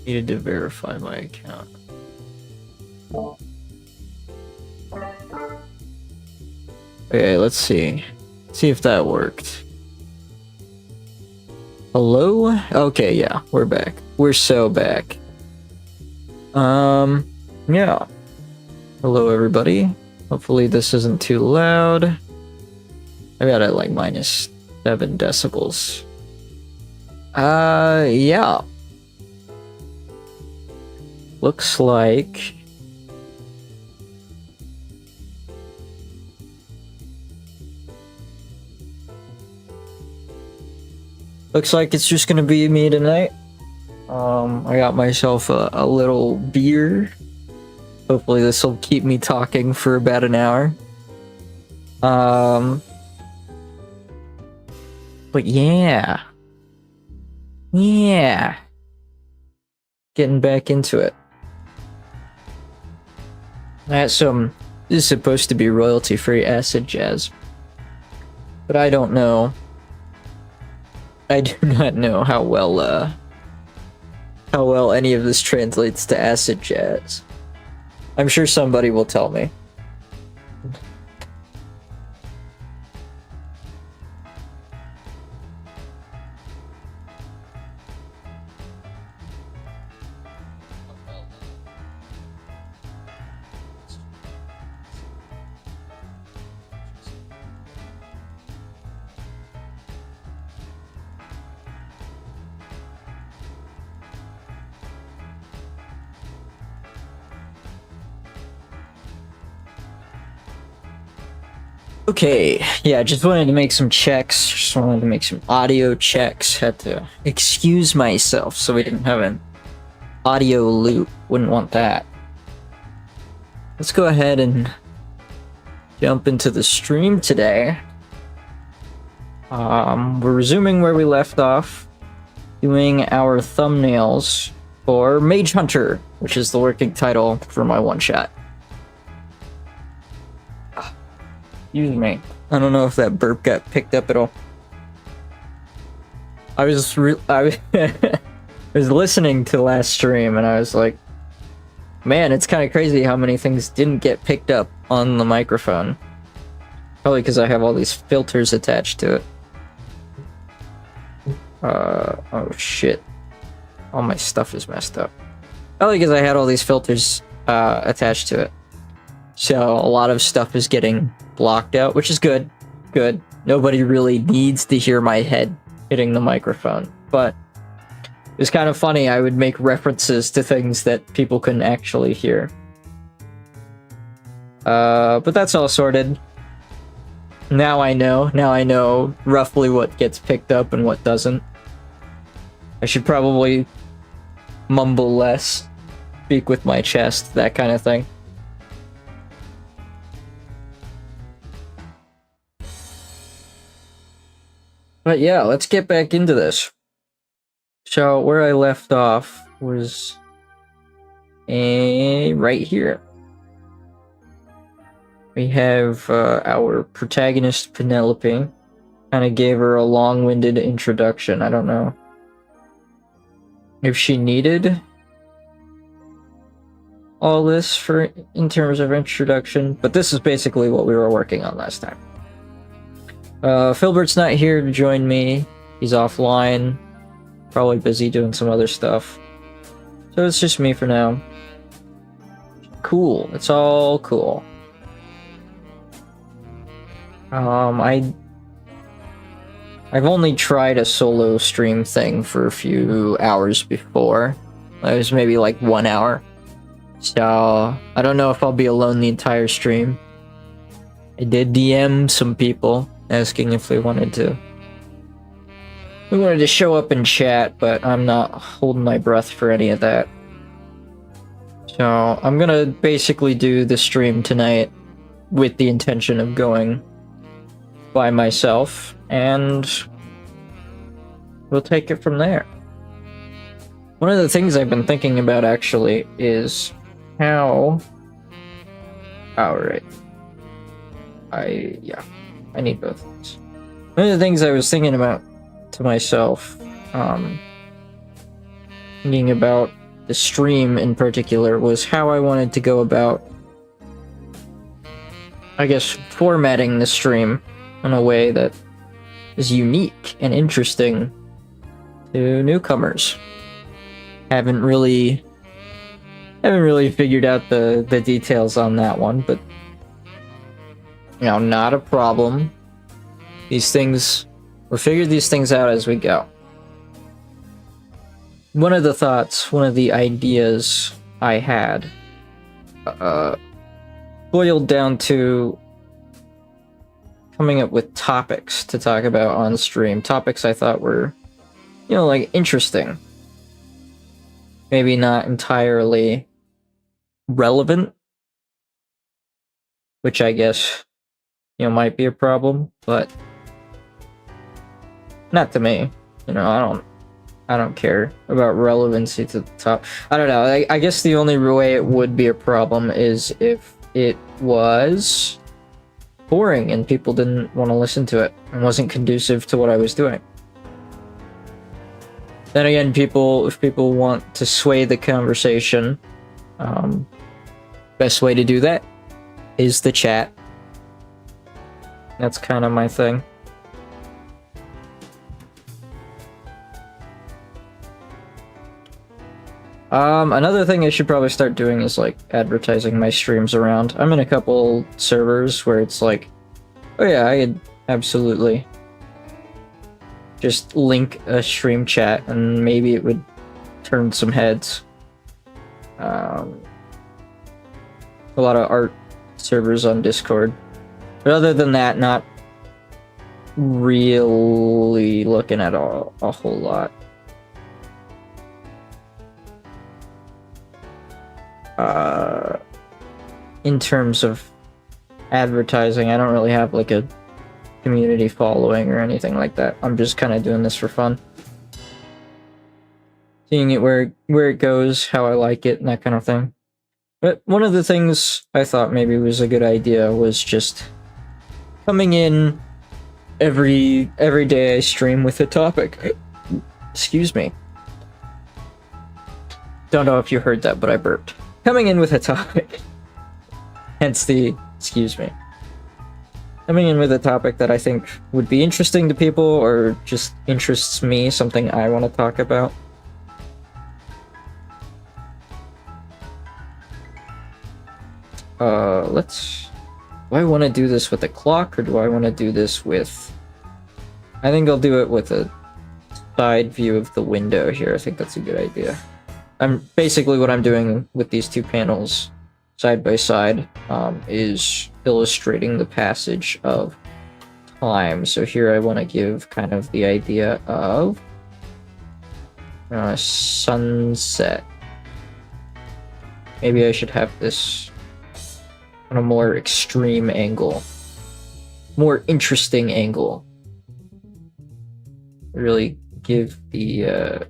Needed to verify my account. Okay, let's see. See if that worked. Hello? Okay, yeah, we're back. We're so back. Yeah. Hello, everybody. Hopefully this isn't too loud. I got it like -7 decibels. Yeah. Looks like... Looks like it's just gonna be me tonight. I got myself a little beer. Hopefully this will keep me talking for about an hour. But yeah. Yeah. Getting back into it. I had some... This is supposed to be royalty-free acid jazz. But I don't know. I do not know how well any of this translates to acid jazz. I'm sure somebody will tell me. Okay, yeah, just wanted to make some checks. Just wanted to make some audio checks. Had to excuse myself so we didn't have an audio loop. Wouldn't want that. Let's go ahead and jump into the stream today. We're resuming where we left off, doing our thumbnails for Mage Hunter, which is the working title for my one-shot. Excuse me. I don't know if that burp got picked up at all. I was listening to the last stream and I was like, man, it's kind of crazy how many things didn't get picked up on the microphone. Probably because I have all these filters attached to it. Oh shit. All my stuff is messed up. Probably because I had all these filters attached to it. So a lot of stuff is getting blocked out, which is good. Good. Nobody really needs to hear my head hitting the microphone. But it was kind of funny. I would make references to things that people couldn't actually hear. But that's all sorted. Now I know. Now I know roughly what gets picked up and what doesn't. I should probably mumble less, speak with my chest, that kind of thing. But yeah, let's get back into this. So where I left off was right here. We have our protagonist Penelope. Kind of gave her a long-winded introduction. I don't know if she needed all this in terms of introduction, but this is basically what we were working on last time. Filbert's not here to join me. He's offline. Probably busy doing some other stuff. So it's just me for now. Cool. It's all cool. I've only tried a solo stream thing for a few hours before. It was maybe like 1 hour. So I don't know if I'll be alone the entire stream. I did DM some people asking if they wanted to show up and chat, but I'm not holding my breath for any of that. So I'm gonna basically do the stream tonight with the intention of going by myself, and we'll take it from there. One of the things I've been thinking about actually is how... Alright. I need both of these. One of the things I was thinking about to myself, thinking about the stream in particular was how I wanted to go about, I guess, formatting the stream in a way that is unique and interesting to newcomers. Haven't really figured out the details on that one, but you know, not a problem. These things, we'll figure these things out as we go. One of the ideas I had boiled down to coming up with topics to talk about on stream. Topics I thought were, you know, like interesting. Maybe not entirely relevant, which I guess, you know, might be a problem, but not to me. You know, I don't care about relevancy to the top. I don't know. I guess the only way it would be a problem is if it was boring and people didn't want to listen to it and wasn't conducive to what I was doing. Then again, if people want to sway the conversation, best way to do that is the chat. That's kind of my thing. Another thing I should probably start doing is like advertising my streams around. I'm in a couple servers where it's like, oh yeah, I could absolutely just link a stream chat and maybe it would turn some heads. A lot of art servers on Discord. But other than that, not really looking at a whole lot. In terms of advertising, I don't really have like a community following or anything like that. I'm just kind of doing this for fun. Seeing it where it goes, how I like it, and that kind of thing. But one of the things I thought maybe was a good idea was just coming in every day I stream with a topic. Excuse me. Don't know if you heard that, but I burped. Coming in with a topic. Hence the excuse me. Coming in with a topic that I think would be interesting to people or just interests me, something I want to talk about. Do I want to do this with a clock or do I want to do this with... I think I'll do it with a side view of the window here. I think that's a good idea. Basically what I'm doing with these two panels side by side is illustrating the passage of time. So here I want to give kind of the idea of sunset. Maybe I should have this on a more extreme angle, more interesting angle. Really give the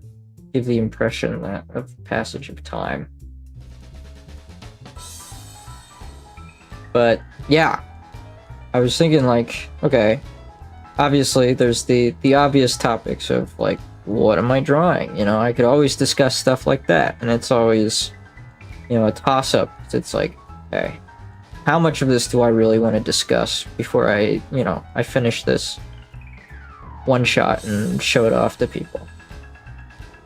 impression that of passage of time. But yeah, I was thinking like, okay, obviously there's the obvious topics of like, what am I drawing? You know, I could always discuss stuff like that, and it's always, you know, a toss-up. It's like, okay, how much of this do I really want to discuss before I finish this one shot and show it off to people?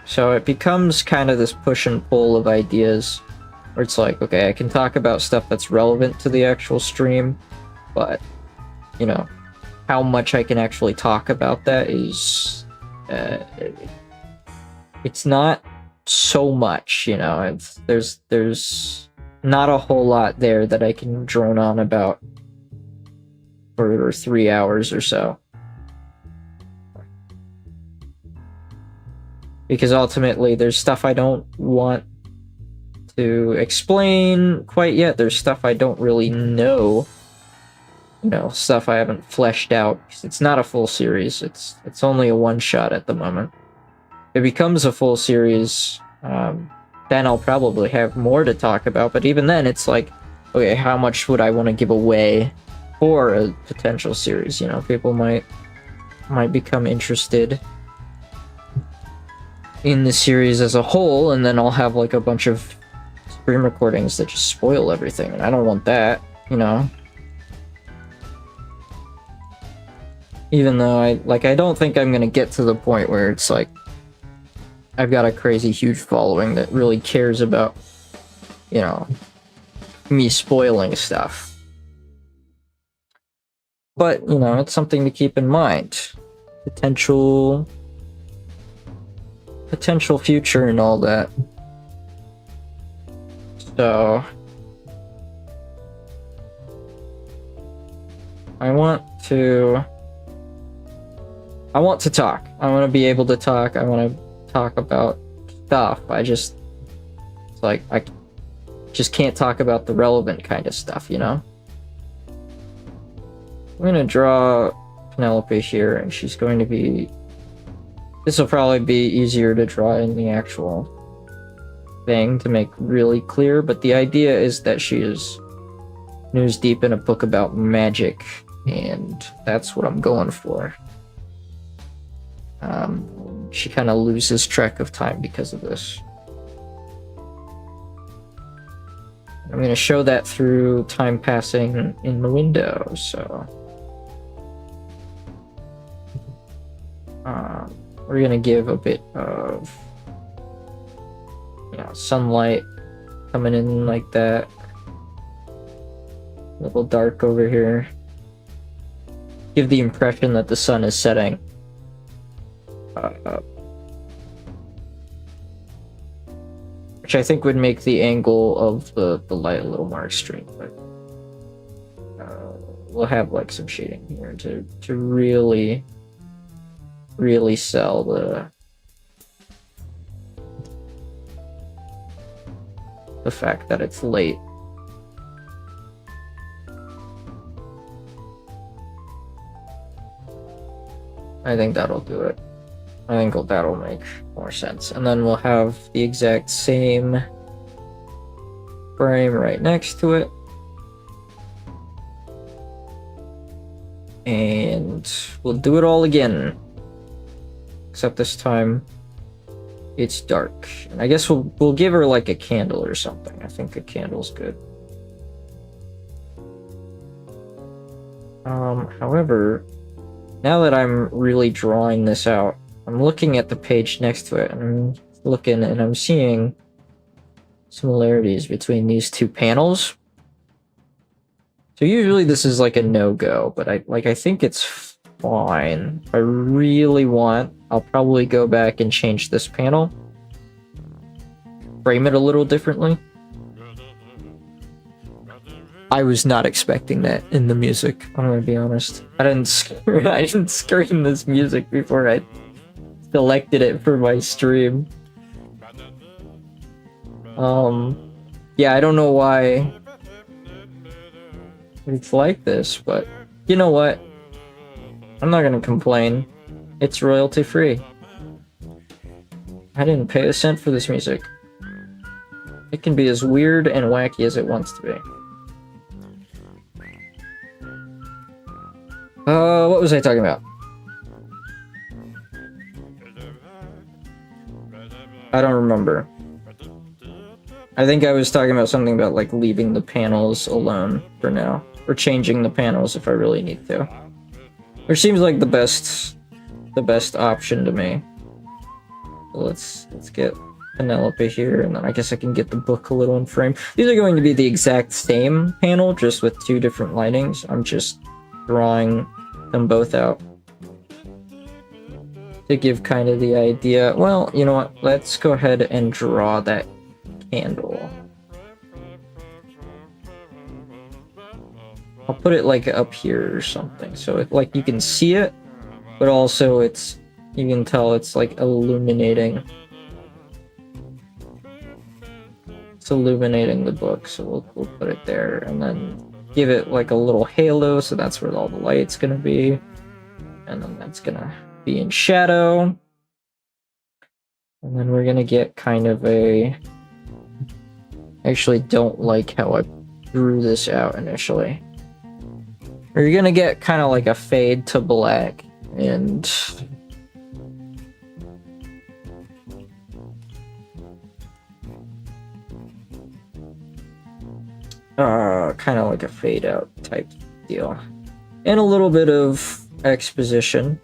So it becomes kind of this push and pull of ideas where it's like, okay, I can talk about stuff that's relevant to the actual stream, but, you know, how much I can actually talk about that is, it's not so much, you know, there's not a whole lot there that I can drone on about for 3 hours or so. Because ultimately, there's stuff I don't want to explain quite yet. There's stuff I don't really know. You know, stuff I haven't fleshed out. It's not a full series. It's only a one-shot at the moment. If it becomes a full series, then I'll probably have more to talk about. But even then, it's like, okay, how much would I want to give away for a potential series? You know, people might become interested. in the series as a whole, and then I'll have like a bunch of stream recordings that just spoil everything, and I don't want that, you know? Even though I don't think I'm gonna get to the point where it's like I've got a crazy huge following that really cares about, you know, me spoiling stuff. But, you know, it's something to keep in mind. Potential future and all that. So I want to talk. I want to be able to talk. I want to talk about stuff. It's like I just can't talk about the relevant kind of stuff, you know? I'm gonna draw Penelope here, and she's going to be... This will probably be easier to draw in the actual thing to make really clear, but the idea is that she is news deep in a book about magic, and that's what I'm going for. She kind of loses track of time because of this. I'm going to show that through time passing in the window, so... we're going to give a bit of, you know, sunlight coming in like that. A little dark over here. Give the impression that the sun is setting. Which I think would make the angle of the light a little more extreme, but we'll have like some shading here to really sell the fact that it's late. I think that'll do it. I think that'll make more sense. And then we'll have the exact same frame right next to it. And we'll do it all again. Except this time it's dark. And I guess we'll give her like a candle or something. I think a candle's good. However, now that I'm really drawing this out, I'm looking at the page next to it, and I'm looking and I'm seeing similarities between these two panels. So usually this is like a no-go, but I think it's fine. If I really want, I'll probably go back and change this panel. Frame it a little differently. I was not expecting that in the music, I'm gonna be honest. I didn't screen this music before I selected it for my stream. Yeah, I don't know why it's like this, but you know what? I'm not gonna complain. It's royalty free. I didn't pay a cent for this music. It can be as weird and wacky as it wants to be. What was I talking about? I don't remember. I think I was talking about something about like leaving the panels alone for now, or changing the panels if I really need to. Which seems like the best option to me. So let's get Penelope here, and then I guess I can get the book a little in frame. These are going to be the exact same panel, just with two different lightings. I'm just drawing them both out to give kind of the idea. Well, you know what? Let's go ahead and draw that candle. I'll put it like up here or something, so it, like you can see it, but also it's, you can tell it's like illuminating. It's illuminating the book, so we'll put it there, and then give it like a little halo, so that's where all the light's gonna be, and then that's gonna be in shadow, and then we're gonna get kind of a... I actually don't like how I drew this out initially. You're gonna get kind of like a fade to black, and kind of like a fade out type deal. And a little bit of exposition.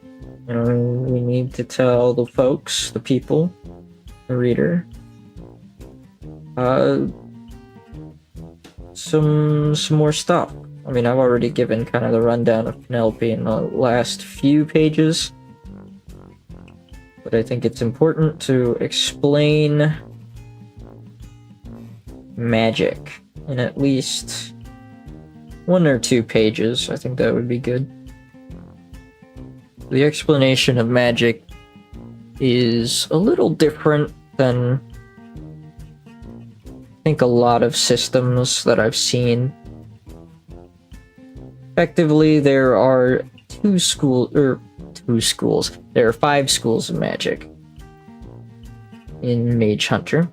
You know, we need to tell the folks, the people, the reader, some more stuff. I mean, I've already given kind of the rundown of Penelope in the last few pages, but I think it's important to explain magic in at least 1 or 2 pages. I think that would be good. The explanation of magic is a little different than I think a lot of systems that I've seen. Effectively, there are 2 schools. There are 5 schools of magic in Mage Hunter.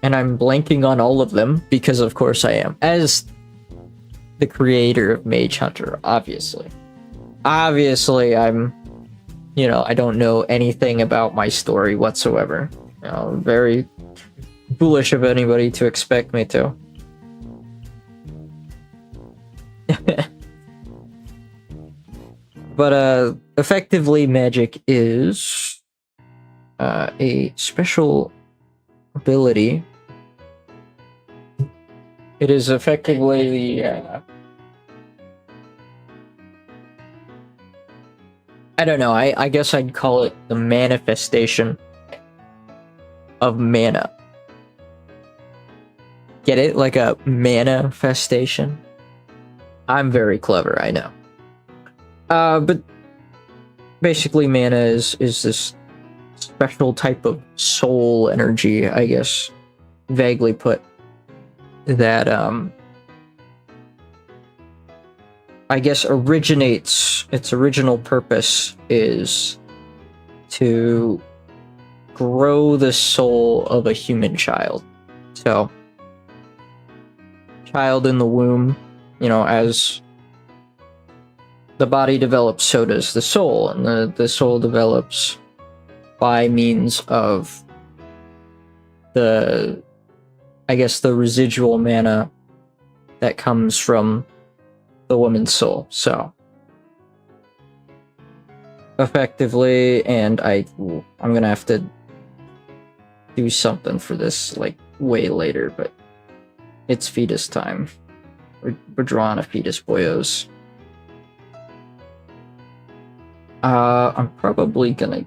And I'm blanking on all of them because of course I am. As the creator of Mage Hunter, obviously. Obviously, I'm, you know, I don't know anything about my story whatsoever. You know, very foolish of anybody to expect me to. But effectively, magic is a special ability. It is effectively the I don't know, I guess I'd call it the manifestation of mana. Get it? Like a manifestation? I'm very clever, I know. But basically mana is this special type of soul energy, I guess, vaguely put, that I guess originates, its original purpose is to grow the soul of a human child. So, child in the womb, you know, as the body develops, so does the soul, and the soul develops by means of the, I guess, the residual mana that comes from the woman's soul. So, effectively, and I'm gonna have to do something for this, like, way later, but it's fetus time. We're drawing a fetus, boyos. I'm probably gonna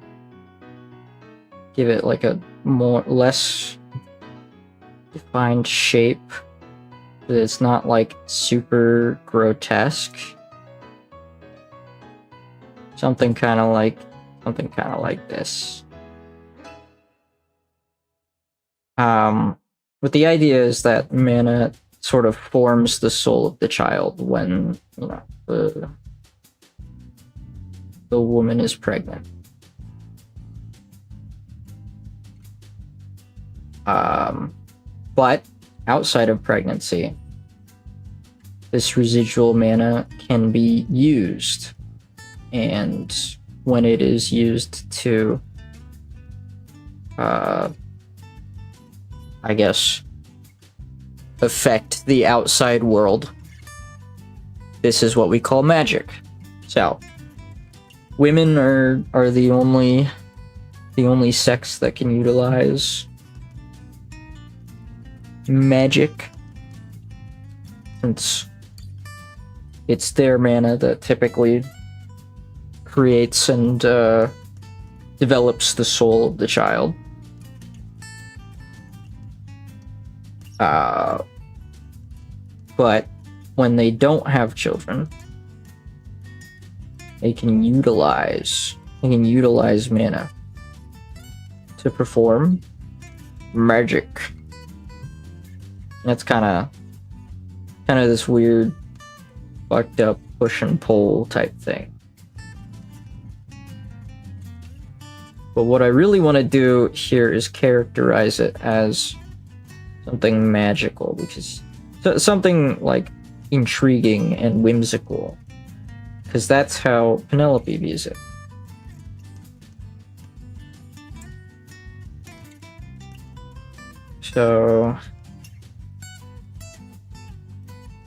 give it like a less defined shape. But it's not like super grotesque. Something kind of like this. But the idea is that mana sort of forms the soul of the child when, you know, the woman is pregnant. But outside of pregnancy, this residual mana can be used, and when it is used to, I guess, affect the outside world, this is what we call magic. So, women are the only sex that can utilize magic, since it's their mana that typically creates and develops the soul of the child. But when they don't have children, they can utilize mana to perform magic. That's kind of this weird, fucked up push and pull type thing. But what I really want to do here is characterize it as something magical, because something like intriguing and whimsical, because that's how Penelope views it. So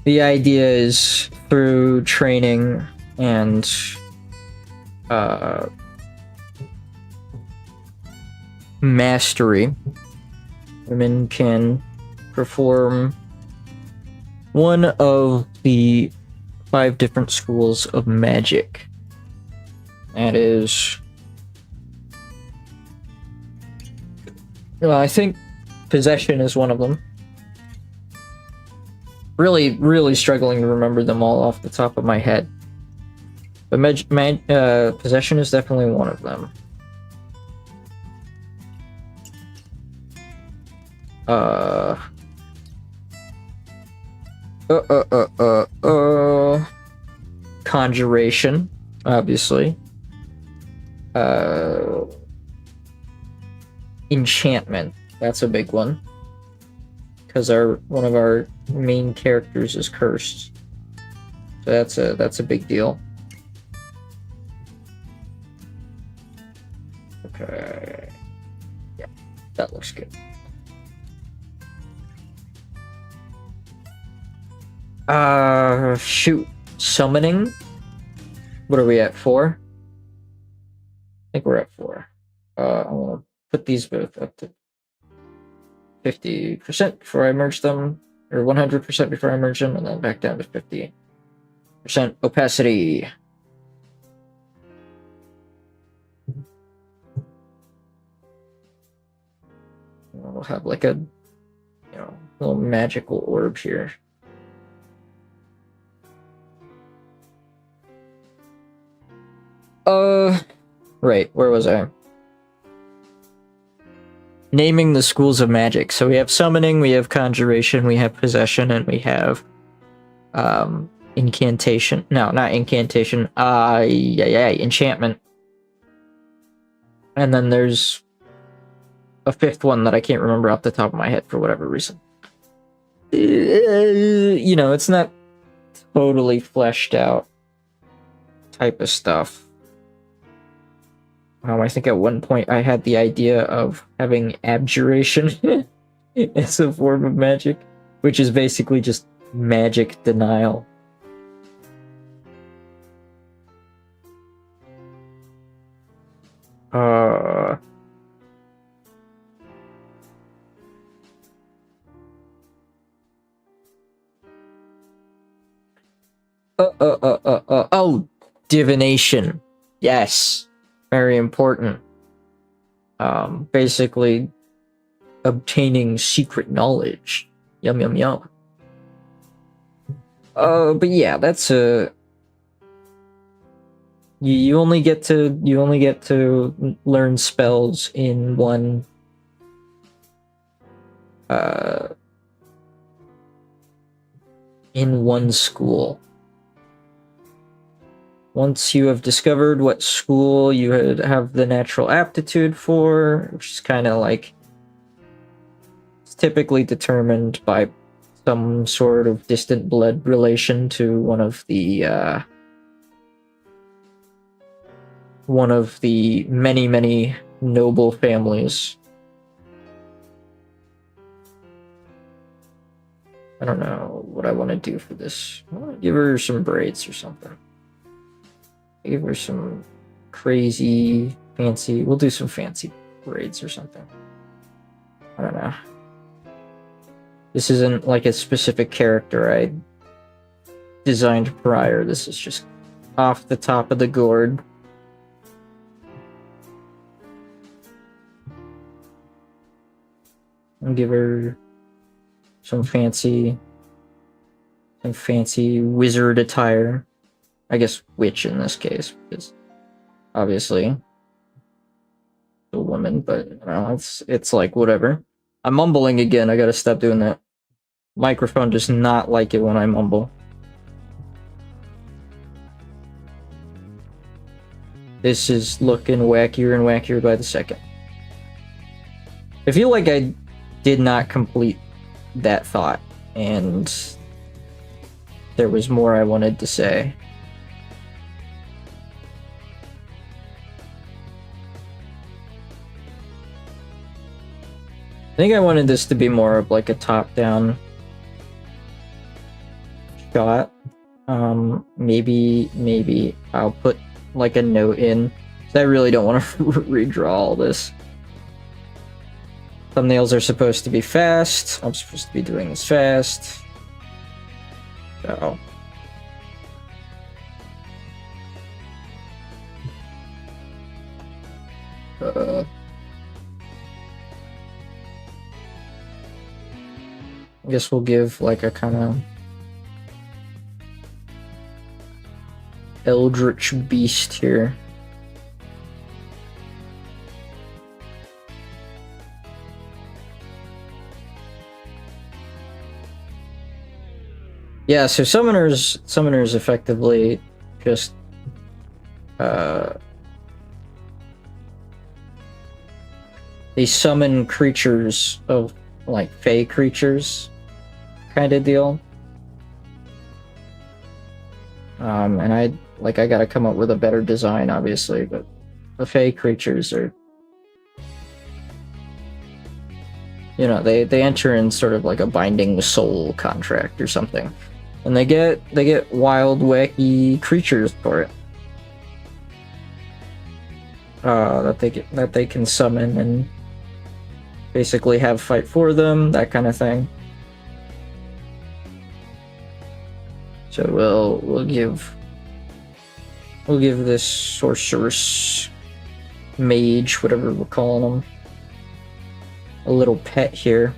the idea is through training and mastery, women can perform one of the 5 different schools of magic. That is, well, I think possession is one of them. Really struggling to remember them all off the top of my head. But possession is definitely one of them. Conjuration, obviously. Enchantment, that's a big one. Because one of our main characters is cursed. So that's a big deal. Okay. Yeah, that looks good. Shoot. Summoning? What are we at, 4? I think we're at 4. I'm gonna put these both up to 50% before I merge them, or 100% before I merge them, and then back down to 50% opacity. We'll have like a, little magical orb here. Right, where was I? Naming the schools of magic. So we have summoning, we have conjuration, we have possession, and we have incantation. No, not incantation. Enchantment. And then there's a 5th one that I can't remember off the top of my head for whatever reason. It's not totally fleshed out type of stuff. I think at one point I had the idea of having abjuration as a form of magic, which is basically just magic denial. Oh, divination. Yes. Very important. Basically obtaining secret knowledge. Yum yum yum. But yeah, that's you only get to learn spells in one school. Once you have discovered what school you have the natural aptitude for, which is kind of like, it's typically determined by some sort of distant blood relation to one of the many noble families. I don't know what I want to do for this. I want to give her some braids or something. Give her some crazy, fancy... We'll do some fancy braids or something. I don't know. This isn't like a specific character I designed prior. This is just off the top of the gourd. I'll give her some fancy wizard attire. I guess witch in this case, because obviously a woman, but it's like whatever. I'm mumbling again, I gotta stop doing that. Microphone does not like it when I mumble. This is looking wackier and wackier by the second. I feel like I did not complete that thought, and there was more I wanted to say. I think I wanted this to be more of like a top-down shot. Maybe I'll put like a note in. I really don't want to redraw all this. Thumbnails are supposed to be fast. I'm supposed to be doing this fast. So. I guess we'll give like a kind of eldritch beast here. Yeah, so summoners effectively just they summon creatures of like fey creatures kind of deal. And I gotta come up with a better design, obviously, but the fey creatures are, you know, they enter in sort of like a binding soul contract or something, and they get wild, wacky creatures for it. That they can summon and basically have fight for them, that kind of thing. So we'll give this sorceress, mage, whatever we're calling them, a little pet here.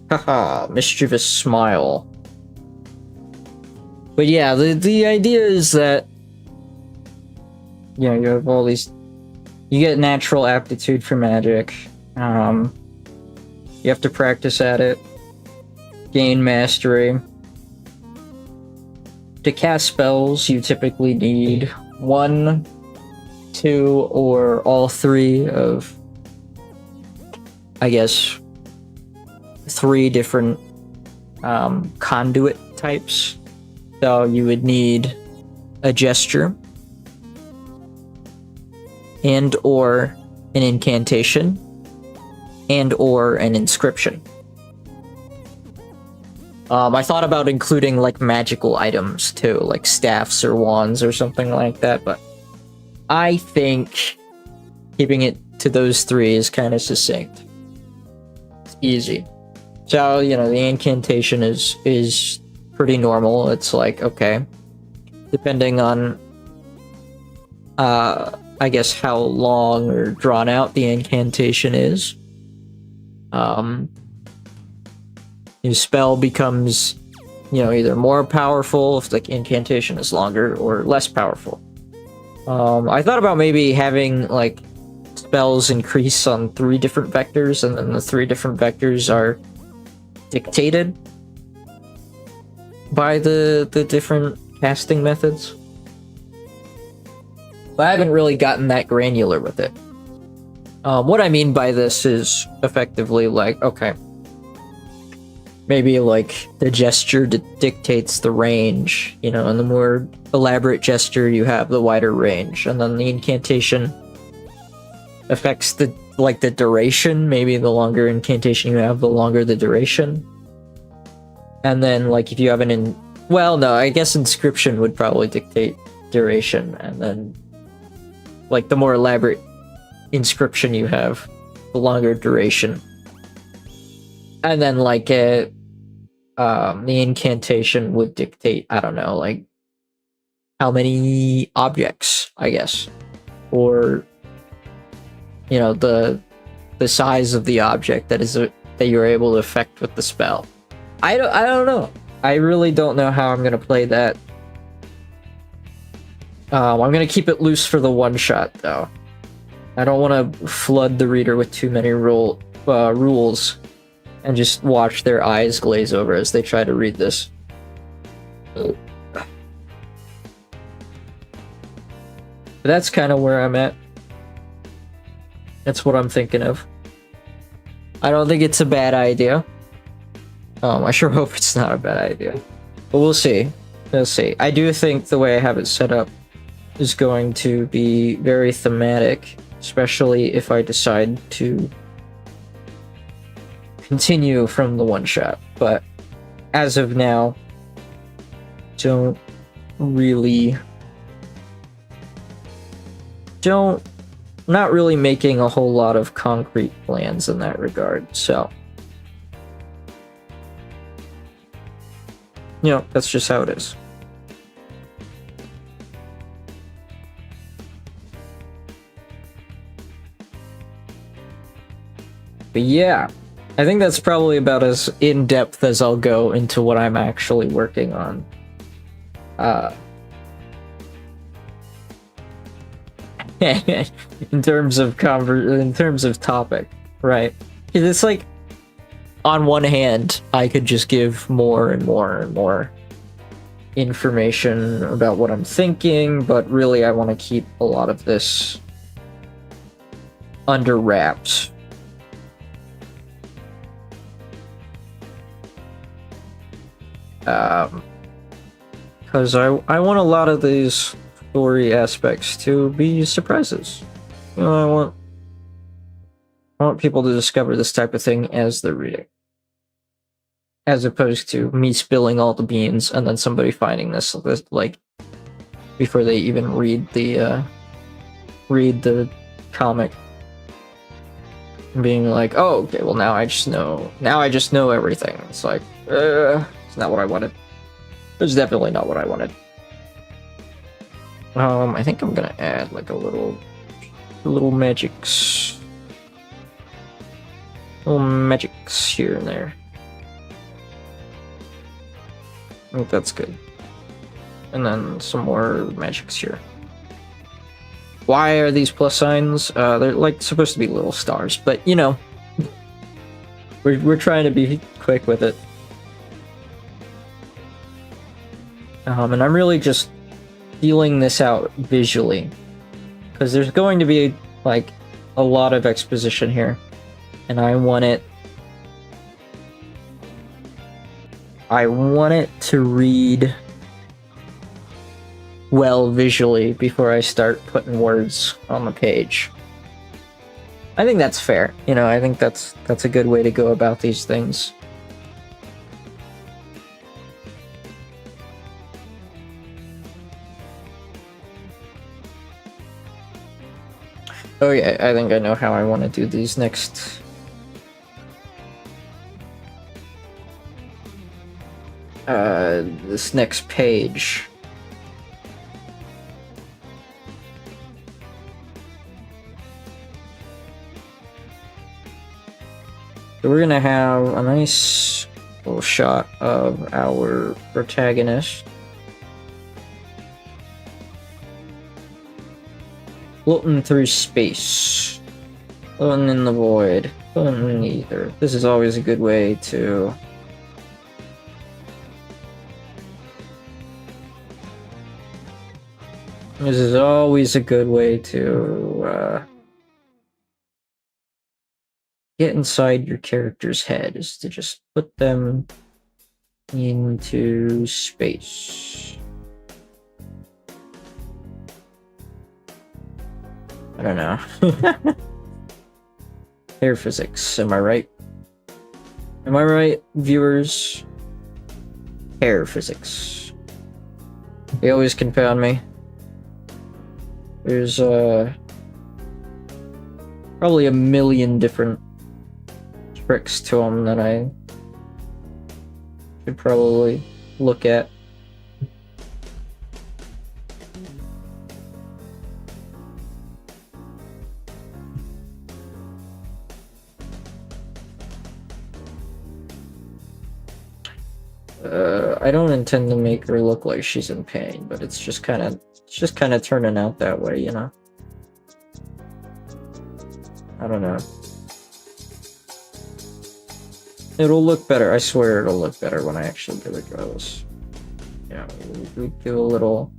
Haha, mischievous smile. But yeah, the idea is that, you know, you have all these, you get natural aptitude for magic. You have to practice at it, gain mastery. To cast spells, you typically need 1, 2, or all 3 of, I guess, 3 different conduit types. So you would need a gesture, and or an incantation, and or an inscription. I thought about including like magical items too, like staffs or wands or something like that, but I think keeping it to those 3 is kind of succinct. It's easy. So, you know, the incantation is pretty normal. It's like, okay, depending on, I guess, how long or drawn out the incantation is, your spell becomes, you know, either more powerful if the incantation is longer, or less powerful. I thought about maybe having, like, spells increase on 3 different vectors, and then the 3 different vectors are dictated by the different casting methods. But I haven't really gotten that granular with it. What I mean by this is effectively like, okay, maybe like the gesture dictates the range, you know, and the more elaborate gesture you have, the wider range, and then the incantation affects the duration. Maybe the longer incantation you have, the longer the duration. And then, like, if you have well, no, I guess inscription would probably dictate duration, and then, like, the more elaborate inscription you have, the longer duration. And then, like, the incantation would dictate, I don't know, like, how many objects, I guess, or, you know, the size of the object that you're able to affect with the spell. I don't know. I really don't know how I'm gonna play that. I'm gonna keep it loose for the one shot though. I don't want to flood the reader with too many rules and just watch their eyes glaze over as they try to read this. But that's kind of where I'm at. That's what I'm thinking of. I don't think it's a bad idea. I sure hope it's not a bad idea. But we'll see. We'll see. I do think the way I have it set up is going to be very thematic, especially if I decide to continue from the one shot. But as of now, don't not really making a whole lot of concrete plans in that regard. So, you know, that's just how it is. But yeah, I think that's probably about as in-depth as I'll go into what I'm actually working on. In terms of topic, right? It's like, on one hand, I could just give more and more and more information about what I'm thinking, but really I want to keep a lot of this under wraps. Because I want a lot of these story aspects to be surprises. You know, I want people to discover this type of thing as they're reading, as opposed to me spilling all the beans and then somebody finding this like before they even read the comic, and being like, oh, okay, well now I just know everything. It's like, it's not what I wanted. It's definitely not what I wanted. I think I'm gonna add like a little magics here and there. I think that's good. And then some more magics here. Why are these plus signs? They're like supposed to be little stars, but you know, we're trying to be quick with it. And I'm really just feeling this out visually, because there's going to be like a lot of exposition here, and I want it to read well visually before I start putting words on the page. I think that's fair. You know, I think that's a good way to go about these things. Oh yeah, I think I know how I want to do these next. This next page. So we're gonna have a nice little shot of our protagonist floating through space, floating in the void, floating in the ether. This is always a good way to get inside your character's head, is to just put them into space. I don't know. Hair physics, am I right? Am I right, viewers? Hair physics. They always confound me. There's probably a million different tricks to them that I should probably look at. I don't intend to make her look like she's in pain, but it's just kind of turning out that way, you know? I don't know. It'll look better. I swear it'll look better when I actually do it goes. Yeah, we do a little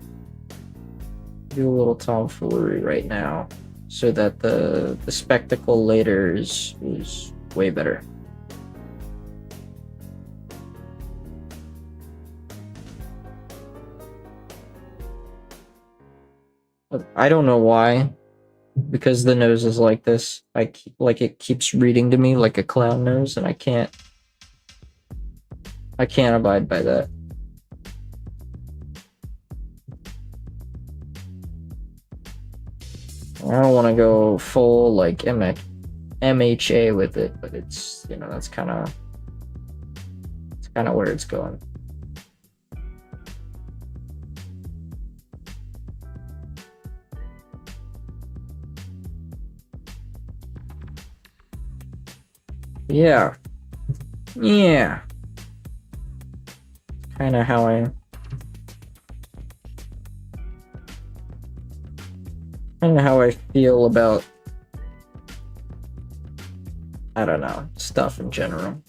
tomfoolery right now. so that the spectacle later is way better. I don't know why, because the nose is like this. Like it keeps reading to me like a clown nose, and I can't abide by that. I don't want to go full like MHA with it, but it's, you know, that's kind of where it's going. Yeah. Yeah. Kind of how I feel about, I don't know, stuff in general.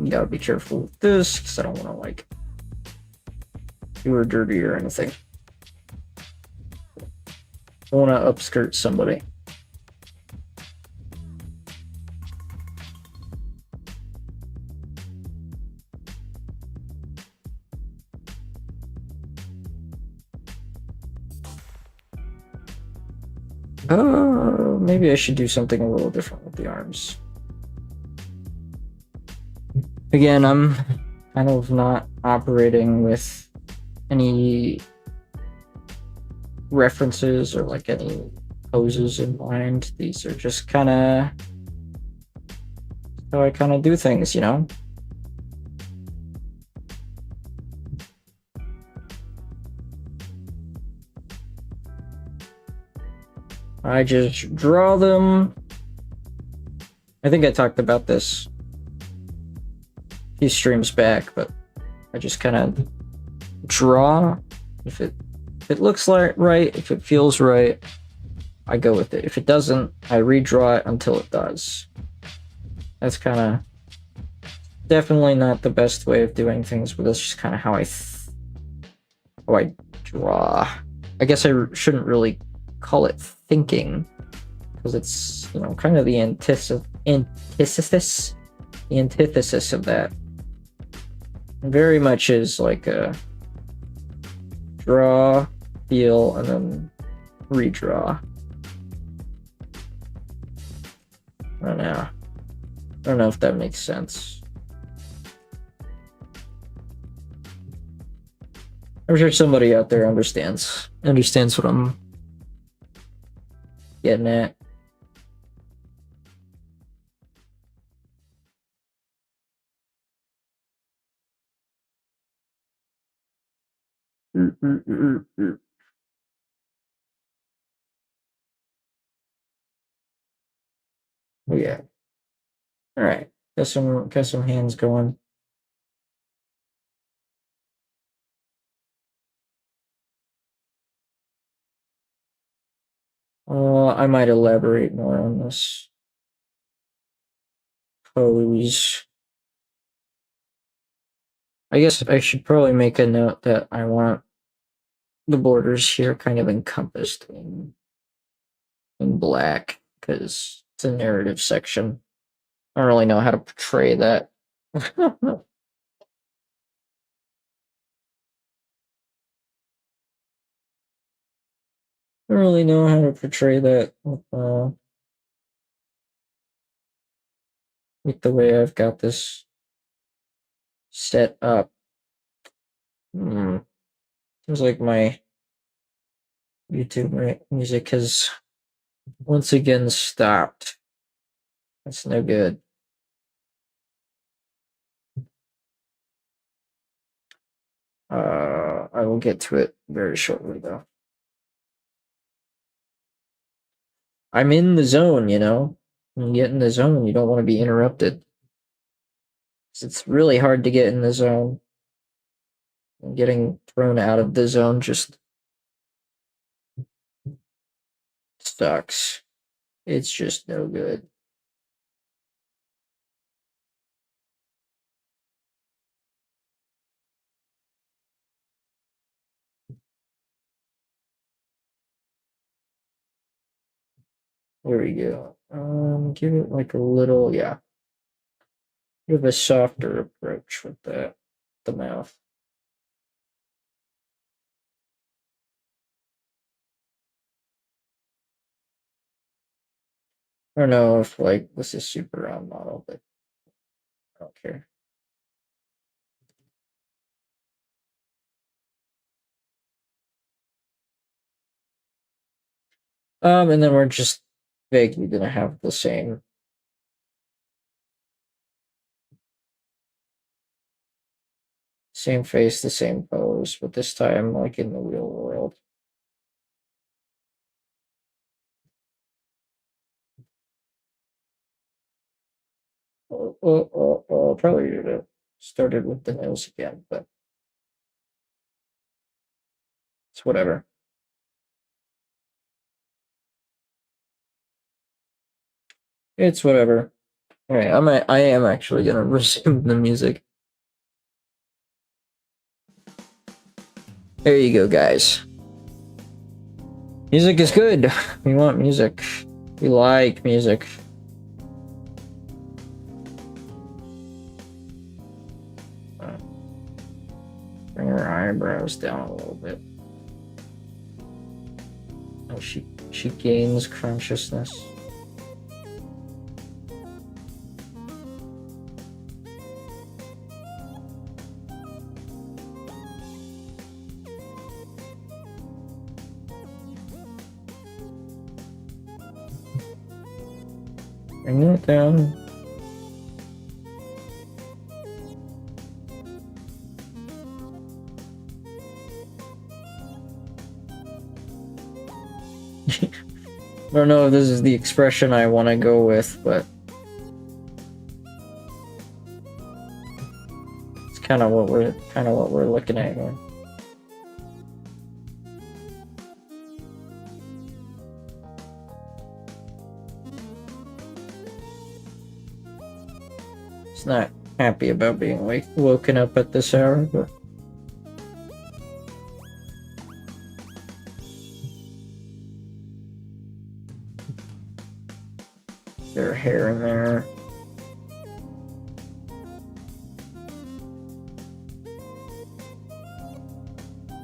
You gotta be careful with this, because I don't want to, like, do her dirty or anything. I want to upskirt somebody. Maybe I should do something a little different with the arms. Again, I'm kind of not operating with any references or like any poses in mind. These are just kind of how I kind of do things, you know? I just draw them. I think I talked about this a few streams back, but I just kind of draw. If it looks like right, if it feels right, I go with it. If it doesn't, I redraw it until it does. That's kind of definitely not the best way of doing things, but that's just kind of how I draw. I guess I shouldn't really call it thinking, because it's, you know, kind of the antithesis of that. It very much is like a draw, feel, and then redraw. I don't know if that makes sense. I'm sure somebody out there understands what I'm getting at. Oh yeah. All right. Got some hands going. I might elaborate more on this pose. I guess I should probably make a note that I want the borders here kind of encompassed in black, because it's a narrative section. I don't really know how to portray that. I don't really know how to portray that with the way I've got this set up. Seems like my YouTube music has once again stopped. That's no good. I will get to it very shortly, though. I'm in the zone, you know? When you get in the zone, you don't want to be interrupted. It's really hard to get in the zone. And getting thrown out of the zone just sucks. It's just no good. There we go. Give it like a little, yeah. Give a softer approach with the mouth. I don't know if like this is super round model, but I don't care. And then we're just vaguely gonna have the same face, the same pose, but this time like in the real world. Probably should have started with the nose again, but it's whatever. It's whatever. All right, I am actually gonna resume the music. There you go, guys. Music is good. We want music. We like music. Bring her eyebrows down a little bit. Oh, she gains consciousness. Bring it down. I don't know if this is the expression I want to go with, but it's kind of what we're looking at here. It's not happy about being woken up at this hour, but their hair in there.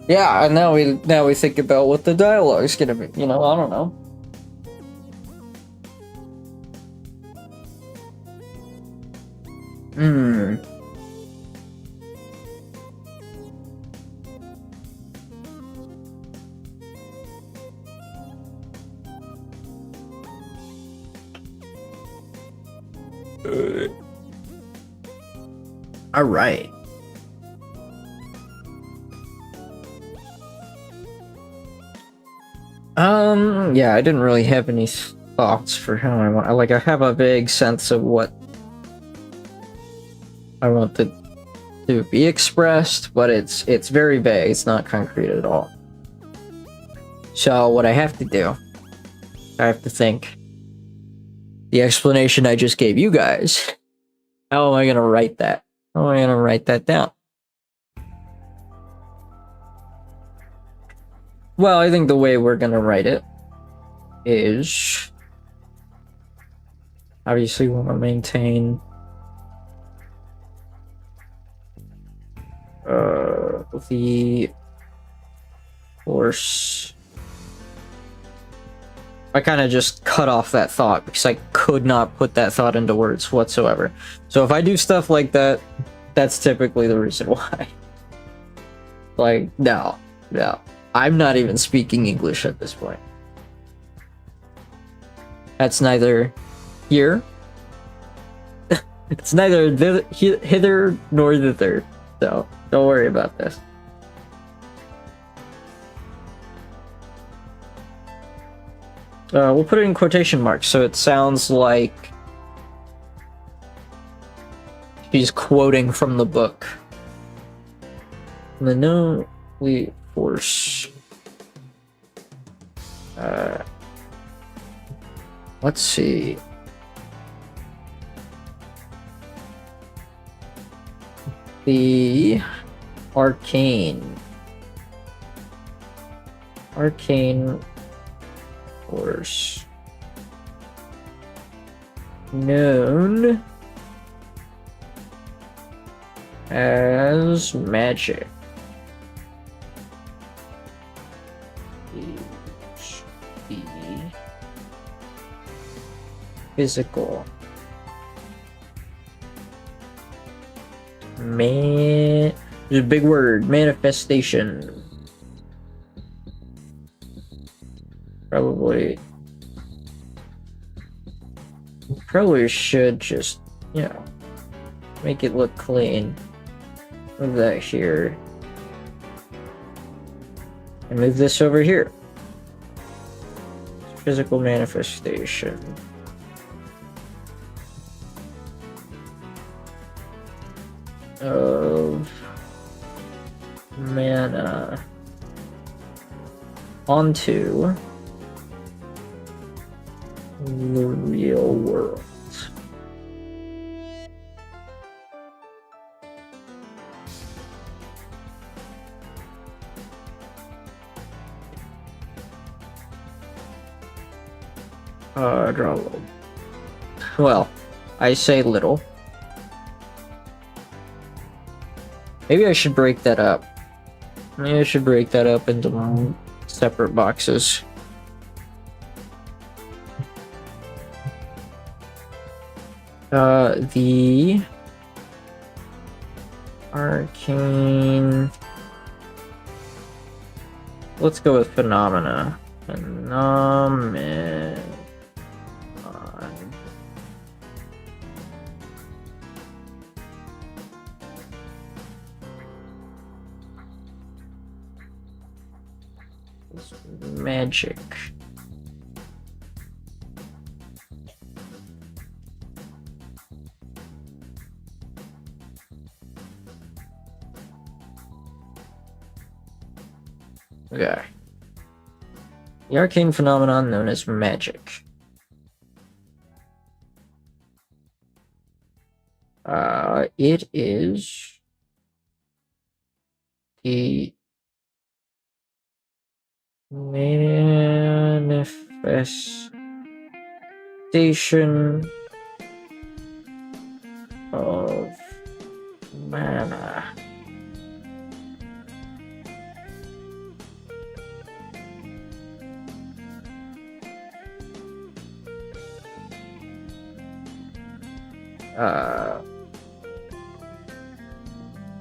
Yeah, and now we think about what the dialogue's gonna be. You know, I don't know. All right. Yeah, I didn't really have any thoughts for how I want. Like, I have a vague sense of what I want to be expressed, but it's very vague. It's not concrete at all. So what I have to do, I have to think. The explanation I just gave you guys. How am I gonna write that? How am I gonna write that down? Well, I think the way we're gonna write it is obviously we want to maintain the force. I kind of just cut off that thought because I could not put that thought into words whatsoever. So if I do stuff like that, that's typically the reason why. Like, no. I'm not even speaking English at this point. That's neither here. It's neither hither nor thither. So don't worry about this. We'll put it in quotation marks so it sounds like she's quoting from the book. The no we force. Let's see. The arcane force known as magic. The physical man. There's a big word, manifestation. Probably should just, you know, make it look clean. Move that here. And move this over here. Physical manifestation. Of mana onto the real world. Draw a little. Well, I say little. Maybe I should break that up. Maybe I should break that up into separate boxes. The arcane. Let's go with phenomena. Phenomenon. Magic. Okay. The arcane phenomenon known as magic. It is the manifestation of mana.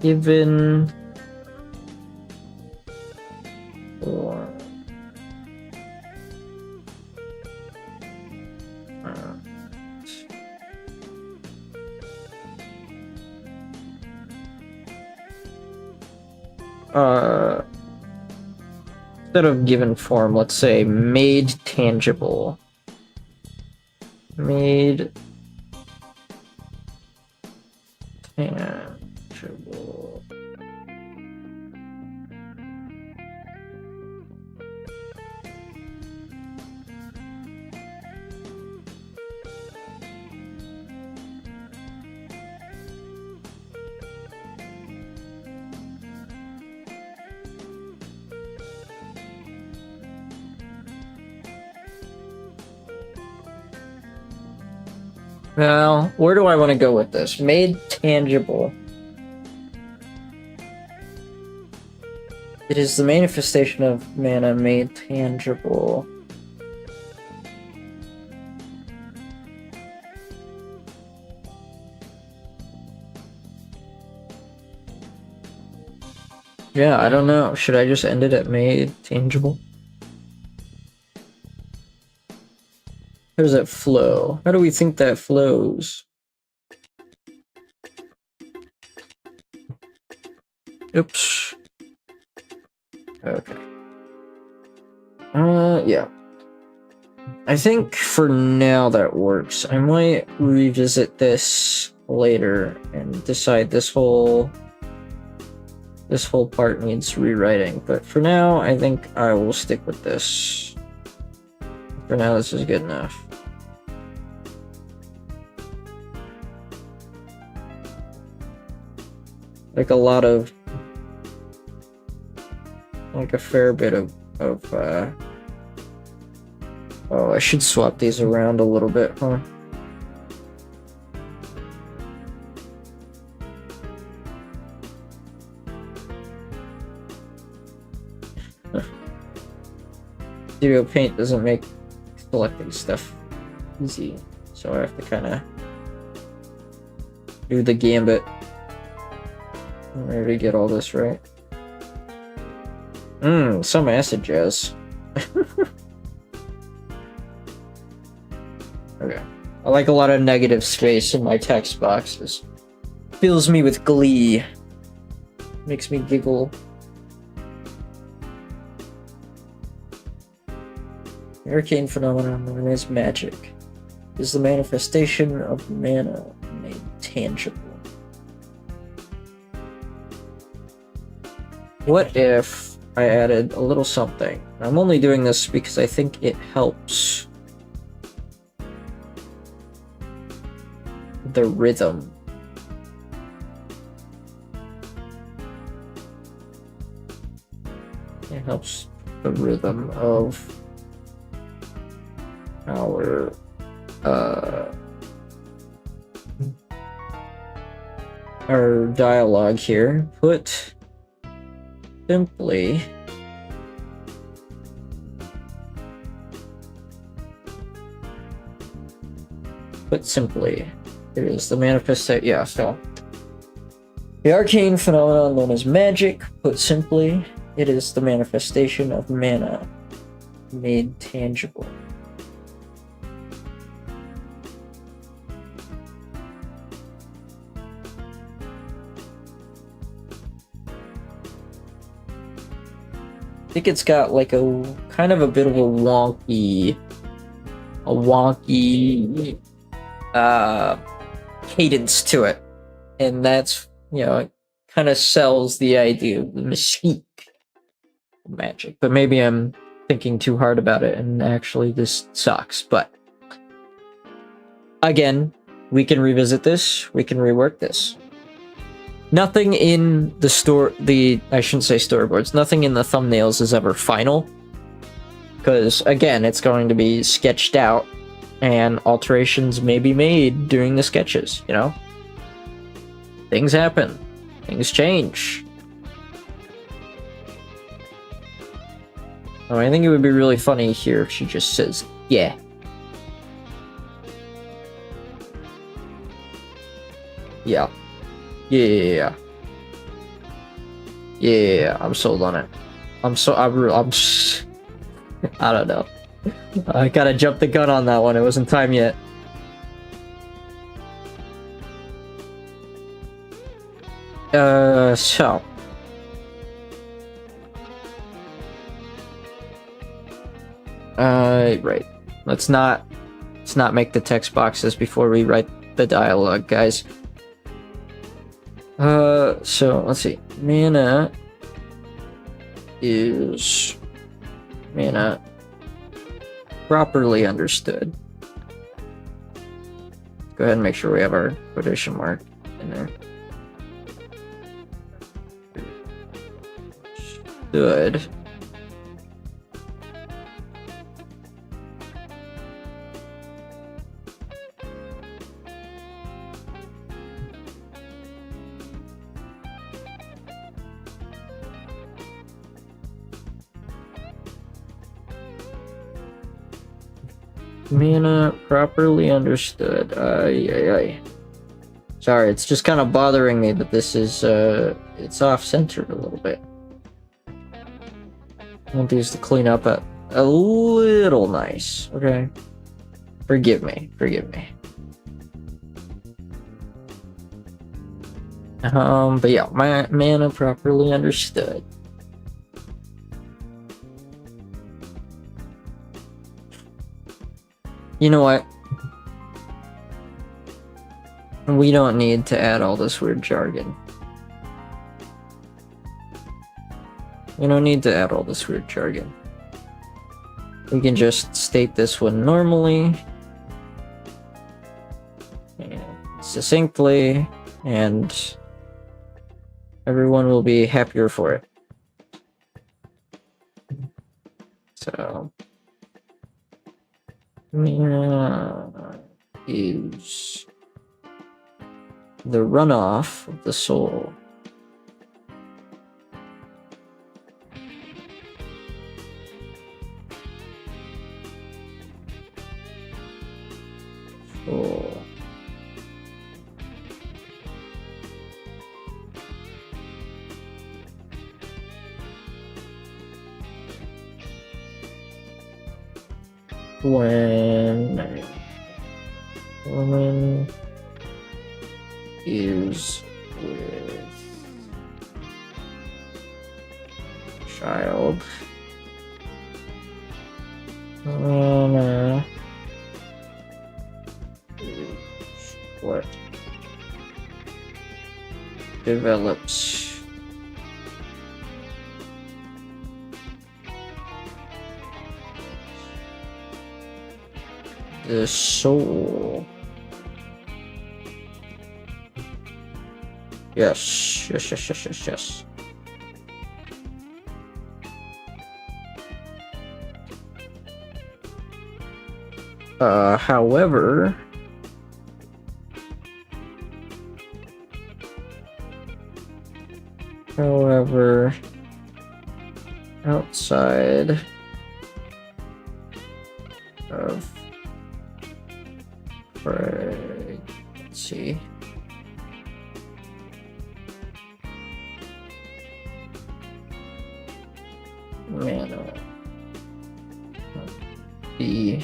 Given or instead of given form, let's say made tangible. Made tangible. Now, where do I want to go with this? Made tangible. It is the manifestation of mana made tangible. Yeah, I don't know. Should I just end it at made tangible? How does that flow? How do we think that flows? Oops. Okay. Yeah. I think for now that works. I might revisit this later and decide this whole part needs rewriting, but for now I think I will stick with this. For now, this is good enough. Like a fair bit of oh, I should swap these around a little bit, huh? Studio Paint doesn't make selecting stuff easy, so I have to kind of do the gambit in order to get all this right. Some acid jazz. Okay. I like a lot of negative space in my text boxes. Fills me with glee. Makes me giggle. The arcane phenomenon known as magic is the manifestation of mana made tangible. What if I added a little something? I'm only doing this because I think it helps the rhythm. It helps the rhythm of our dialogue here. Put simply, it is the manifestation. Yeah, so the arcane phenomenon known as magic. Put simply, it is the manifestation of mana made tangible. I think it's got like a kind of a bit of a wonky cadence to it, and that's, you know, it kind of sells the idea of the mystique of magic. But maybe I'm thinking too hard about it and actually this sucks. But again, we can revisit this, we can rework this. Nothing in the I shouldn't say storyboards, nothing in the thumbnails is ever final, because again, it's going to be sketched out and alterations may be made during the sketches, you know? Things happen, things change. Oh, I think it would be really funny here if she just says, yeah. Yeah. Yeah. Yeah, I'm sold on it. I'm I don't know. I gotta jump the gun on that one. It wasn't time yet. So. Right. Let's not make the text boxes before we write the dialogue, guys. So let's see. Mana is mana properly understood. Go ahead and make sure we have our quotation mark in there. Good. Mana properly understood. Sorry, it's just kind of bothering me that this is it's off-centered a little bit. I want these to clean up a little nice, okay? Forgive me. But yeah, my mana properly understood. You know what? We don't need to add all this weird jargon. We don't need to add all this weird jargon. We can just state this one normally and succinctly, and everyone will be happier for it. So, mana is the runoff of the soul. Cool. When woman is with child, what develops the soul. Yes. However, outside of pregnancy, be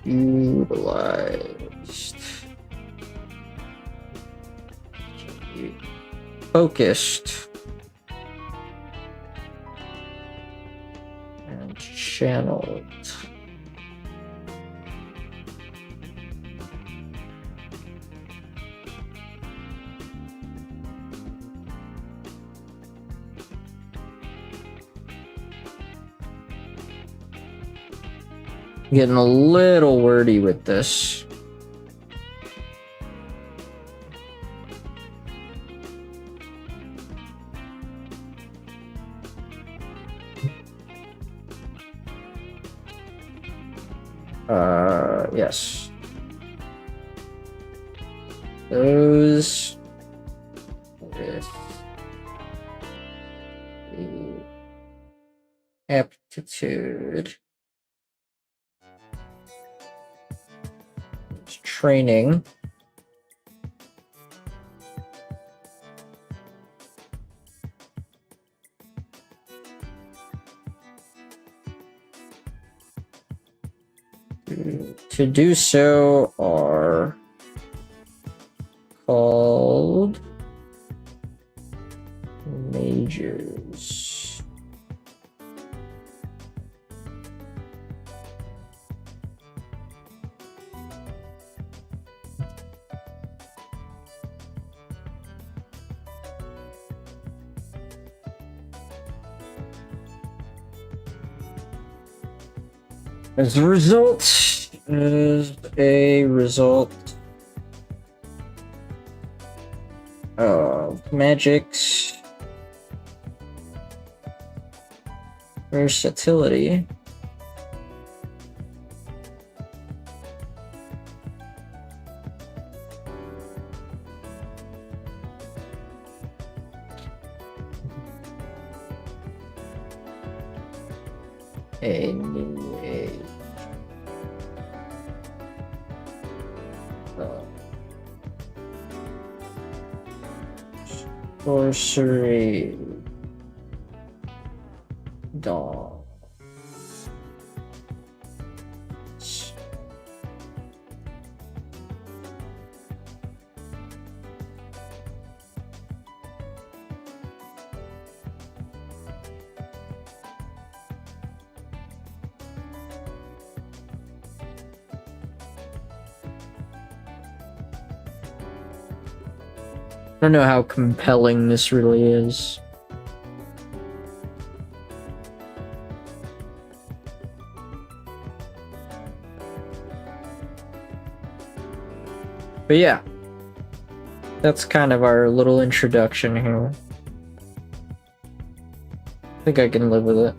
utilized, focused, and channeled. Getting a little wordy with this. Yes. Those with the aptitude training to do so are called mages. As a result of magic's versatility, a new age sorcery dawns. I don't know how compelling this really is. But yeah, that's kind of our little introduction here. I think I can live with it.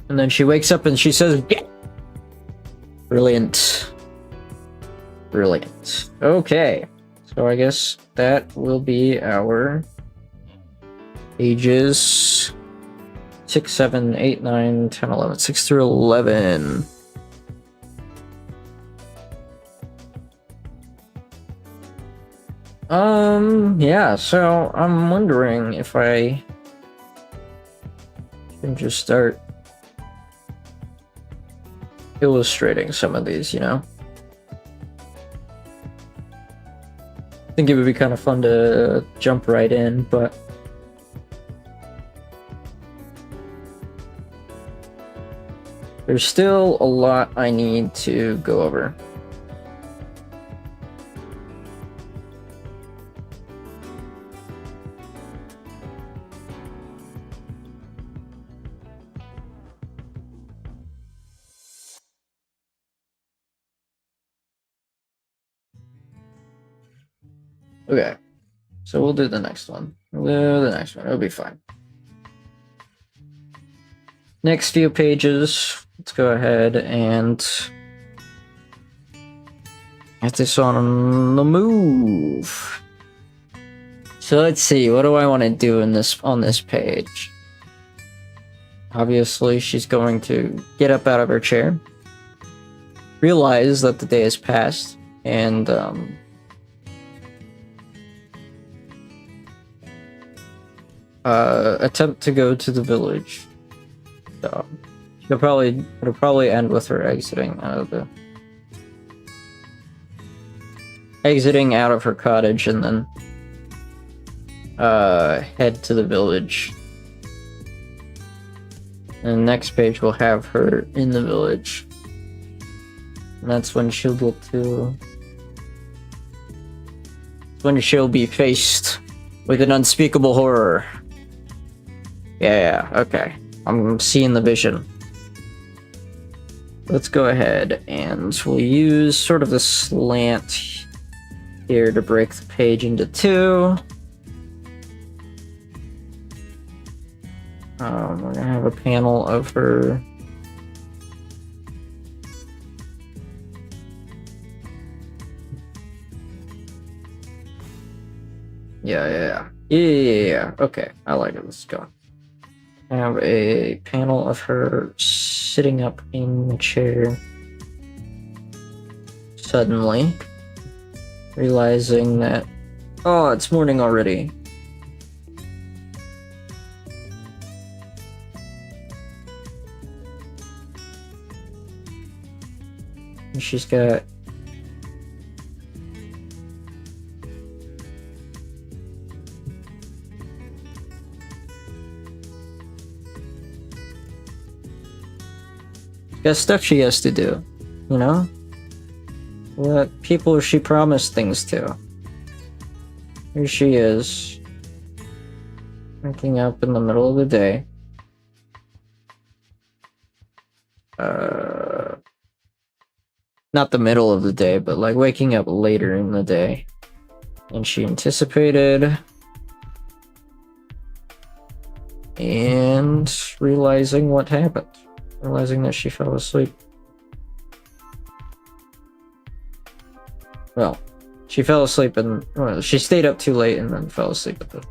And then she wakes up and she says, "Yeah." Brilliant. Brilliant. Okay. So I guess that will be our ages 6, 7, 8, 9, 10, 11. 6 through 11. Yeah, so I'm wondering if I can just start illustrating some of these, you know? I think it would be kind of fun to jump right in, but there's still a lot I need to go over. Okay, so we'll do the next one. It'll be fine. Next few pages, let's go ahead and get this on the move. So let's see, what do I want to do on this page? Obviously, she's going to get up out of her chair, realize that the day has passed, and attempt to go to the village. So it'll probably end with her exiting out of her cottage and then head to the village. And next page will have her in the village. And that's when she'll get to... when she'll be faced with an unspeakable horror. Yeah, okay. I'm seeing the vision. Let's go ahead and we'll use sort of the slant here to break the page into two. We're gonna have a panel of her. Yeah. Okay, I like it. Let's go. I have a panel of her sitting up in the chair, suddenly realizing that, oh, it's morning already. And she's got stuff she has to do, you know? What people she promised things to. Here she is, waking up in the middle of the day. Not the middle of the day, but like waking up later in the day. And she anticipated and realizing what happened. Realizing that she fell asleep. Well, she fell asleep and she stayed up too late and then fell asleep at the...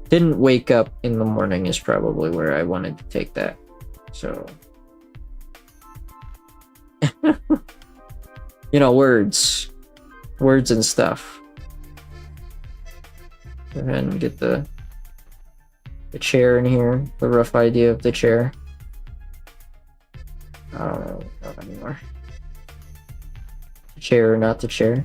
Didn't wake up in the morning is probably where I wanted to take that. So... you know, words and stuff. Go ahead and get the chair in here, the rough idea of the chair. I don't know anymore. The chair or not the chair.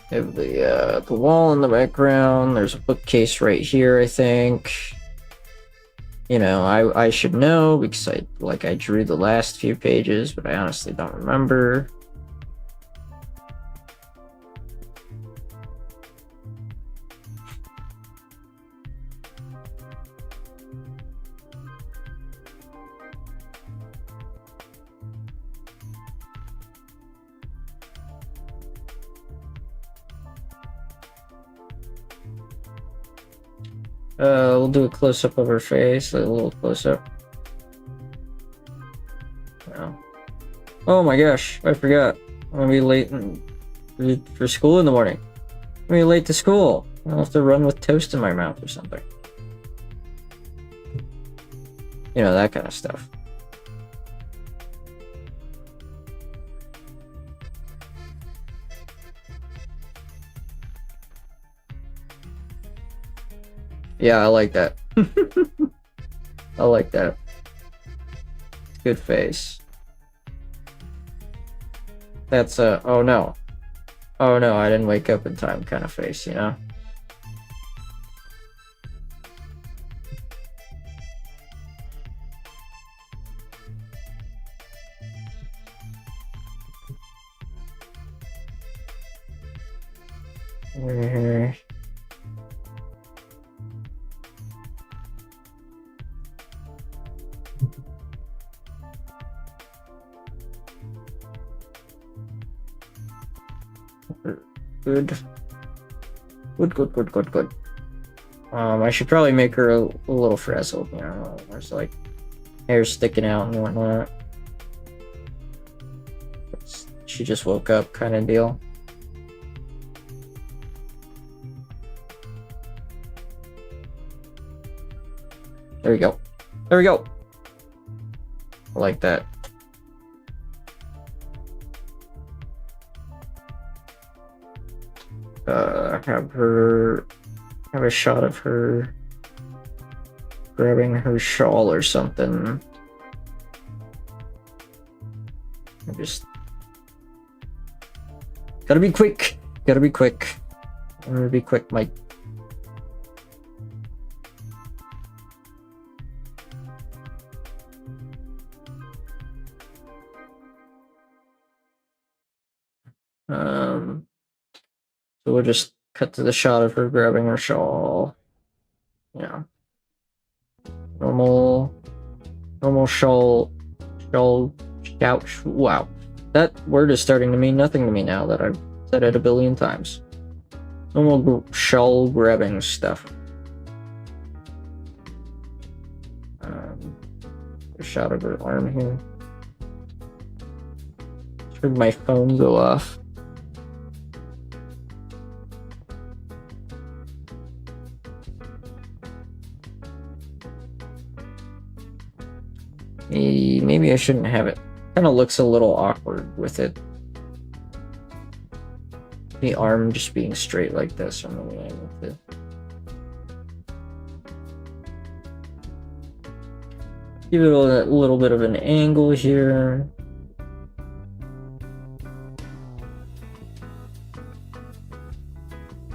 Have the wall in the background. There's a bookcase right here, I think. You know, I should know because I drew the last few pages, but I honestly don't remember. We'll do a close-up of her face, a little close-up. Yeah. Oh my gosh, I forgot. I'm gonna be late for school in the morning. I'm gonna be late to school. I'll have to run with toast in my mouth or something. You know, that kind of stuff. Yeah, I like that. I like that. Good face. That's a, oh no. Oh no, I didn't wake up in time kind of face, you know? Good. Good. I should probably make her a little frazzled, you know, there's like hair sticking out and whatnot. She just woke up kind of deal. There we go. There we go. I like that. Have a shot of her grabbing her shawl or something. I just gotta be quick. I'm gonna be quick, Mike. So we'll just cut to the shot of her grabbing her shawl. Yeah. Normal shawl, shout. Wow. That word is starting to mean nothing to me now that I've said it a billion times. Normal shawl grabbing stuff. A shot of her arm here. Heard my phone go off. Maybe I shouldn't have it. Kind of looks a little awkward with it. The arm just being straight like this on the way with it. Give it a little bit of an angle here.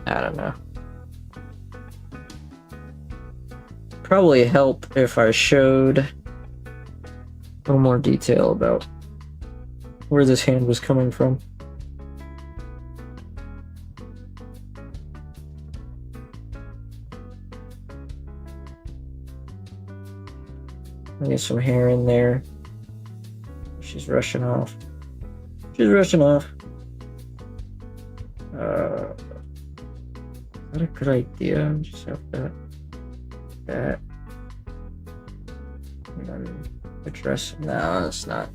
I don't know. Probably help if I showed a little more detail about where this hand was coming from. Get some hair in there. She's rushing off. Is that a good idea? Just have that. And then the dress. No, it's not.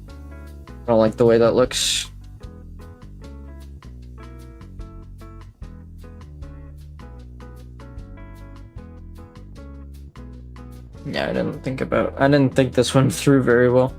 I don't like the way that looks. Yeah, I didn't think this one through very well.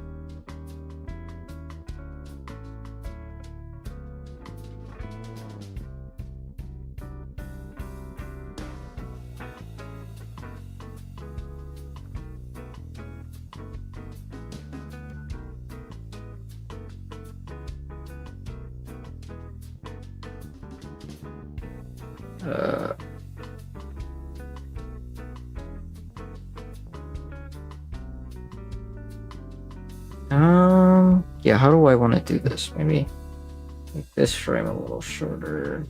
Yeah, how do I want to do this? Maybe make this frame a little shorter.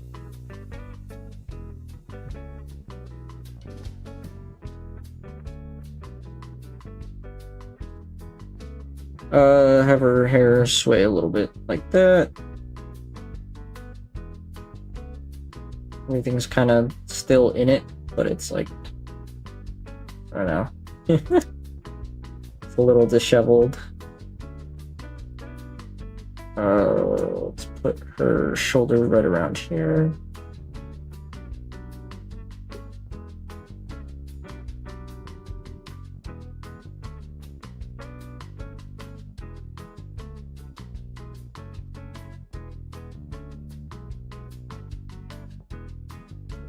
Have her hair sway a little bit like that. Everything's kind of still in it, but it's like I don't know. It's a little disheveled. Let's put her shoulder right around here.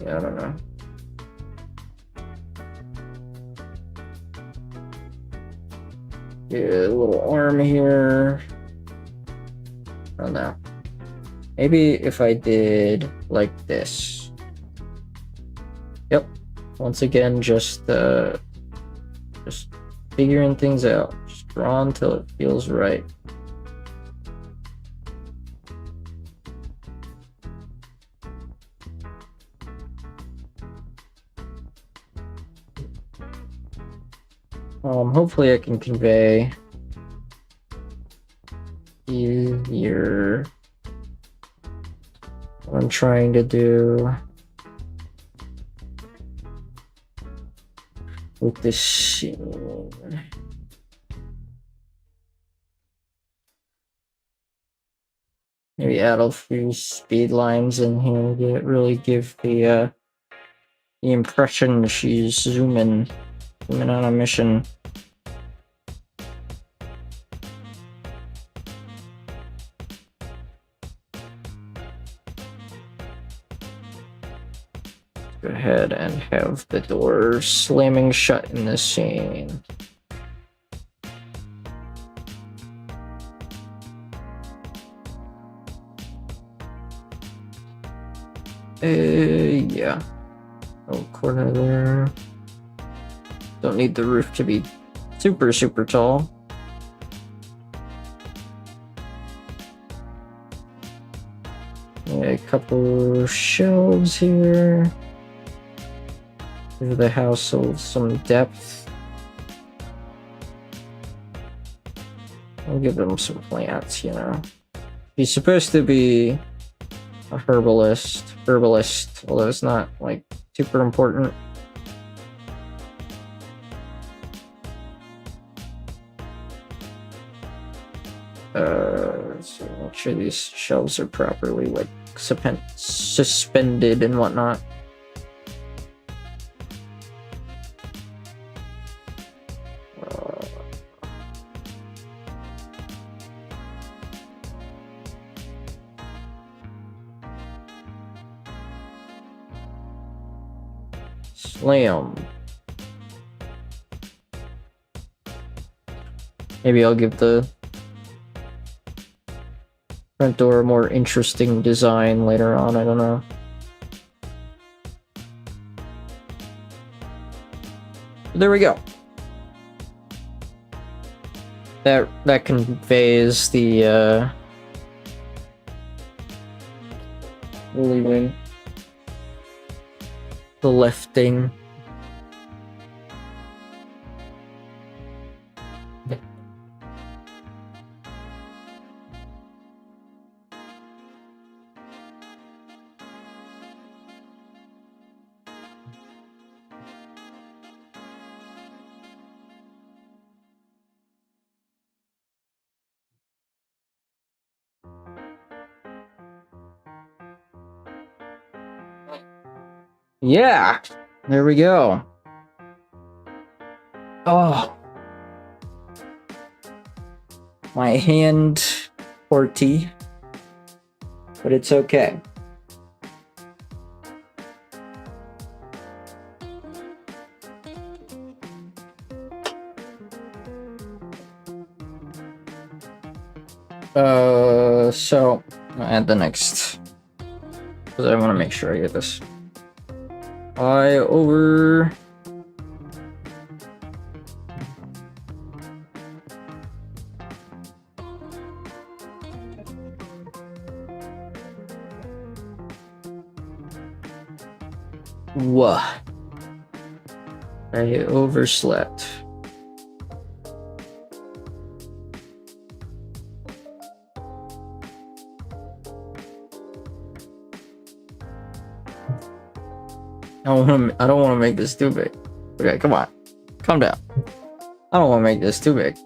Yeah, I don't know. Yeah, a little arm here. I don't know. Maybe if I did like this. Yep. Once again, just figuring things out. Just draw until it feels right. Hopefully I can convey easier what I'm trying to do with this scene. Maybe add a few speed lines in here to really give the impression she's zooming on a mission. Go ahead and have the door slamming shut in this scene. Yeah. Oh, corner there. Don't need the roof to be super tall. Yeah, a couple shelves here. Give the house some depth. I'll give them some plants, you know. He's supposed to be a herbalist, although it's not like super important. So make sure these shelves are properly like suspended and whatnot. Slam. Maybe I'll give the front door a more interesting design later on, I don't know. There we go. That conveys the leaving. The lifting. Yeah, there we go. Oh, my hand porty, but it's okay. So I'll add the next, because I want to make sure I get this. I over. Whoa. I overslept. I don't want to make this too big. Okay, come on. Calm down. I don't want to make this too big.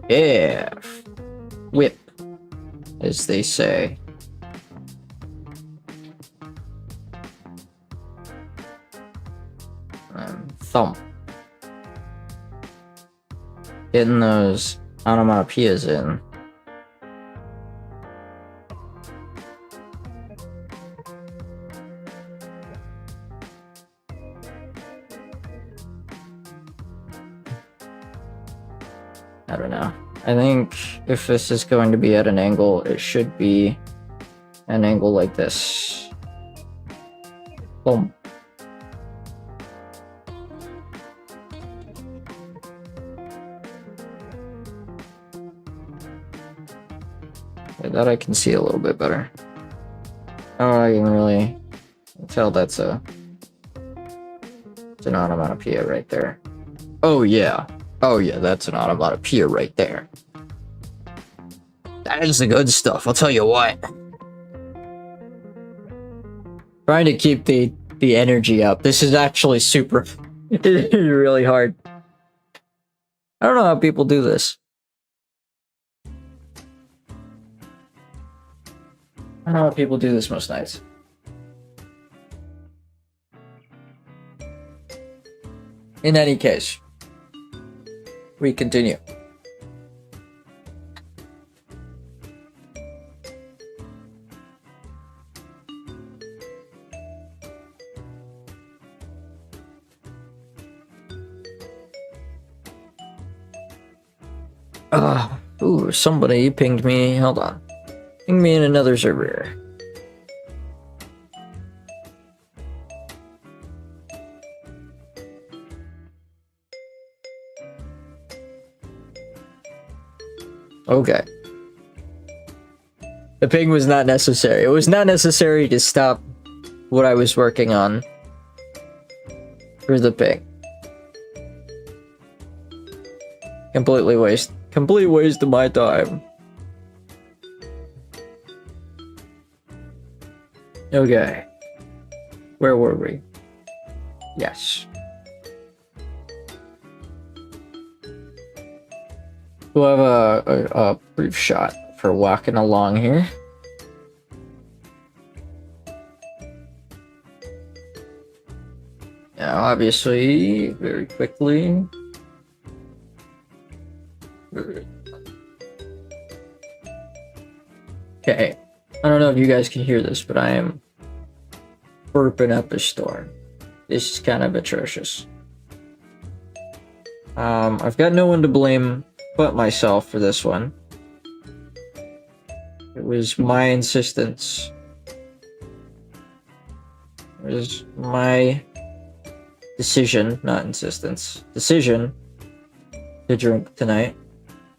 Yeah. Whip, as they say. Thump. Getting those onomatopoeias in. I don't know. I think if this is going to be at an angle, it should be an angle like this. Boom. Yeah, that I can see a little bit better. Oh, I can really tell it's an onomatopoeia right there. Oh yeah. Oh yeah, that's an onomatopoeia right there. That is the good stuff, I'll tell you what. Trying to keep the energy up. This is actually super really hard. I don't know how people do this. I don't know how people do this most nights. In any case, we continue. Ooh, somebody pinged me. Hold on. Pinged me in another server. Okay. The ping was not necessary. It was not necessary to stop what I was working on for the ping. Complete waste of my time. Okay. Where were we? Yes. We'll have a brief shot for walking along here. Now, obviously, very quickly. Okay. I don't know if you guys can hear this, but I am burping up a storm. This is kind of atrocious. I've got no one to blame but myself for this one. It was my insistence. It was my decision, not insistence. Decision to drink tonight.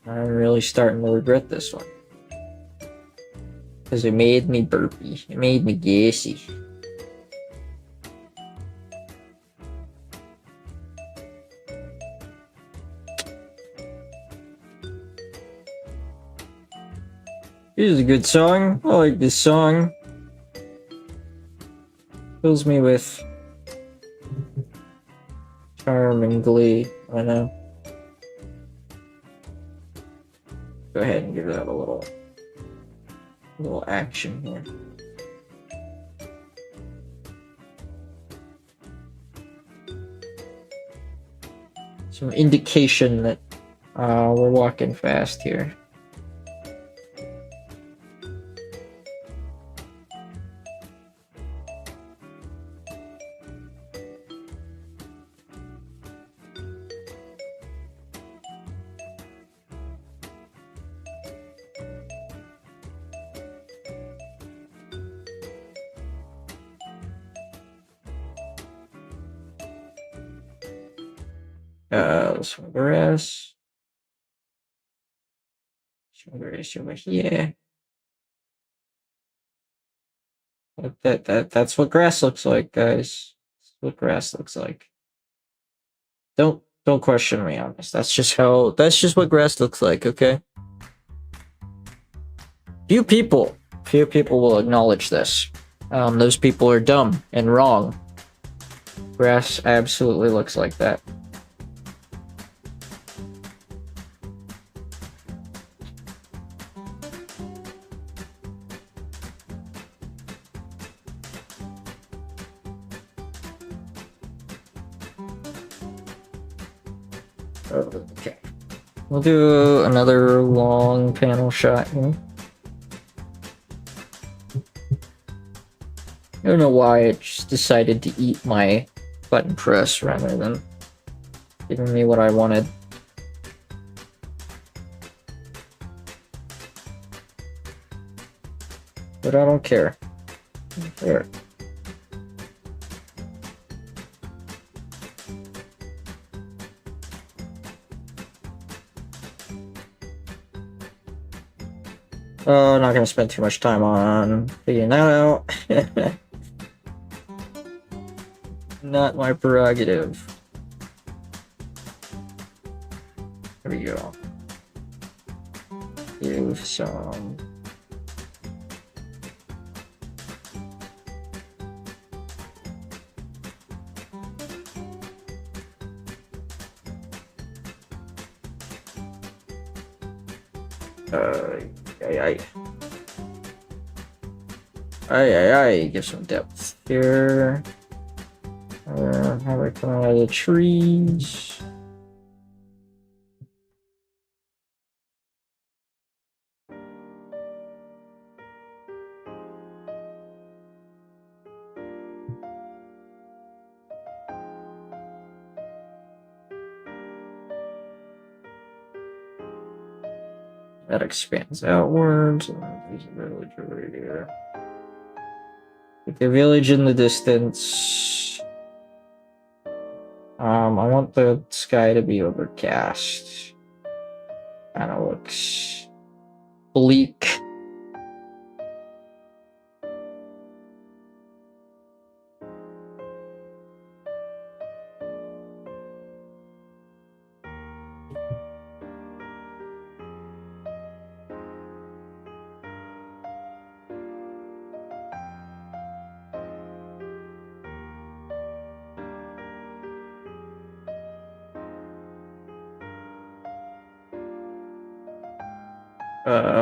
I'm really starting to regret this one. Because it made me burpy. It made me gassy. This is a good song. I like this song. Fills me with charm and glee. I know. Go ahead and give that a little action here. Some indication that we're walking fast here. Some grass. Some grass over here. That's what grass looks like, guys. That's what grass looks like. Don't question me on this. That's just what grass looks like, okay? Few people will acknowledge this. Those people are dumb and wrong. Grass absolutely looks like that. Okay. We'll do another long panel shot here. I don't know why it just decided to eat my button press rather than giving me what I wanted. But I don't care. I don't care. Oh, not gonna spend too much time on figuring that out. Not my prerogative. There we go. Give some. Give some depth here. How are we coming out of the trees? That expands outwards. There's a village over here. With the village in the distance. I want the sky to be overcast. Kinda looks bleak.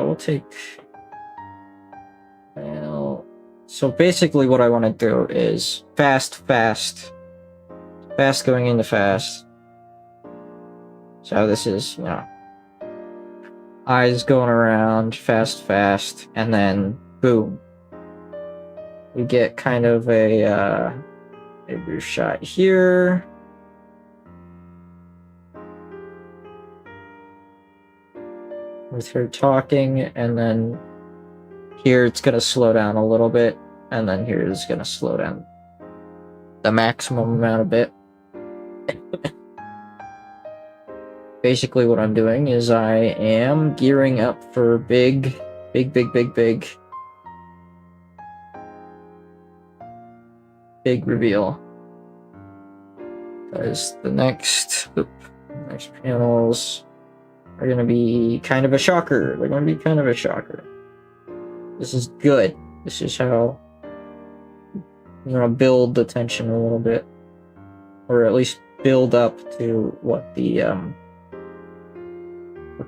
We'll take. Well, so basically, what I want to do is fast going into fast. So this is, you know, eyes going around, fast, and then boom. We get kind of a maybe shot here. With her talking, and then here it's gonna slow down a little bit, and then here it's gonna slow down the maximum amount of bit. Basically what I'm doing is I am gearing up for big reveal. Because the next panels are gonna be kind of a shocker. They're gonna be kind of a shocker. This is good. This is how I'm gonna build the tension a little bit. Or at least build up to what the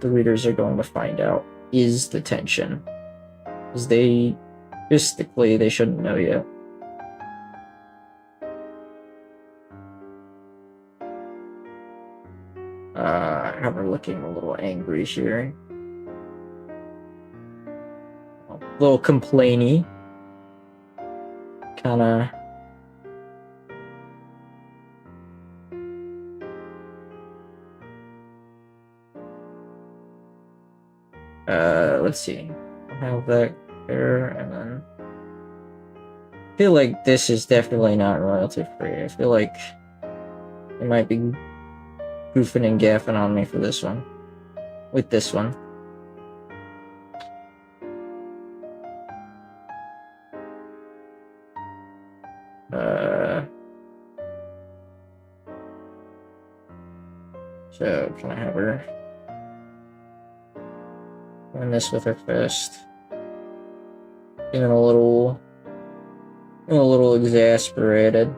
readers are going to find out is the tension. Because realistically, they shouldn't know yet. I have her looking a little angry here. A little complainy. Kinda. Let's see. I'll have that there, and then I feel like this is definitely not royalty free. I feel like it might be goofing and gaffing on me for this one. With this one. So, can I have her doing this with her fist? Feeling a little exasperated.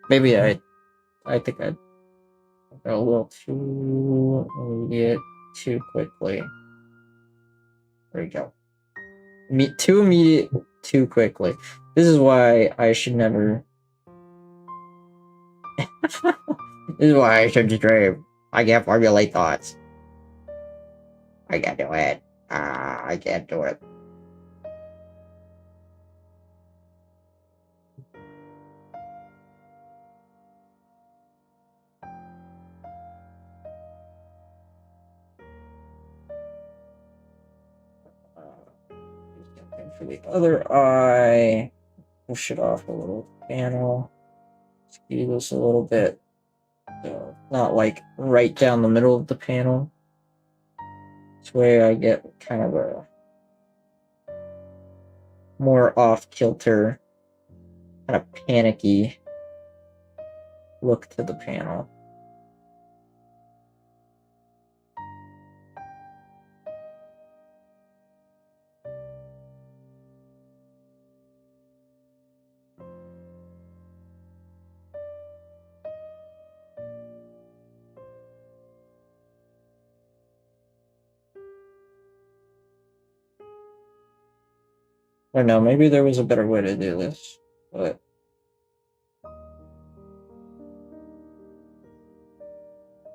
Maybe I think I got a little too immediate too quickly. There we go. Too immediate too quickly. This is why I should never. This is why I shouldn't dream. I can't formulate thoughts. I can't do it. I can't do it. For the other eye, push it off a little panel. Skew this a little bit. So not like right down the middle of the panel. This way I get kind of a more off-kilter, kind of panicky look to the panel. I don't know, maybe there was a better way to do this, but I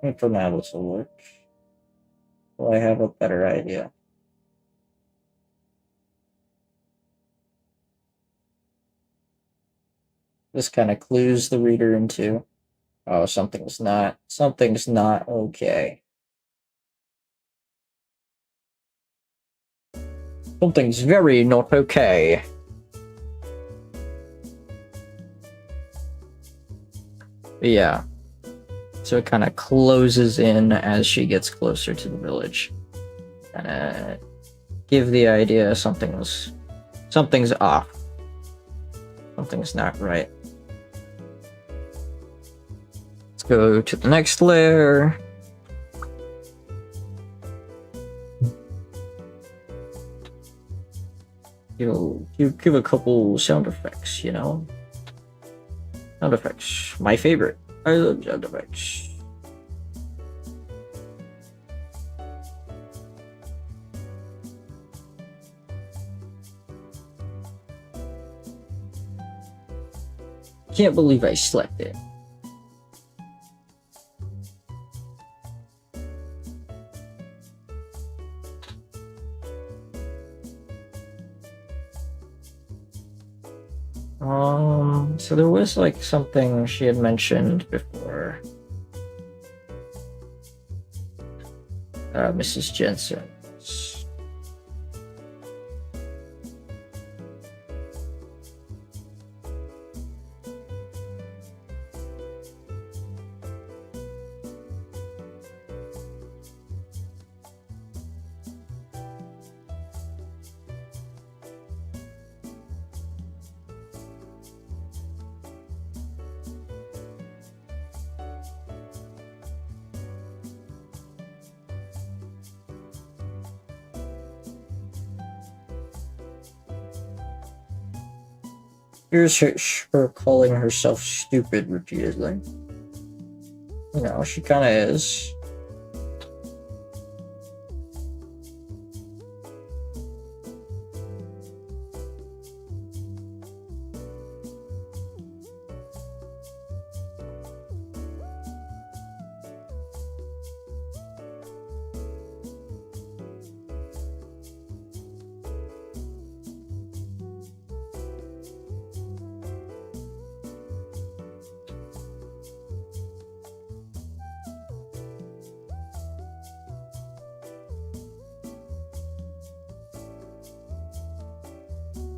think for now this will work. Well, I have a better idea. This kind of clues the reader into, oh, something's not okay. Something's very not okay. But yeah. So it kind of closes in as she gets closer to the village. Kind of give the idea something's off. Something's not right. Let's go to the next layer. You give a couple sound effects, you know? Sound effects. My favorite. I love sound effects. Can't believe I slept in. So there was like something she had mentioned before. Mrs. Jensen. Here's her calling herself stupid repeatedly. You know, she kind of is.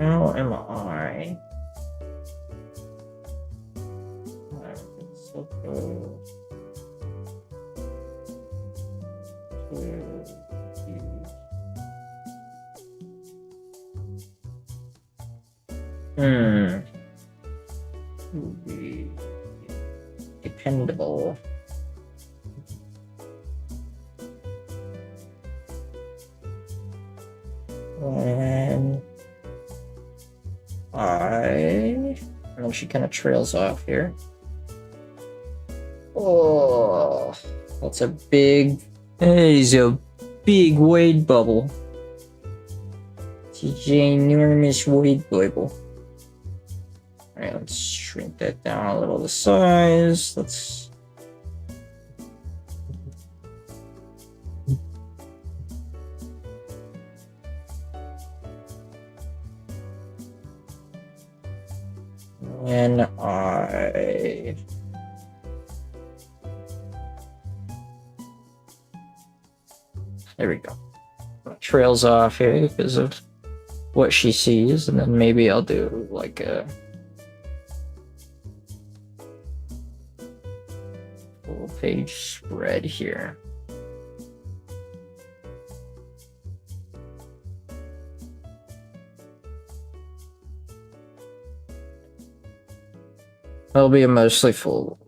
How am I? Be dependable. And then she kind of trails off here. Oh, that's a big. He's a big Wade bubble. It's a ginormous Wade bubble. Alright, let's shrink that down a little, the size. Let's. And there we go. Trails off here because of what she sees, and then maybe I'll do like a full page spread here. It'll be a mostly full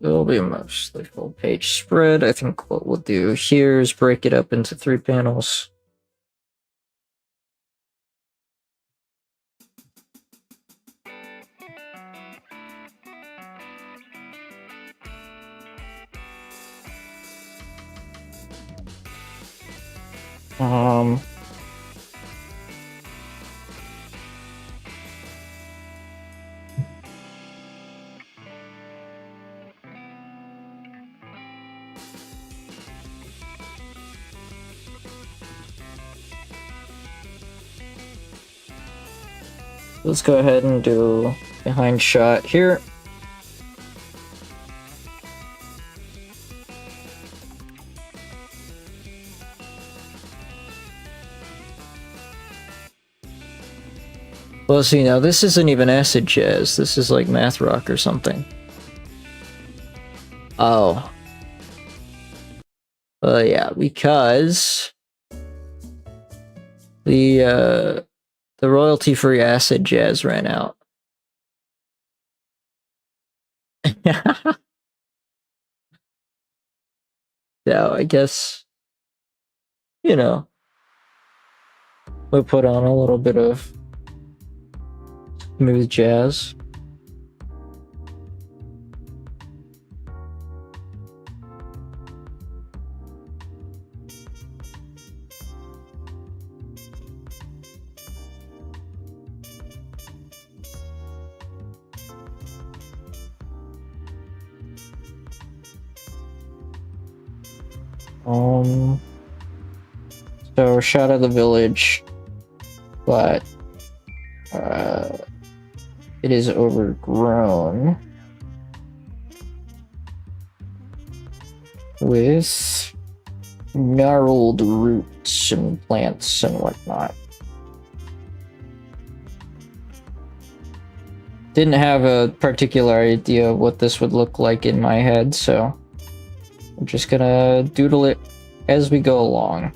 page spread. I think what we'll do here is break it up into 3 panels. Let's go ahead and do behind shot here. Well, see, now this isn't even acid jazz. This is like math rock or something. Oh. Yeah, because the royalty-free acid jazz ran out. So I guess, you know, we'll put on a little bit of smooth jazz. So shot of the village, but it is overgrown with gnarled roots and plants and whatnot. Didn't have a particular idea of what this would look like in my head, so I'm just gonna doodle it as we go along.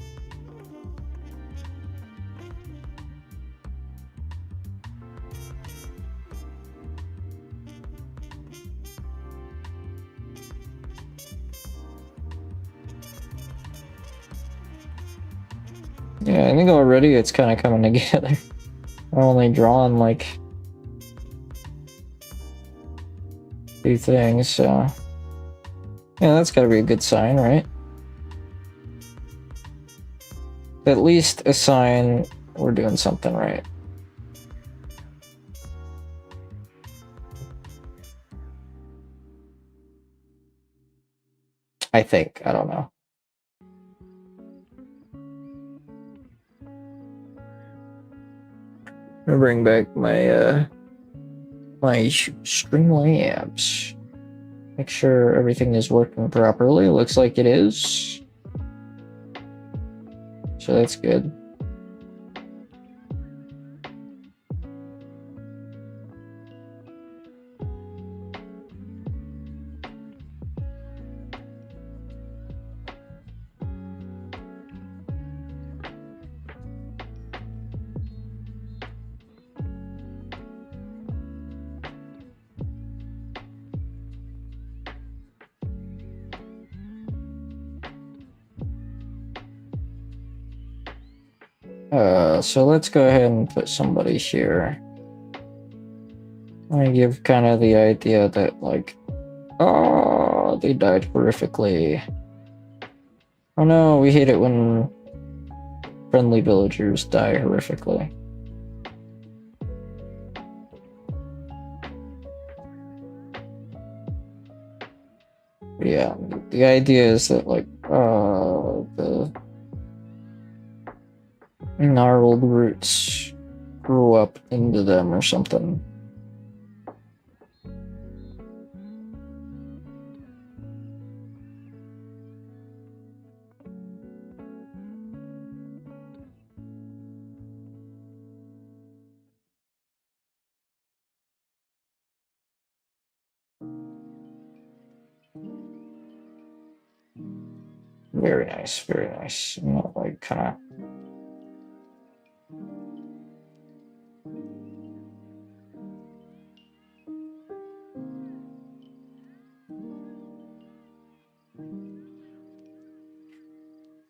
Yeah, I think already it's kind of coming together. I've only drawn like 2 things, so yeah, that's gotta be a good sign, right? At least a sign we're doing something right. I think. I don't know. I'm gonna bring back my my Streamlabs. Make sure everything is working properly. Looks like it is. So that's good. So let's go ahead and put somebody here. I give kind of the idea that, like, oh, they died horrifically. Oh no, we hate it when friendly villagers die horrifically. Yeah, the idea is that, like, the gnarled roots grew up into them or something. Very nice, very nice. You know, like, kind of.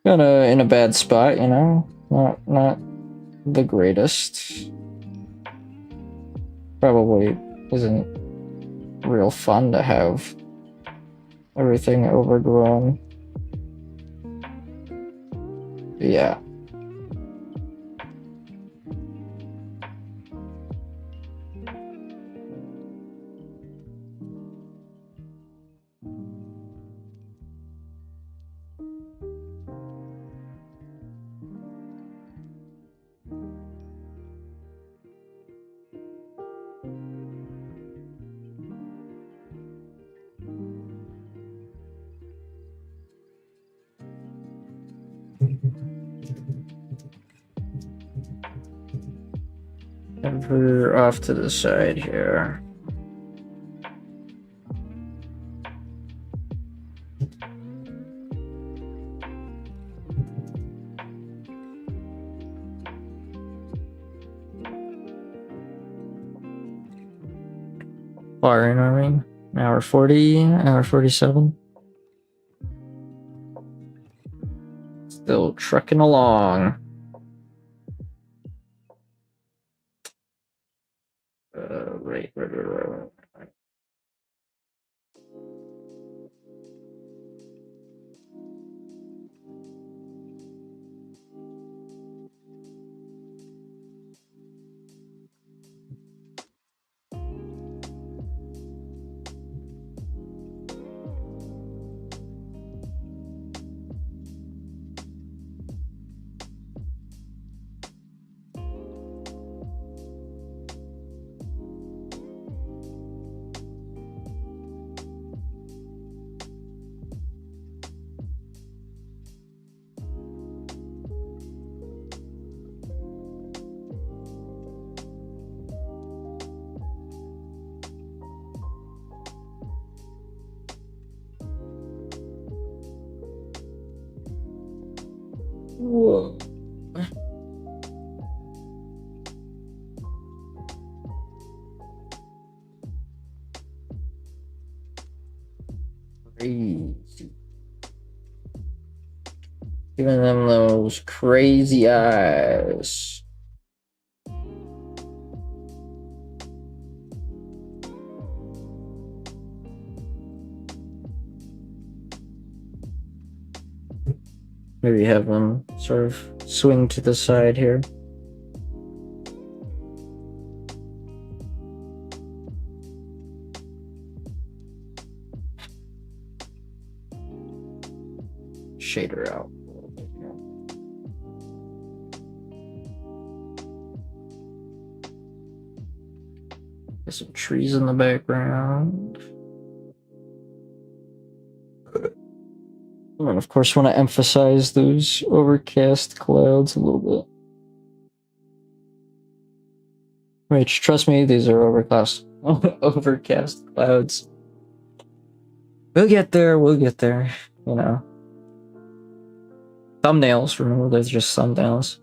Kind of in a bad spot, you know? Not the greatest. Probably isn't real fun to have everything overgrown. But yeah. And we're off to the side here. Far in army. Hour 40, hour 47. Still trucking along. Right. Whoa. Crazy. Giving them those crazy eyes. Maybe have them sort of swing to the side here. Shader out. There's some trees in the background. And of course, want to emphasize those overcast clouds a little bit. Rich, trust me, these are overcast clouds. We'll get there, you know. Thumbnails, remember, they're just thumbnails.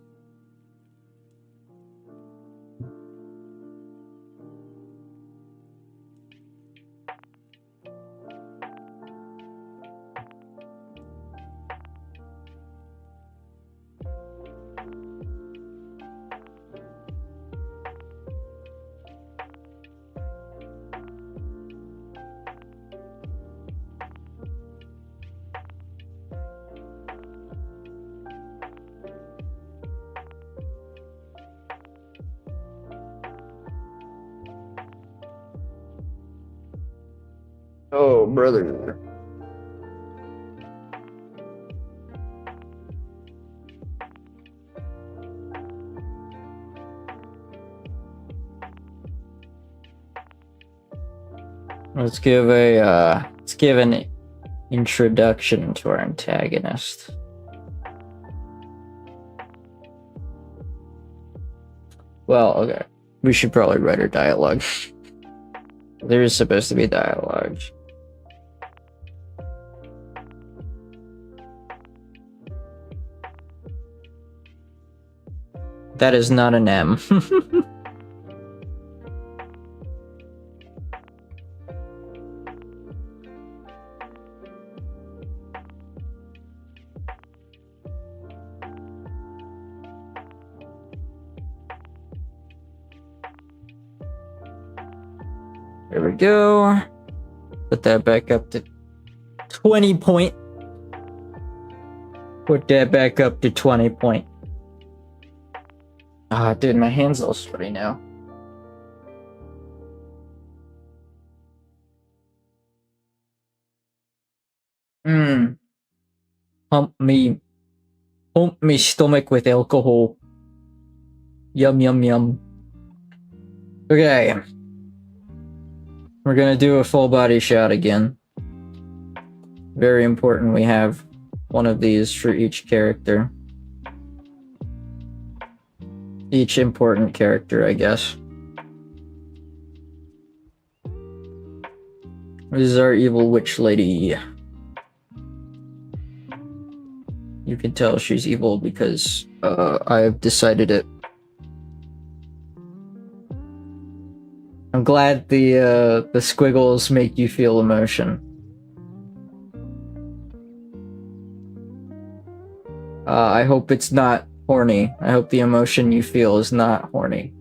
Oh, brother. Let's give an introduction to our antagonist. Well, okay. We should probably write her dialogue. There is supposed to be dialogue. That is not an M. There we go. Put that back up to 20 point. Put that back up to 20 point. Ah, dude, my hand's all sweaty now. Pump me stomach with alcohol. Yum, yum, yum. Okay. We're gonna do a full body shot again. Very important we have one of these for each character. Each important character, I guess. This is our evil witch lady. You can tell she's evil because I've decided it. I'm glad the squiggles make you feel emotion. I hope it's not horny. I hope the emotion you feel is not horny.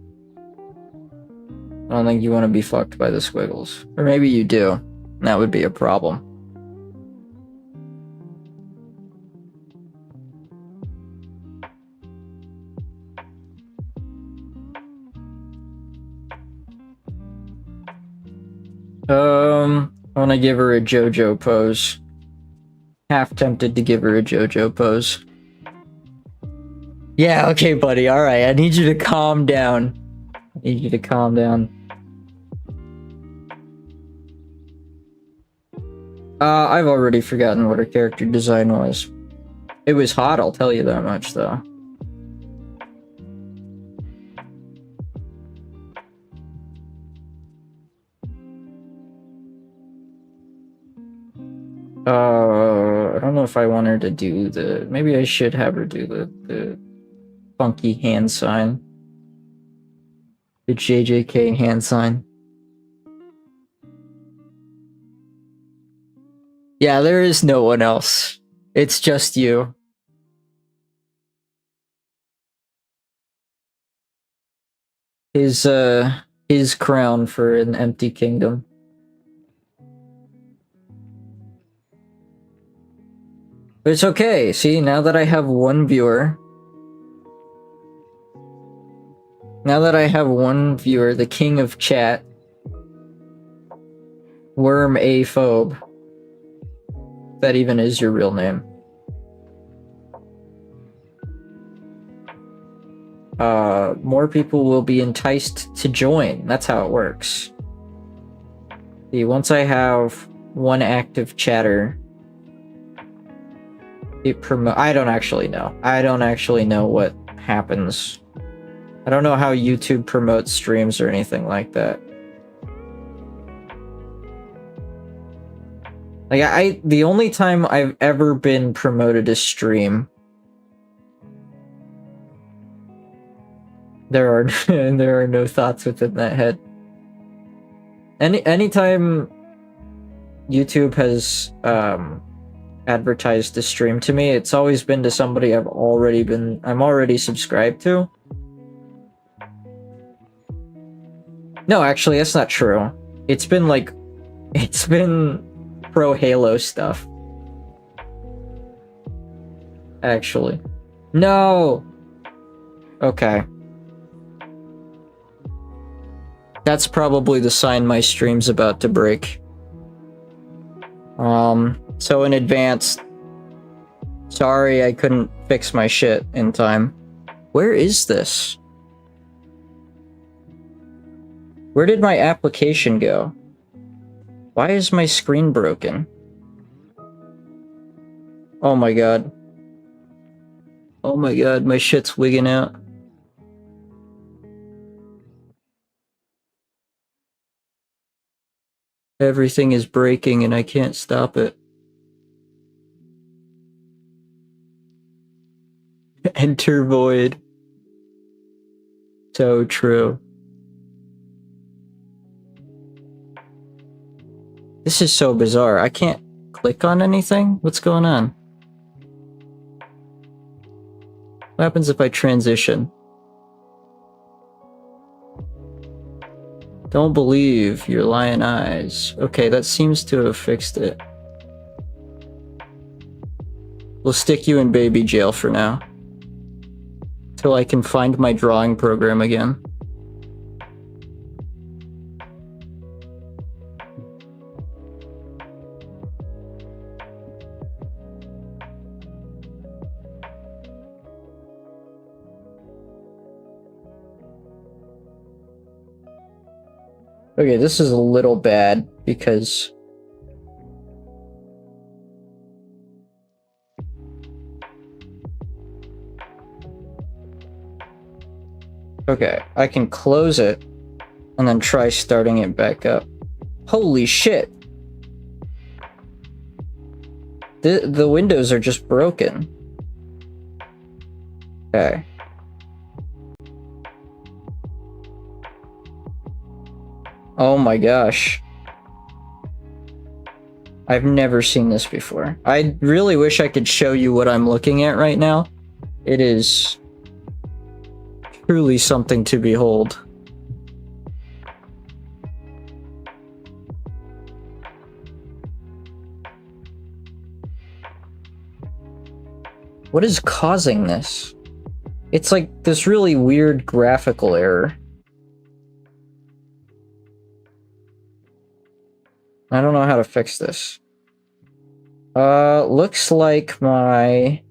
I don't think you want to be fucked by the squiggles. Or maybe you do. That would be a problem. I want to give her a JoJo pose. Half tempted to give her a JoJo pose. Yeah, okay, buddy. All right, I need you to calm down. I need you to calm down. I've already forgotten what her character design was. It was hot, I'll tell you that much, though. I don't know if I want her to do the... Maybe I should have her do the funky hand sign. The JJK hand sign. Yeah, there is no one else. It's just you. His crown for an empty kingdom. But it's okay. See, now that I have one viewer... Now that I have one viewer, the king of chat... Worm A Phobe. That even is your real name. More people will be enticed to join. That's how it works. See, once I have one active chatter... I don't actually know. I don't actually know what happens. I don't know how YouTube promotes streams or anything like that. Like, the only time I've ever been promoted a stream... There are no thoughts within that head. Anytime YouTube has, advertised the stream to me, it's always been to somebody I'm already subscribed to. No, actually, that's not true. It's been pro Halo stuff. Actually. No! Okay. That's probably the sign my stream's about to break. So in advance, sorry I couldn't fix my shit in time. Where is this? Where did my application go? Why is my screen broken? Oh my god. Oh my god, my shit's wigging out. Everything is breaking and I can't stop it. Enter void. So true. This is so bizarre. I can't click on anything? What's going on? What happens if I transition? Don't believe your lion eyes. Okay, that seems to have fixed it. We'll stick you in baby jail for now. Till I can find my drawing program again. Okay, this is a little bad because okay, I can close it and then try starting it back up. Holy shit! The windows are just broken. Okay. Oh my gosh. I've never seen this before. I really wish I could show you what I'm looking at right now. It is truly something to behold. What is causing this? It's like this really weird graphical error. I don't know how to fix this. Looks like my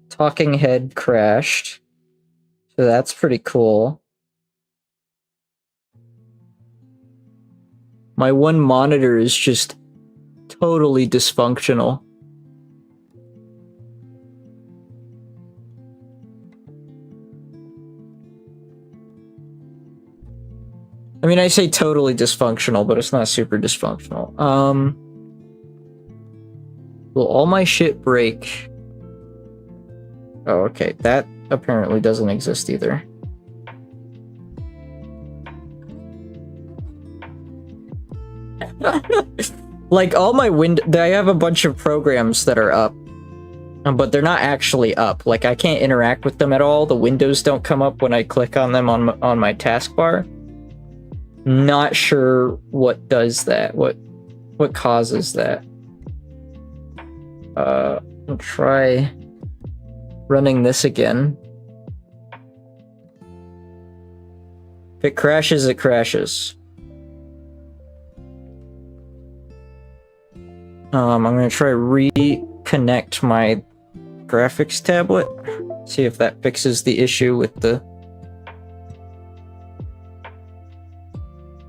talking head crashed. So that's pretty cool. My one monitor is just totally dysfunctional. I mean, I say totally dysfunctional, but it's not super dysfunctional. Will all my shit break? Oh, okay. That apparently doesn't exist either. Like, all my I have a bunch of programs that are up, but they're not actually up. Like, I can't interact with them at all. The windows don't come up when I click on them on my taskbar. Not sure what does that. What causes that? I'll try running this again. If it crashes, it crashes. I'm gonna try reconnect my graphics tablet. See if that fixes the issue with the...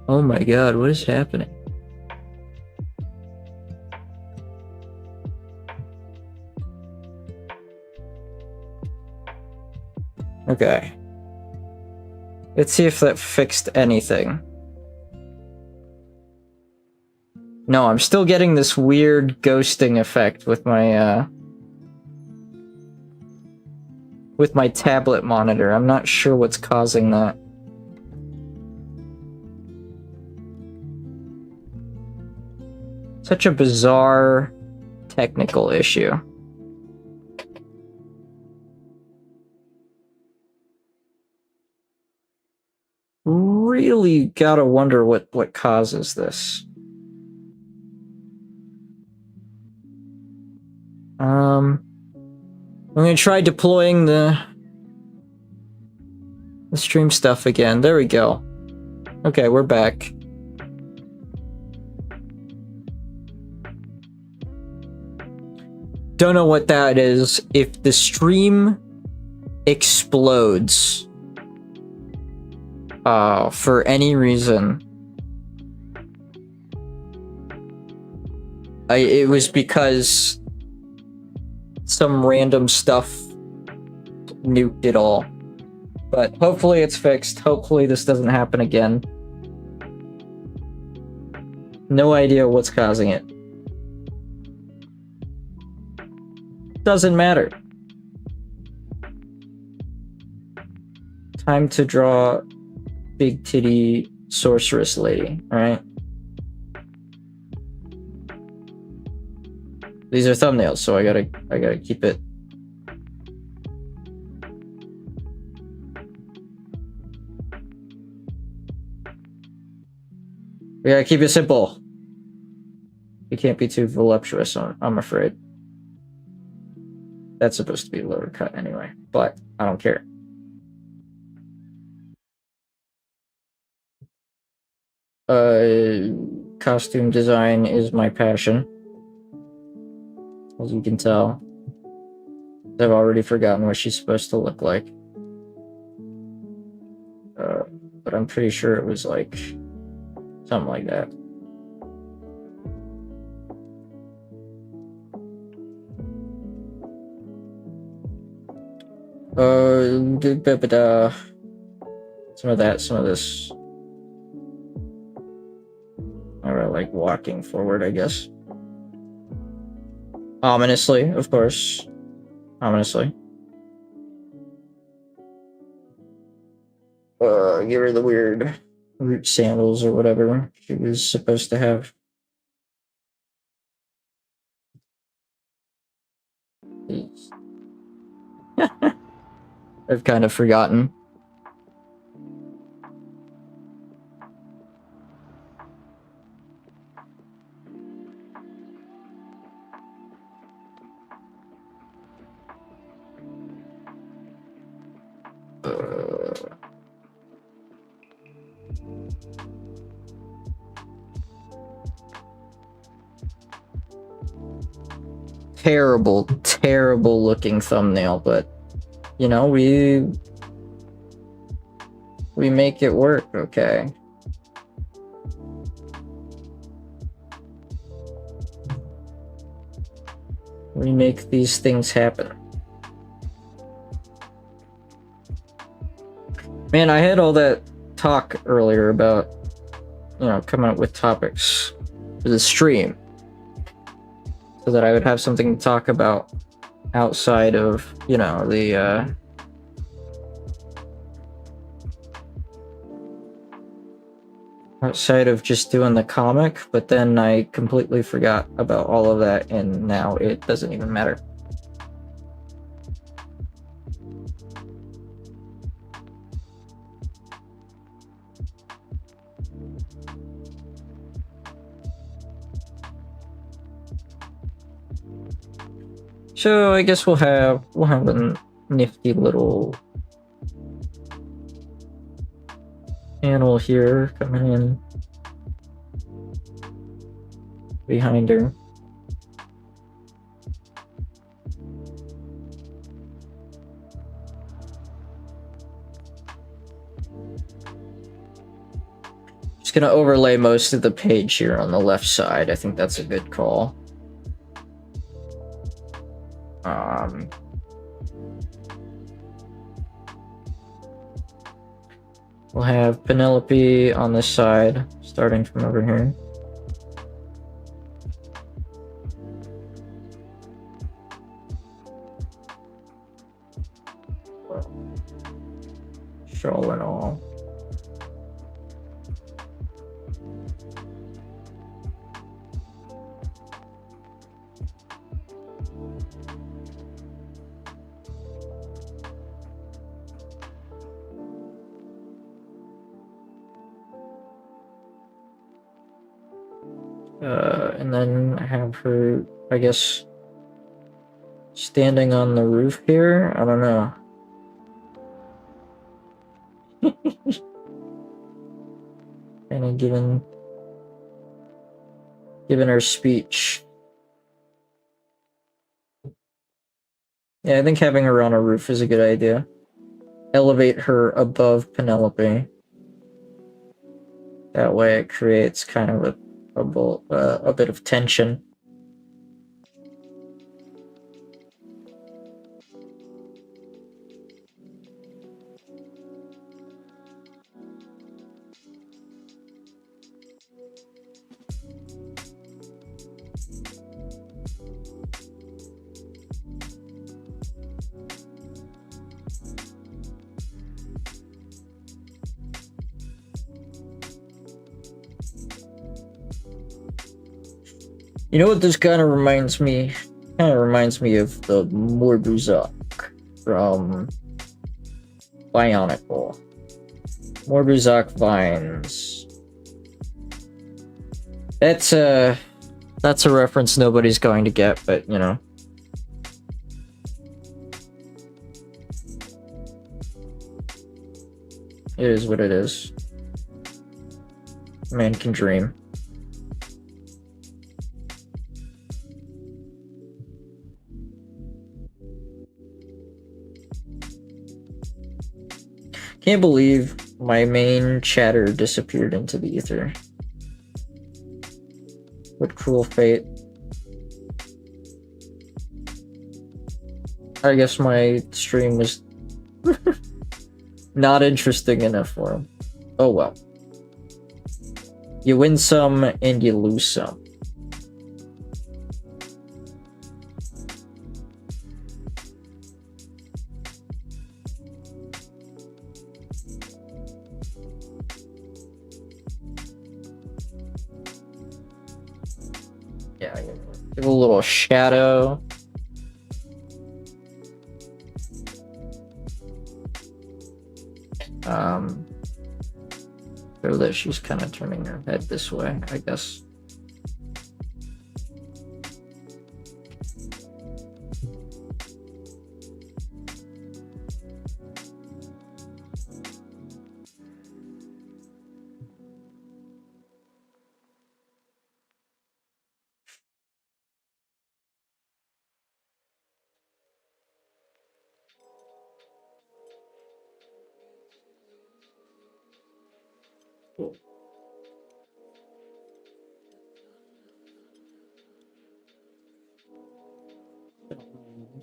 Oh my god, what is happening? Okay. Let's see if that fixed anything. No, I'm still getting this weird ghosting effect with my tablet monitor. I'm not sure what's causing that. Such a bizarre technical issue. Really gotta wonder what causes this. I'm gonna try deploying the stream stuff again. There we go. Okay, we're back. don't know what that is. If the stream explodes for any reason, it was because some random stuff nuked it all. But hopefully it's fixed. Hopefully this doesn't happen again. No idea what's causing it. Doesn't matter. Time to draw big titty sorceress lady, alright? These are thumbnails, so I gotta keep it. We gotta keep it simple. It can't be too voluptuous, I'm afraid. That's supposed to be lower cut anyway, but I don't care. Costume design is my passion. As you can tell. I've already forgotten what she's supposed to look like. But I'm pretty sure it was like something like that. Some of that, some of this. Or like walking forward, I guess. Ominously, of course. Ominously. Give her the weird root sandals or whatever she was supposed to have. I've kind of forgotten. Terrible, terrible looking thumbnail, but you know, we make it work, okay? We make these things happen. Man, I had all that talk earlier about, you know, coming up with topics for the stream so that I would have something to talk about outside of, you know, the outside of just doing the comic, but then I completely forgot about all of that and now it doesn't even matter. So I guess we'll have a nifty little panel here coming in behind her. Just gonna overlay most of the page here on the left side. I think that's a good call. We'll have Penelope on this side, starting from over here. Shawl and all. And then have her, I guess, standing on the roof here? I don't know. Kind of giving her speech. Yeah, I think having her on a roof is a good idea. Elevate her above Penelope. That way it creates kind of a bit of tension. You know what this kind of reminds me? Kind of reminds me of the Morbuzak from Bionicle. Morbuzak vines. That's a reference nobody's going to get, but you know. It is what it is. Man can dream. Can't believe my main chatter disappeared into the ether. What cruel fate. I guess my stream was not interesting enough for him. Oh well. You win some and you lose some. Yeah, give a little shadow. So that she's kind of turning her head this way, I guess.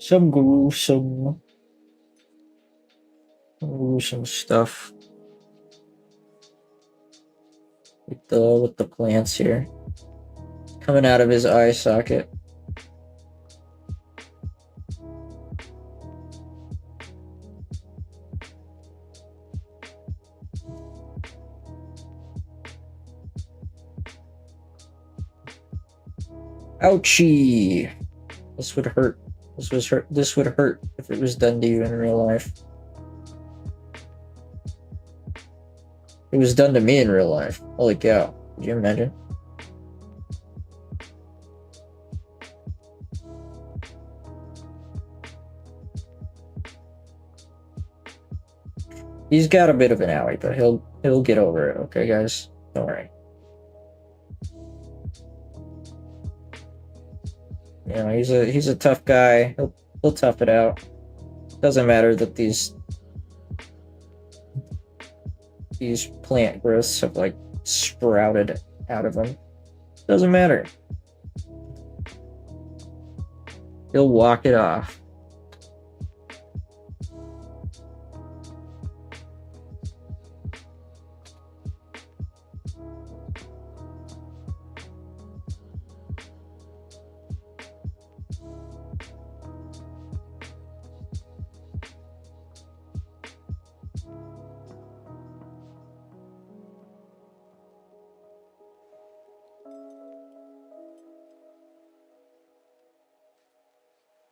Some gruesome stuff with the plants here coming out of his eye socket. Ouchie! This would hurt. This would hurt if it was done to you in real life. It was done to me in real life. Holy cow. Could you imagine? He's got a bit of an owie, but he'll get over it, okay guys? Don't worry. You know, he's a tough guy. He'll tough it out. Doesn't matter that these plant growths have like sprouted out of him. Doesn't matter. He'll walk it off.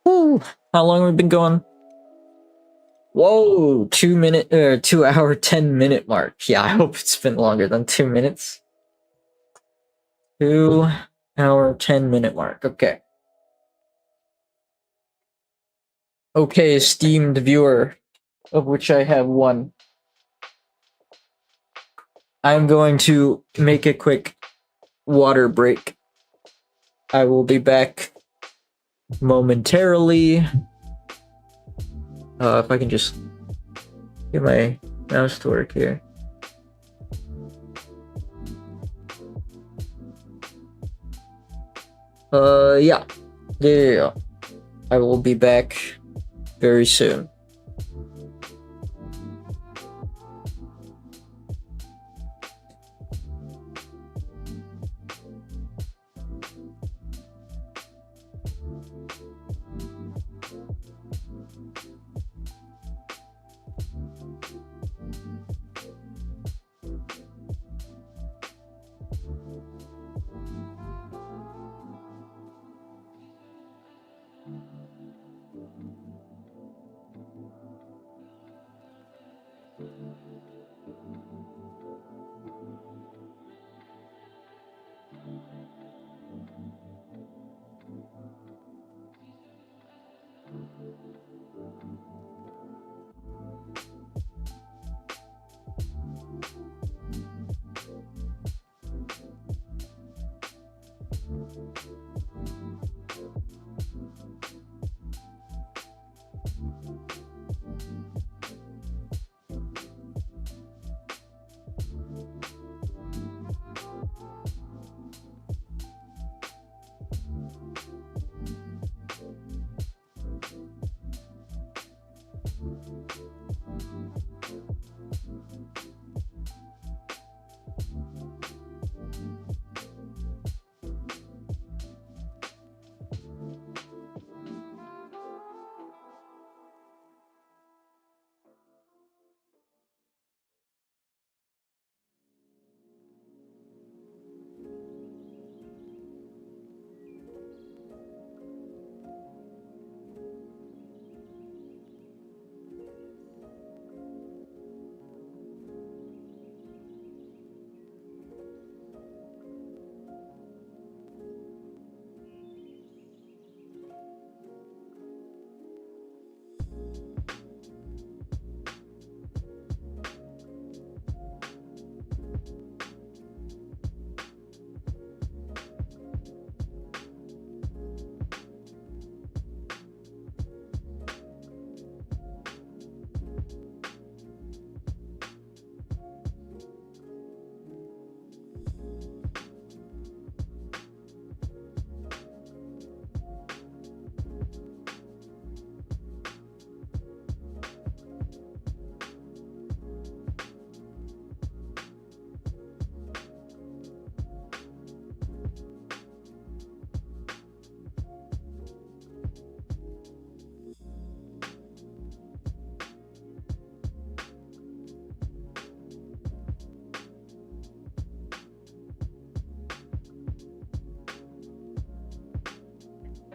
Woo! How long have we been going? Whoa, 2 hour 10-minute mark. Yeah, I hope it's been longer than 2 minutes. 2 hour 10-minute mark. Okay. Okay, esteemed viewer, of which I have one. I'm going to make a quick water break. I will be back momentarily. If I can just get my mouse to work here. Yeah. Yeah. I will be back very soon.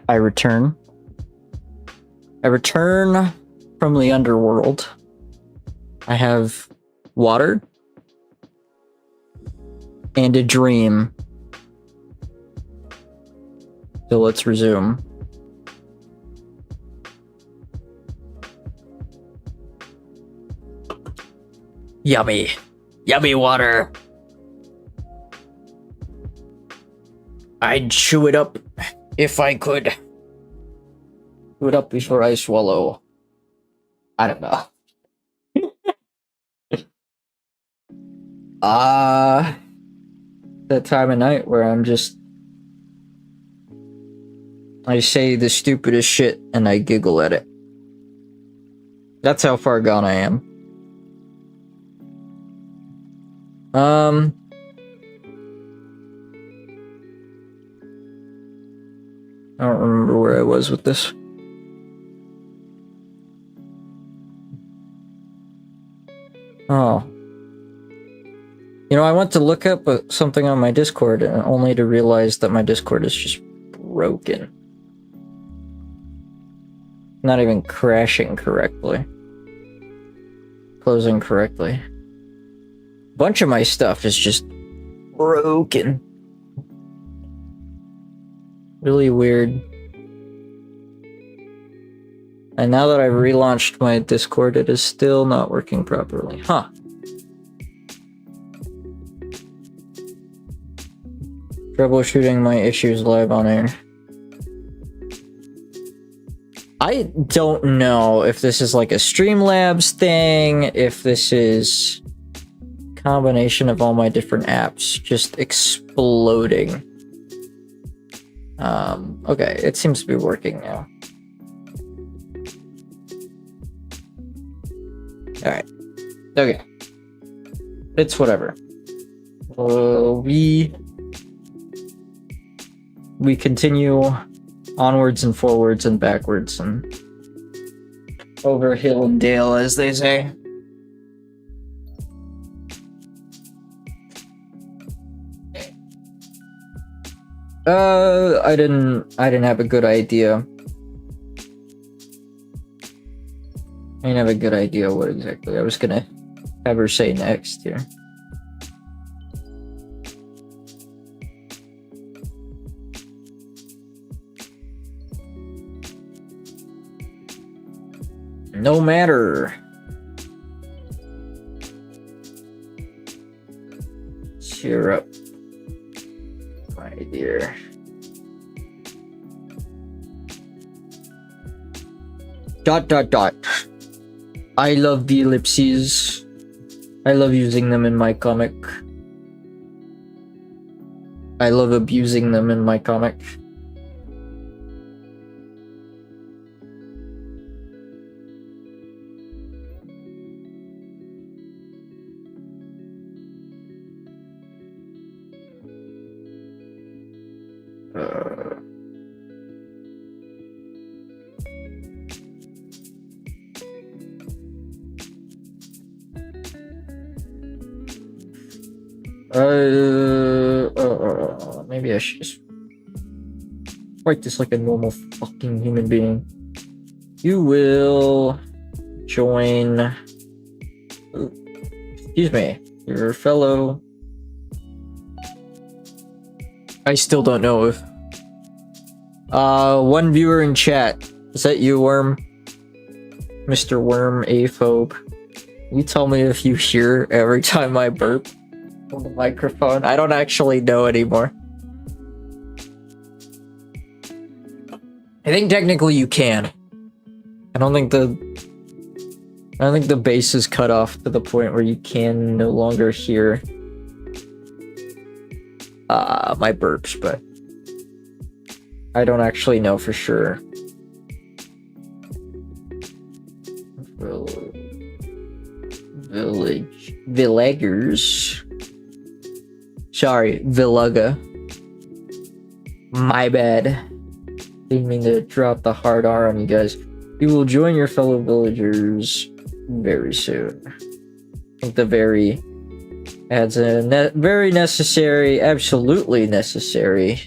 I return. I return from the underworld. I have water and a dream. So let's resume. Yummy. Yummy water. I'd chew it up if I could. Chew it up before I swallow. I don't know. That time of night where I say the stupidest shit and I giggle at it. That's how far gone I am. I don't remember where I was with this. Oh. You know, I went to look up something on my Discord and only to realize that my Discord is just broken. Not even crashing correctly. Closing correctly. A bunch of my stuff is just broken. Really weird. And now that I've relaunched my Discord, it is still not working properly. Huh. Troubleshooting my issues live on air. I don't know if this is like a Streamlabs thing, if this is a combination of all my different apps just exploding. Okay, it seems to be working now. Alright. Okay. It's whatever. We continue onwards and forwards and backwards and over hill and dale, as they say. I didn't have a good idea. I didn't have a good idea what exactly I was gonna have her say next here. No matter. Cheer up, my dear. Dot dot dot. I love the ellipses. I love using them in my comic. I love abusing them in my comic. Maybe I should just write this like a normal fucking human being. You will join. Excuse me, your fellow. I still don't know if. One viewer in chat. Is that you, Worm? Mr. Worm Aphobe. You tell me if you hear every time I burp on the microphone. I don't actually know anymore. I think technically you can. I don't think the bass is cut off to the point where you can no longer hear my burps, but I don't actually know for sure. Villagers. Sorry, Villaga. My bad. Didn't mean to drop the hard R on you guys. You will join your fellow villagers very soon. I think the very adds a very necessary, absolutely necessary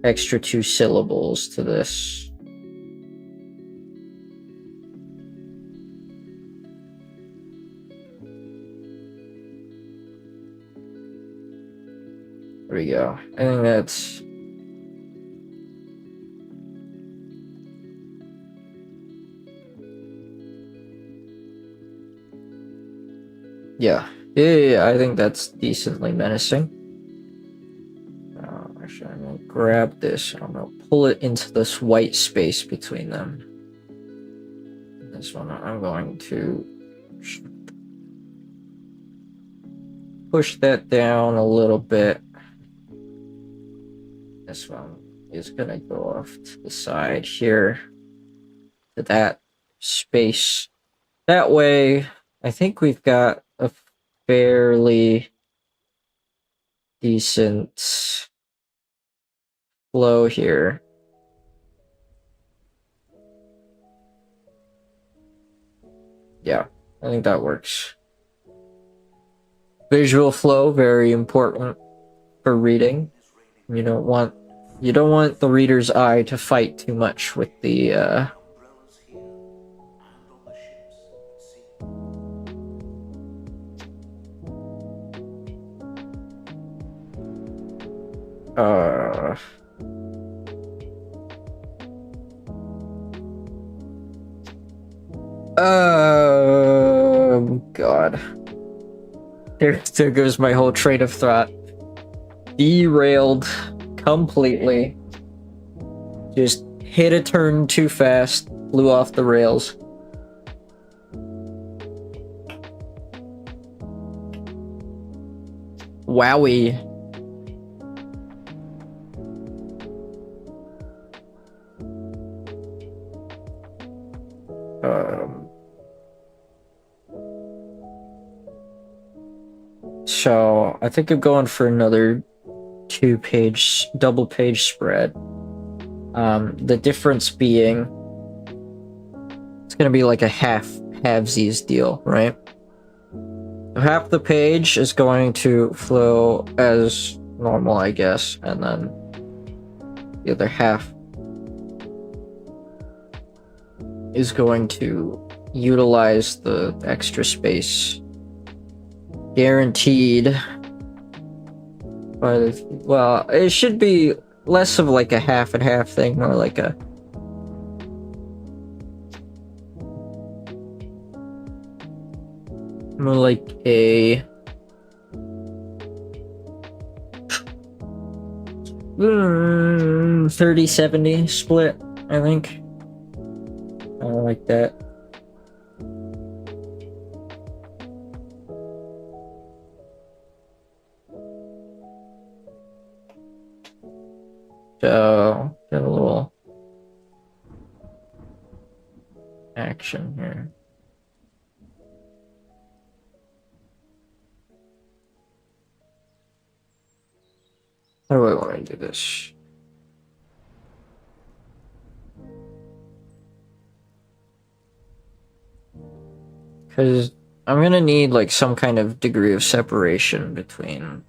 extra 2 syllables to this. There we go. I think that's... Yeah, I think that's decently menacing. Actually, I'm gonna grab this and I'm gonna pull it into this white space between them. This one, I'm going to push that down a little bit. This one is gonna go off to the side here to that space. That way, I think we've got a fairly decent flow here. Yeah, I think that works. Visual flow, very important for reading. You don't want the reader's eye to fight too much with the God. There goes my whole train of thought. Derailed completely. Just hit a turn too fast, flew off the rails. Wowie. So I think I'm going for another 2-page, double-page spread. The difference being it's gonna be like a halvesies deal, right? Half the page is going to flow as normal, I guess, and then the other half is going to utilize the extra space. Guaranteed. But, well, it should be less of like a half and half thing, more like a more like a 30-70 split, I think. I like that. So, get a little action here. How do I want to do this? Because I'm gonna need like some kind of degree of separation between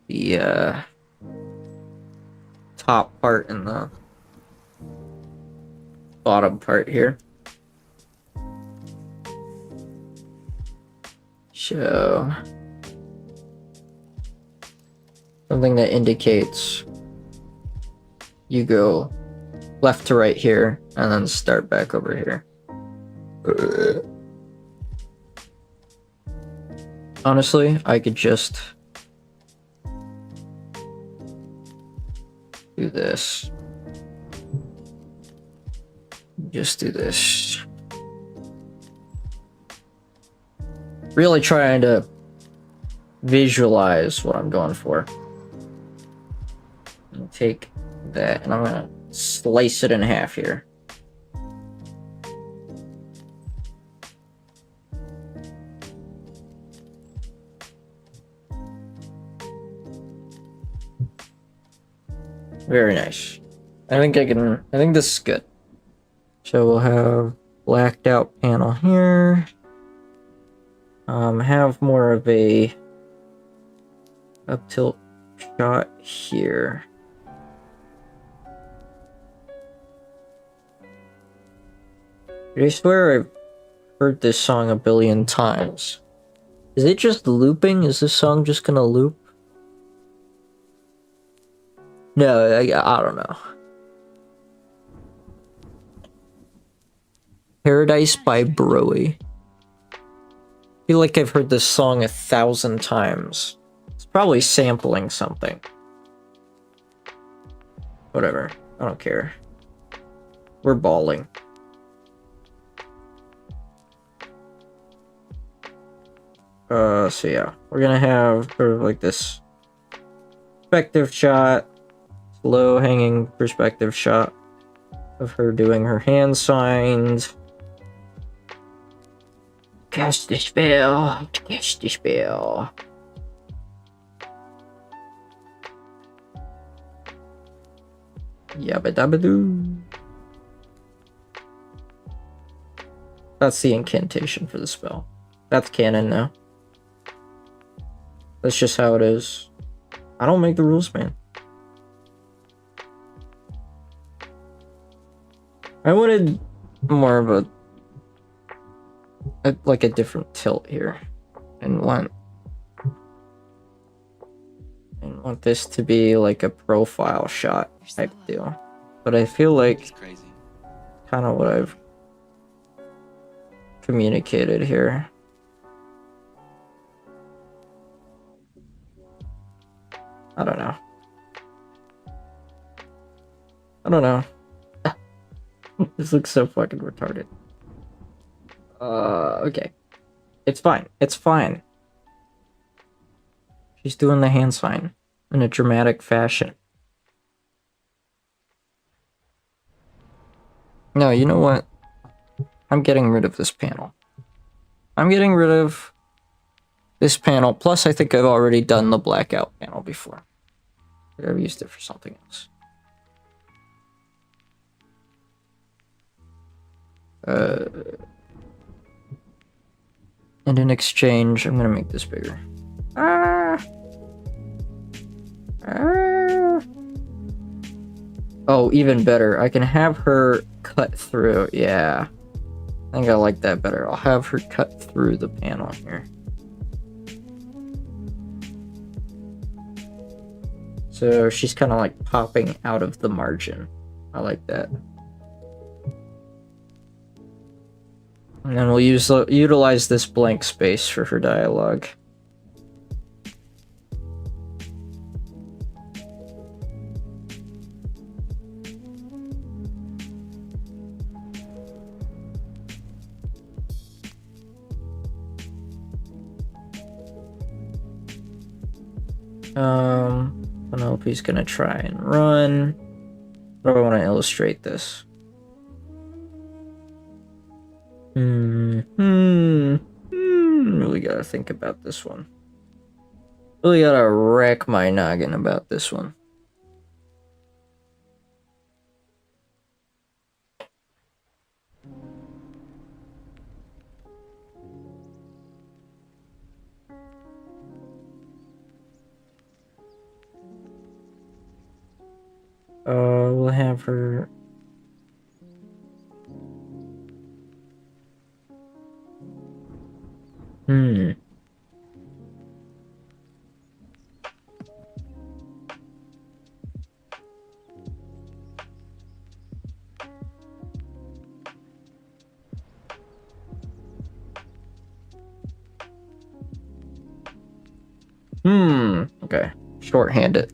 the top part and the bottom part here. So something that indicates you go left to right here and then start back over here. Honestly, I could just do this. Just do this. Really trying to visualize what I'm going for. I'll take that and I'm gonna slice it in half here. Very nice. I think this is good. So we'll have blacked out panel here. Have more of a up tilt shot here. I swear I've heard this song a billion times. Is it just looping? Is this song just gonna loop? No, I don't know. Paradise by Broey. I feel like I've heard this song 1,000 times. It's probably sampling something. Whatever. I don't care. We're balling. So yeah. We're gonna have sort of like this perspective shot. Low hanging perspective shot of her doing her hand signs. Cast the spell. Cast the spell. Yabba dabba doo. That's the incantation for the spell. That's canon now. That's just how it is. I don't make the rules, man. I wanted more of a like a different tilt here, and want this to be like a profile shot type deal. But I feel like kind of what I've communicated here. I don't know. don't know. This looks so fucking retarded. Okay. It's fine. It's fine. She's doing the hand sign in a dramatic fashion. No, you know what? I'm getting rid of this panel. I'm getting rid of this panel. Plus, I think I've already done the blackout panel before. I've used it for something else. And in exchange, I'm gonna make this bigger. Oh, even better. I can have her cut through. Yeah. I think I like that better. I'll have her cut through the panel here. So she's kind of like popping out of the margin. I like that. And then we'll utilize this blank space for her dialogue. Penelope's gonna try and run. How do I want to illustrate this? Really gotta think about this one. Really gotta rack my noggin about this one. We'll have her. Okay. Shorthand it.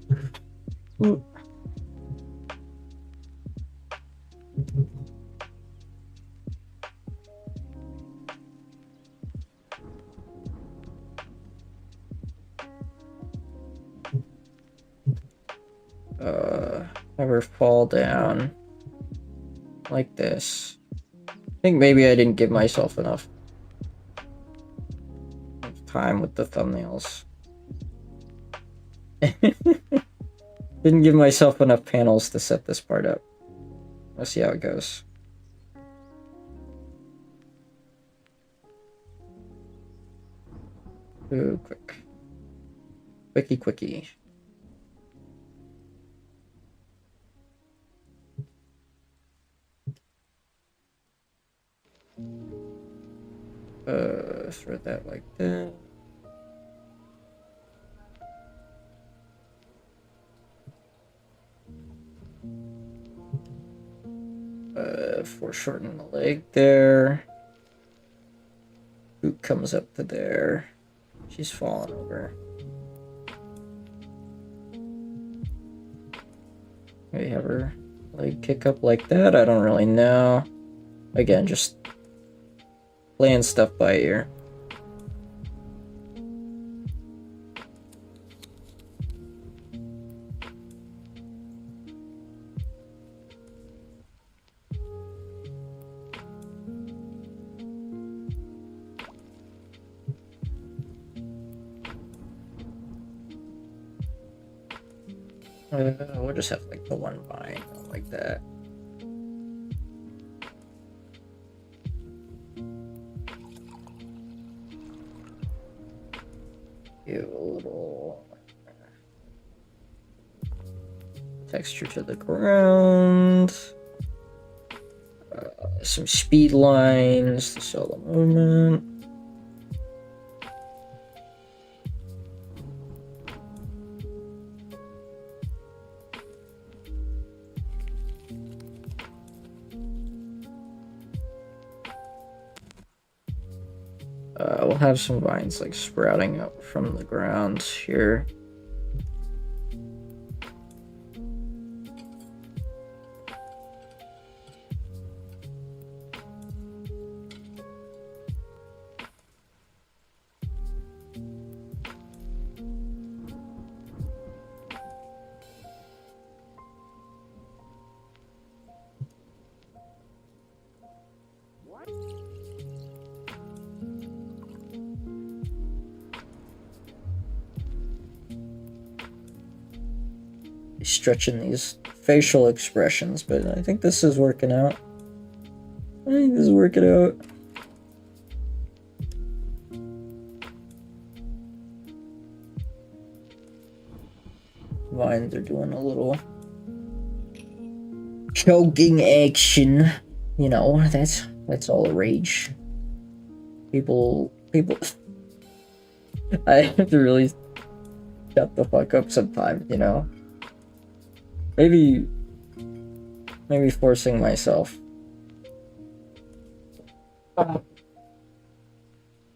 Ooh. Have her fall down like this. I think maybe I didn't give myself enough time with the thumbnails. Didn't give myself enough panels to set this part up. Let's see how it goes. Ooh, quick. Quickie. Throw that like that. Foreshorten the leg there. Boot comes up to there. She's falling over. Maybe have her leg kick up like that. I don't really know. Again, just playing stuff by ear. We'll just have like the one vine like that. Give a little texture to the ground. Some speed lines to show the movement. We'll have some vines like sprouting up from the ground here. stretching these facial expressions, but I think this is working out. I think this is working out. Vines are doing a little choking action. You know, that's all the rage. People I have to really shut the fuck up sometimes, you know. Maybe forcing myself.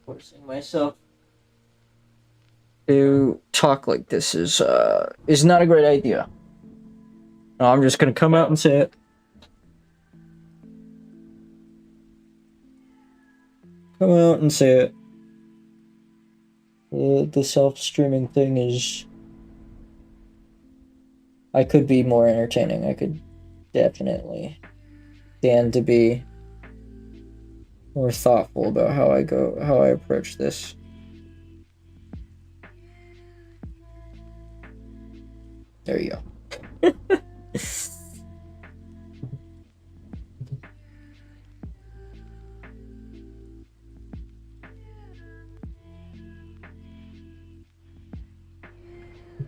Forcing myself to talk like this is not a great idea. No, I'm just gonna come out and say it. Come out and say it. The self-streaming thing is... I could be more entertaining. I could definitely stand to be more thoughtful about how I approach this. There you go.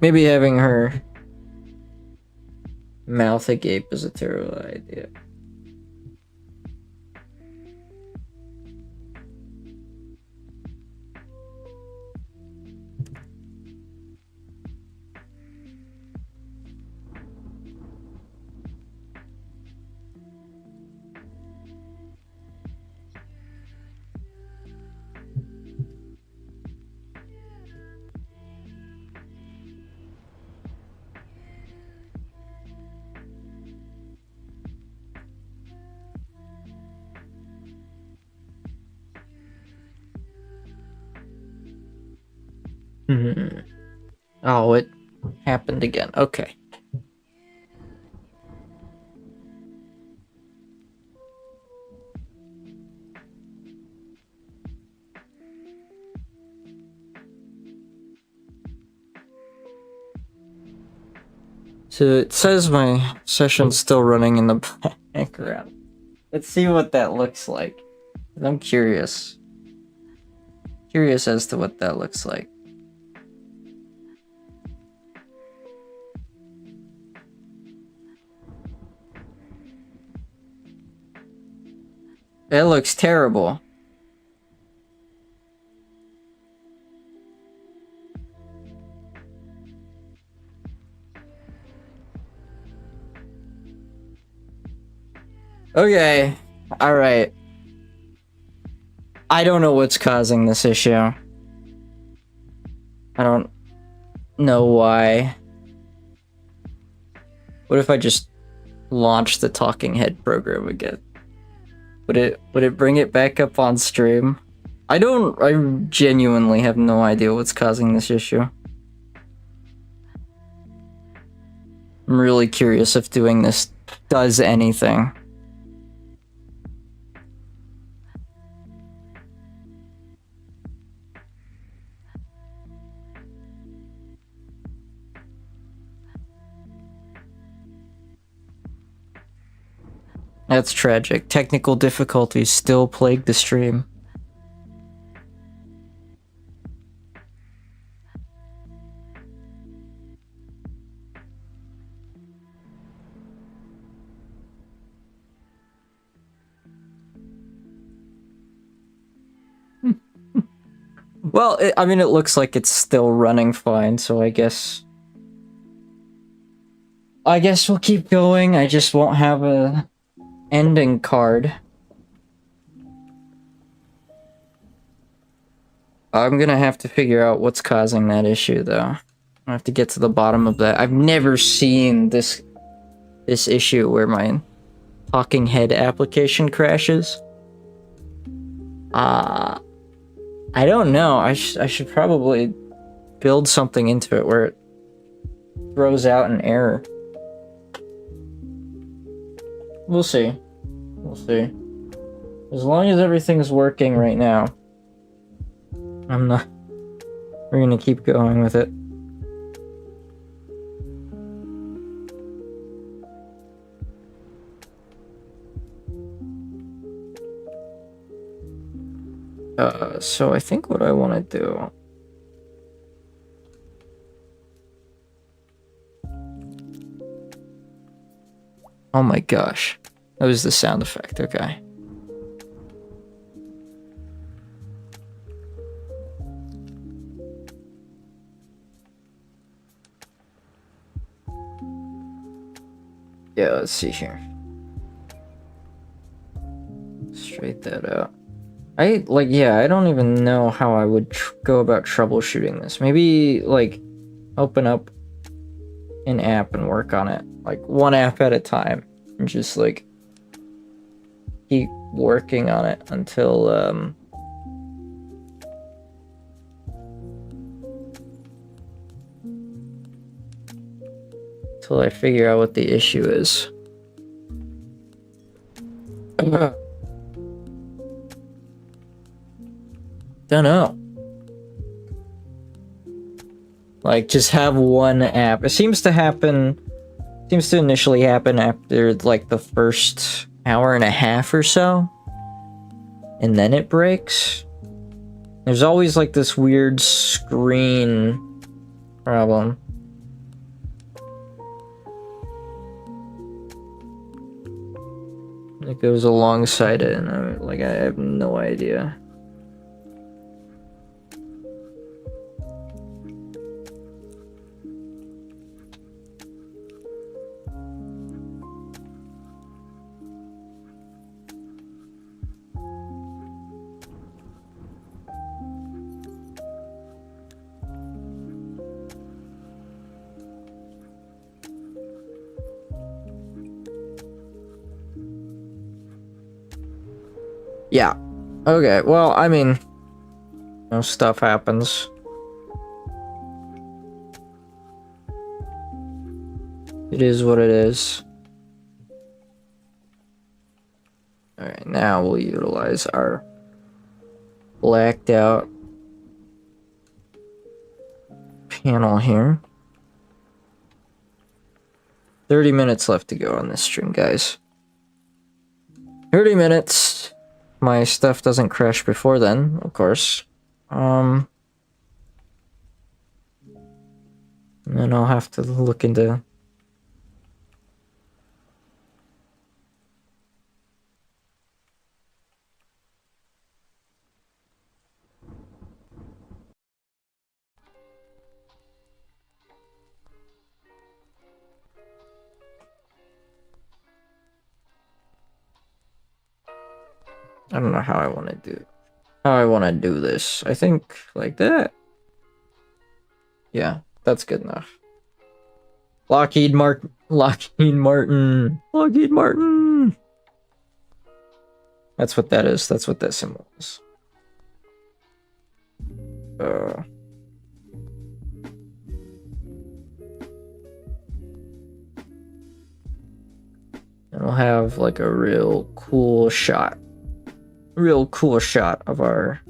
Maybe having her mouth agape is a terrible idea. Oh, it happened again. Okay. So it says my session's still running in the background. Let's see what that looks like. I'm curious. Curious as to what that looks like. It looks terrible. Okay, alright. I don't know what's causing this issue. I don't know why. What if I just launch the talking head program again? Would it bring it back up on stream? I genuinely have no idea what's causing this issue. I'm really curious if doing this does anything. That's tragic. Technical difficulties still plague the stream. Well, I mean, it looks like it's still running fine, so I guess we'll keep going. I just won't have a ending card. I'm gonna have to figure out what's causing that issue, though. I have to get to the bottom of that. I've never seen this issue where my talking head application crashes. I don't know. I should probably build something into it where it throws out an error. We'll see. We'll see. As long as everything's working right now, we're gonna keep going with it. So I think what I want to do. Oh my gosh. That was the sound effect, okay. Yeah, let's see here. Straight that out. I don't even know how I would go about troubleshooting this. Maybe, like, open up an app and work on it. Like, one app at a time. And just, like, keep working on it until, until I figure out what the issue is. Don't know. Like, just have one app. It seems to initially happen after, like, the first hour and a half or so. And then it breaks. There's always, like, this weird screen problem. It goes alongside it, and I have no idea. Yeah. Okay, well, I mean, stuff happens. It is what it is. Alright, now we'll utilize our blacked out panel here. 30 minutes left to go on this stream, guys. 30 minutes. My stuff doesn't crash before then, of course. And then I'll have to look into... I don't know how I want to do this. I think like that. Yeah, that's good enough. Lockheed Martin. That's what that is. That's what that symbol is. And we'll have like a real cool shot of our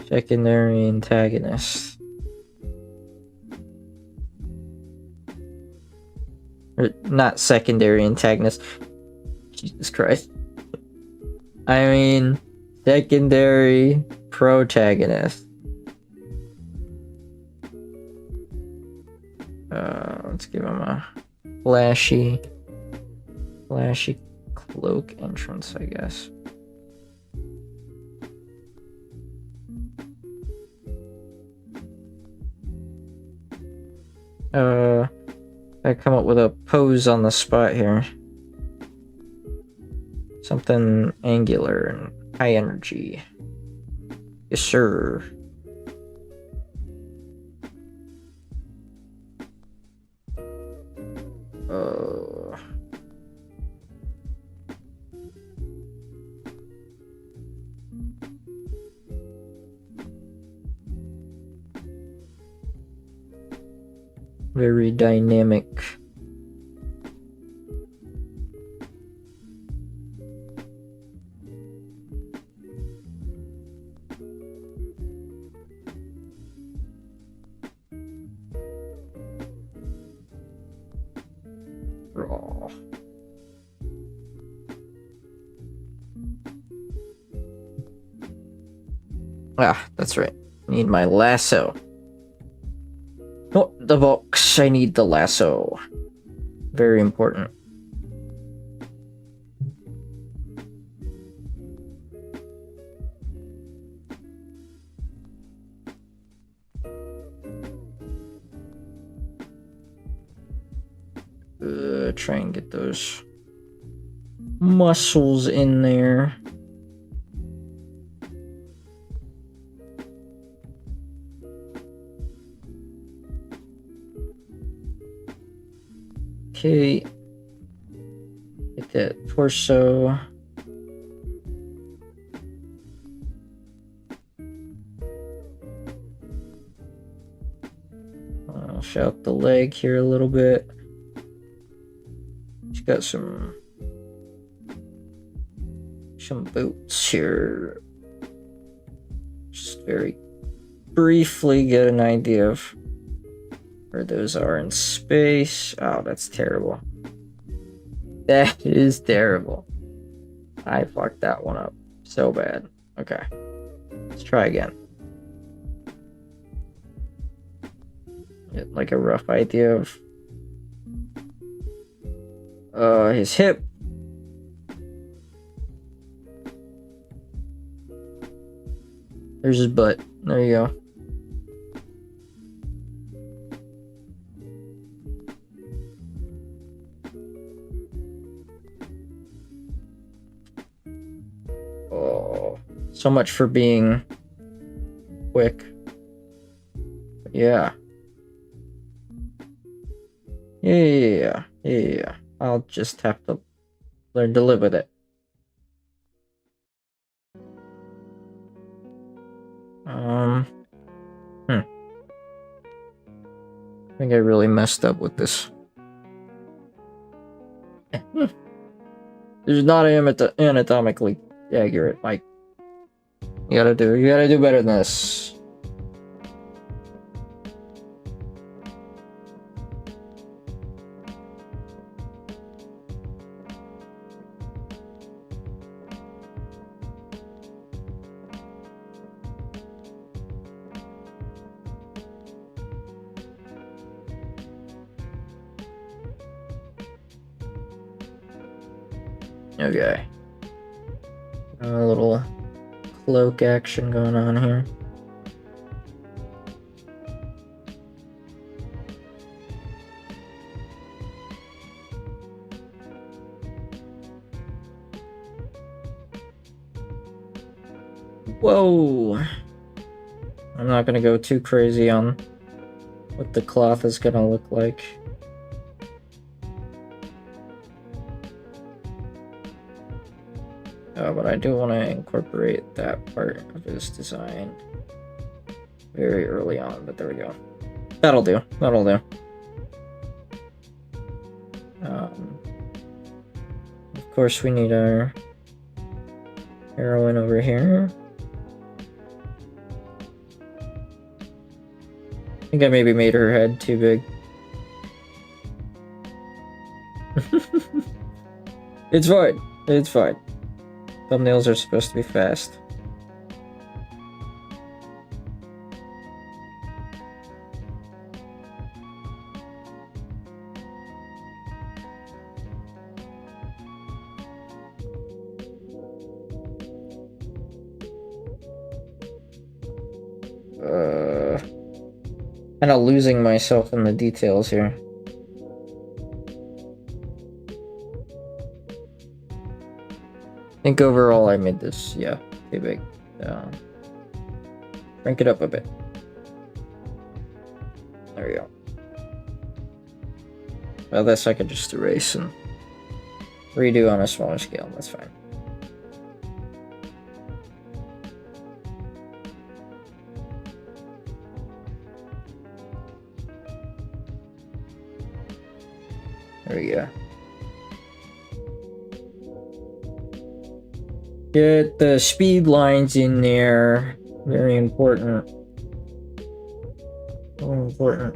secondary antagonist. Or not secondary antagonist. Jesus Christ. I mean, secondary protagonist. Let's give him a flashy cloak entrance, I guess. I come up with a pose on the spot here. Something angular and high energy. Yes, sir. Very dynamic. Raw. Ah, that's right. Need my lasso. Not the box. I need the lasso. Very important. Try and get those muscles in there. Okay. Get that torso. I'll shout the leg here a little bit. She's got some boots here. Just very briefly get an idea of where those are in space. Oh, that's terrible. That is terrible. I fucked that one up so bad. Okay. Let's try again. Get like a rough idea of his hip. There's his butt. There you go. Oh, so much for being quick. Yeah. Yeah. I'll just have to learn to live with it. I think I really messed up with this. This is not anatomically accurate, Mike. You gotta do better than this. Okay. A little cloak action going on here. Whoa! I'm not gonna go too crazy on what the cloth is gonna look like. But I do want to incorporate that part of his design very early on, but there we go. That'll do. Of course, we need our heroine over here. I think I maybe made her head too big. It's fine. Thumbnails are supposed to be fast. Kind of losing myself in the details here. I think overall I made this, yeah, too big. Crank it up a bit. There we go. Well, this I could just erase and redo on a smaller scale. That's fine. There we go. Get the speed lines in there. Very important. Very important.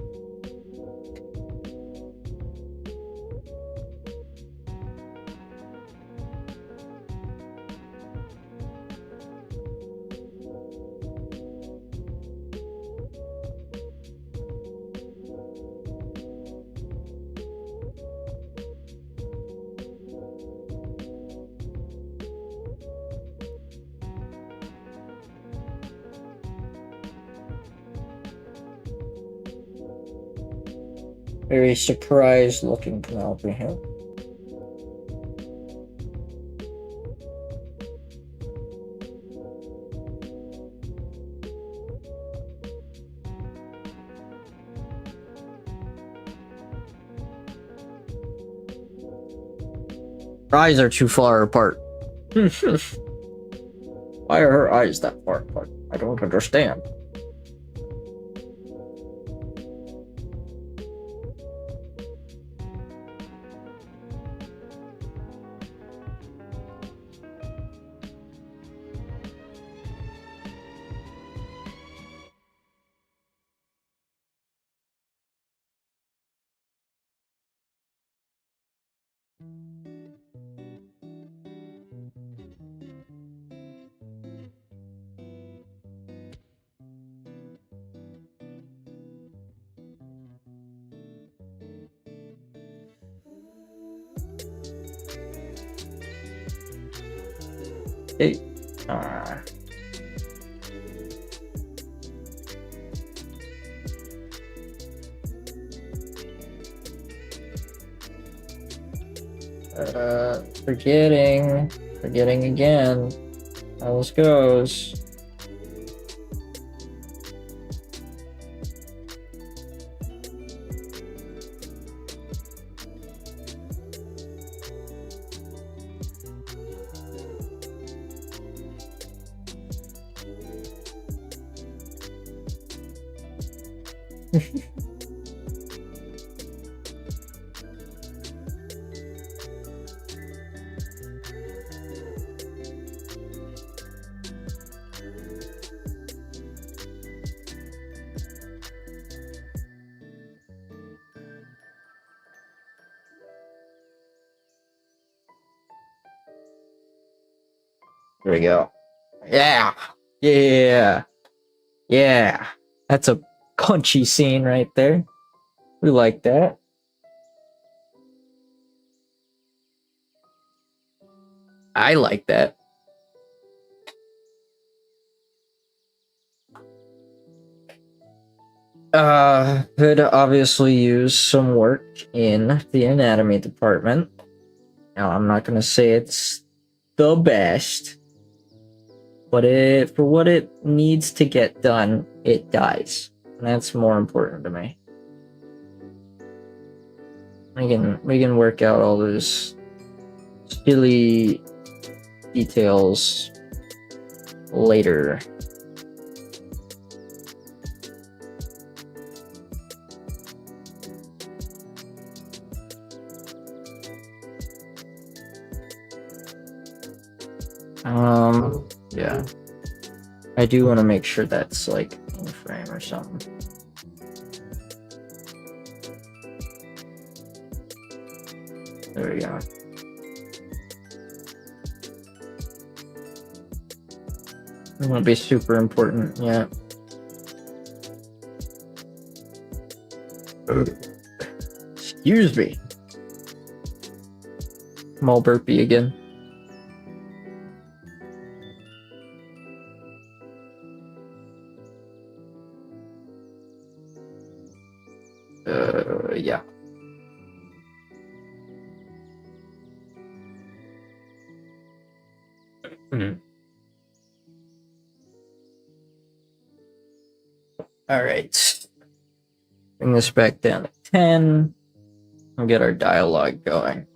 Very surprised looking Penelope here. Her eyes are too far apart. Why are her eyes that far apart? I don't understand. Hey. Forgetting again. How this goes. Here we go. Yeah. Yeah. Yeah. That's a punchy scene right there. We like that. I like that. Could obviously use some work in the anatomy department. Now, I'm not gonna say it's the best, but for what it needs to get done, it dies. And that's more important to me. We can work out all those silly details later. Yeah. I do want to make sure that's like in frame or something. There we go. It won't be super important yet. Excuse me. Small burpee again. Yeah. All right. Bring this back down to 10 and get our dialogue going.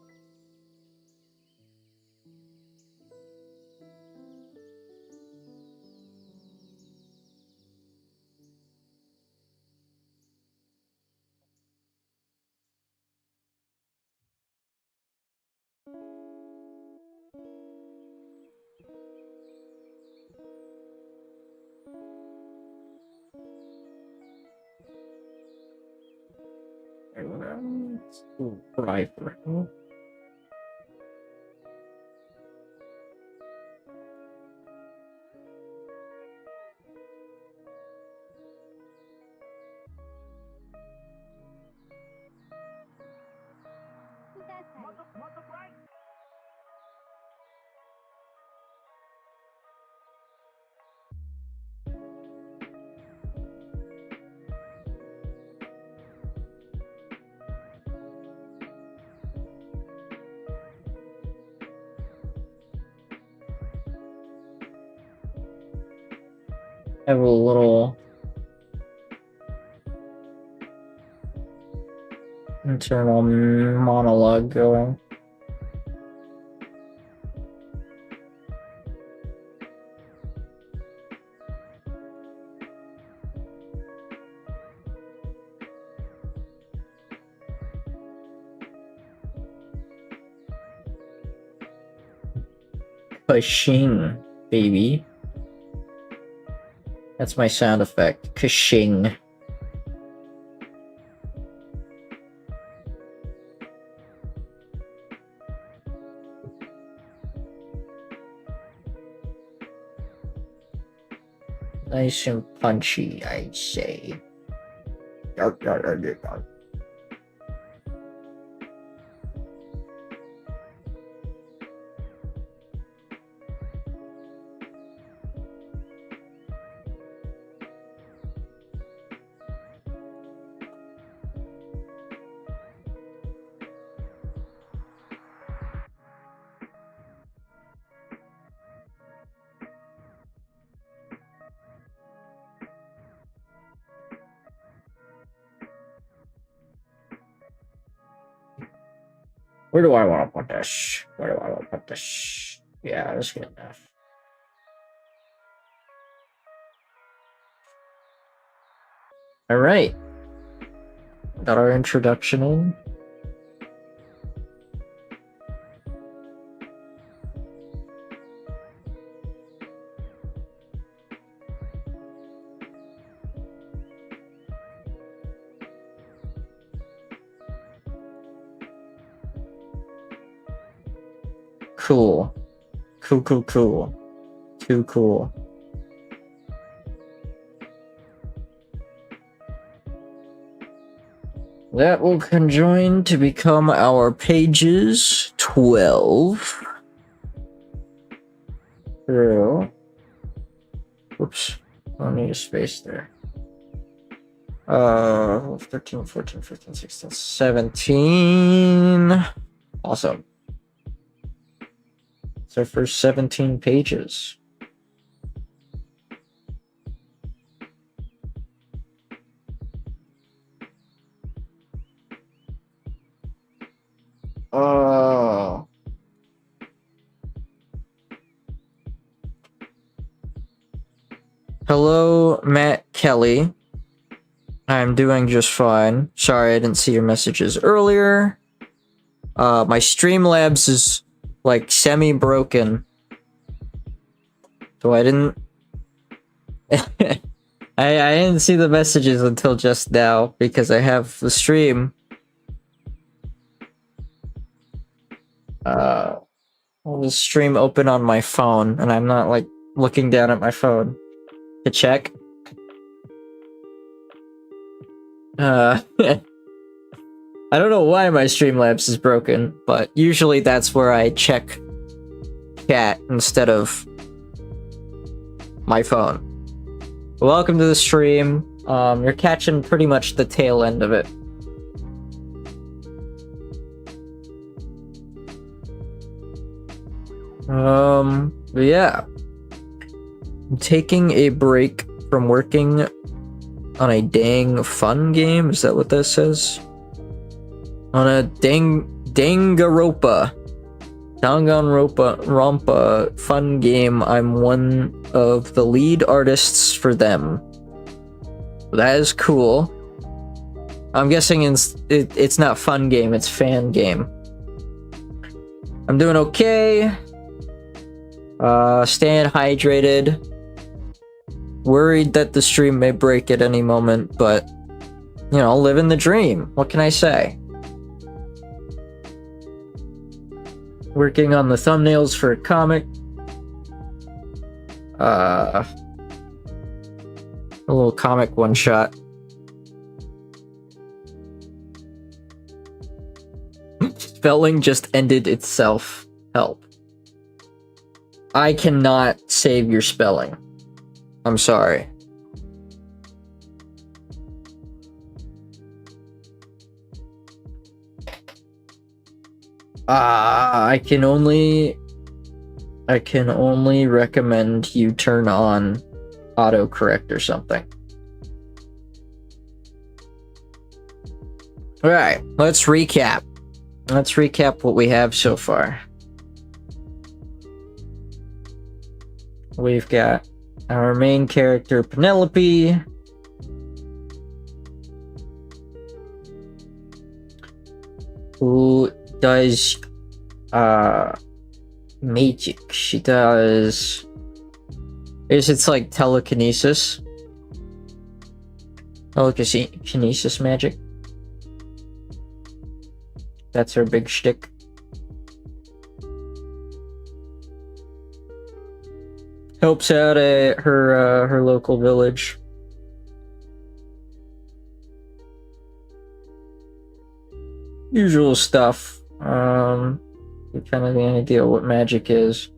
Right. have a little internal monologue going. Kashing, baby. That's my sound effect. Kashing. Nice and punchy, I'd say. Yark, yark, yark, yark, yark. Where do I want to put this? Where do I want to put this? Yeah, that's good enough. All right. Got our introduction in. Cool. Cool, cool, cool. Too cool. That will conjoin to become our pages 12 through. Whoops. I need a space there. 13, 14, 15, 16, 17. Awesome. It's our first 17 pages. Hello, Matt Kelly. I'm doing just fine. Sorry I didn't see your messages earlier. My Streamlabs is like semi-broken. So I didn't I didn't see the messages until just now because I have the stream the stream open on my phone and I'm not like looking down at my phone to check. I don't know why my Streamlabs is broken, but usually that's where I check chat instead of my phone. Welcome to the stream. You're catching pretty much the tail end of it. But yeah. I'm taking a break from working on a dang fun game. Is that what that says? On a Danganronpa fun game. I'm one of the lead artists for them. That is cool. I'm guessing it's not fun game, it's fan game. I'm doing okay. Staying hydrated. Worried that the stream may break at any moment, but you know, living the dream. What can I say? Working on the thumbnails for a comic. A little comic one shot. Spelling just ended itself. Help. I cannot save your spelling. I'm sorry. I can only recommend you turn on autocorrect or something. All right, let's recap. Let's recap what we have so far. We've got our main character, Penelope. Who does magic. She does... It's like telekinesis. Telekinesis magic. That's her big shtick. Helps out at her local village. Usual stuff. Get kind of the idea what magic is.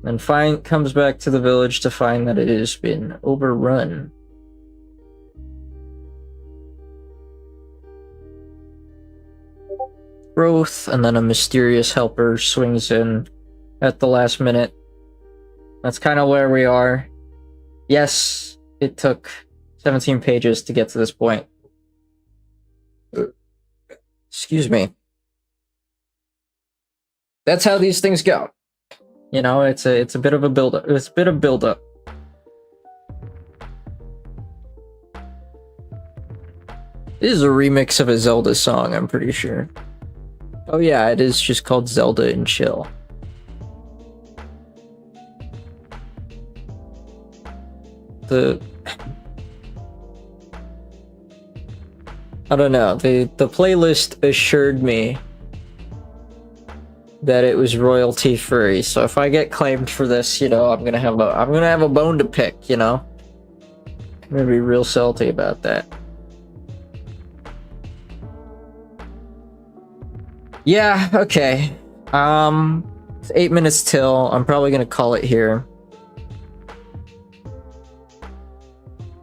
And comes back to the village to find that it has been overrun. Growth, and then a mysterious helper swings in at the last minute. That's kind of where we are. Yes, it took 17 pages to get to this point. Excuse me. That's how these things go. You know, it's a bit of a build-up. It's a bit of build-up. This is a remix of a Zelda song, I'm pretty sure. Oh yeah, it is just called Zelda and Chill. I don't know, the playlist assured me that it was royalty free, so if I get claimed for this, you know, I'm gonna have a bone to pick, you know? I'm gonna be real salty about that. Yeah, okay. It's 8 minutes till. I'm probably gonna call it here.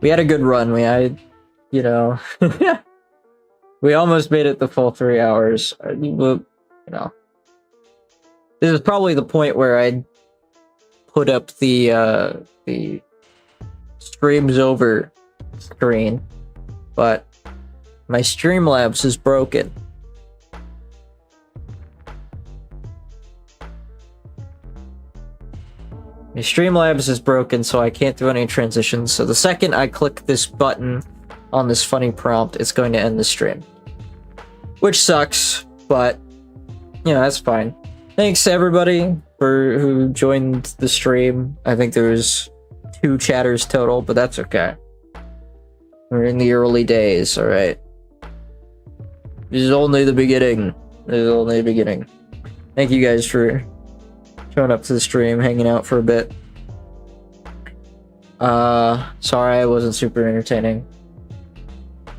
We had a good run. We had, you know, we almost made it the full 3 hours. You know, this is probably the point where I'd put up the streams over screen, but my Streamlabs is broken. My Streamlabs is broken, so I can't do any transitions. So the second I click this button on this funny prompt, it's going to end the stream. Which sucks, but, you know, that's fine. Thanks everybody who joined the stream. I think there was 2 chatters total, but that's okay. We're in the early days, alright? This is only the beginning. This is only the beginning. Thank you guys for showing up to the stream, hanging out for a bit. Sorry I wasn't super entertaining.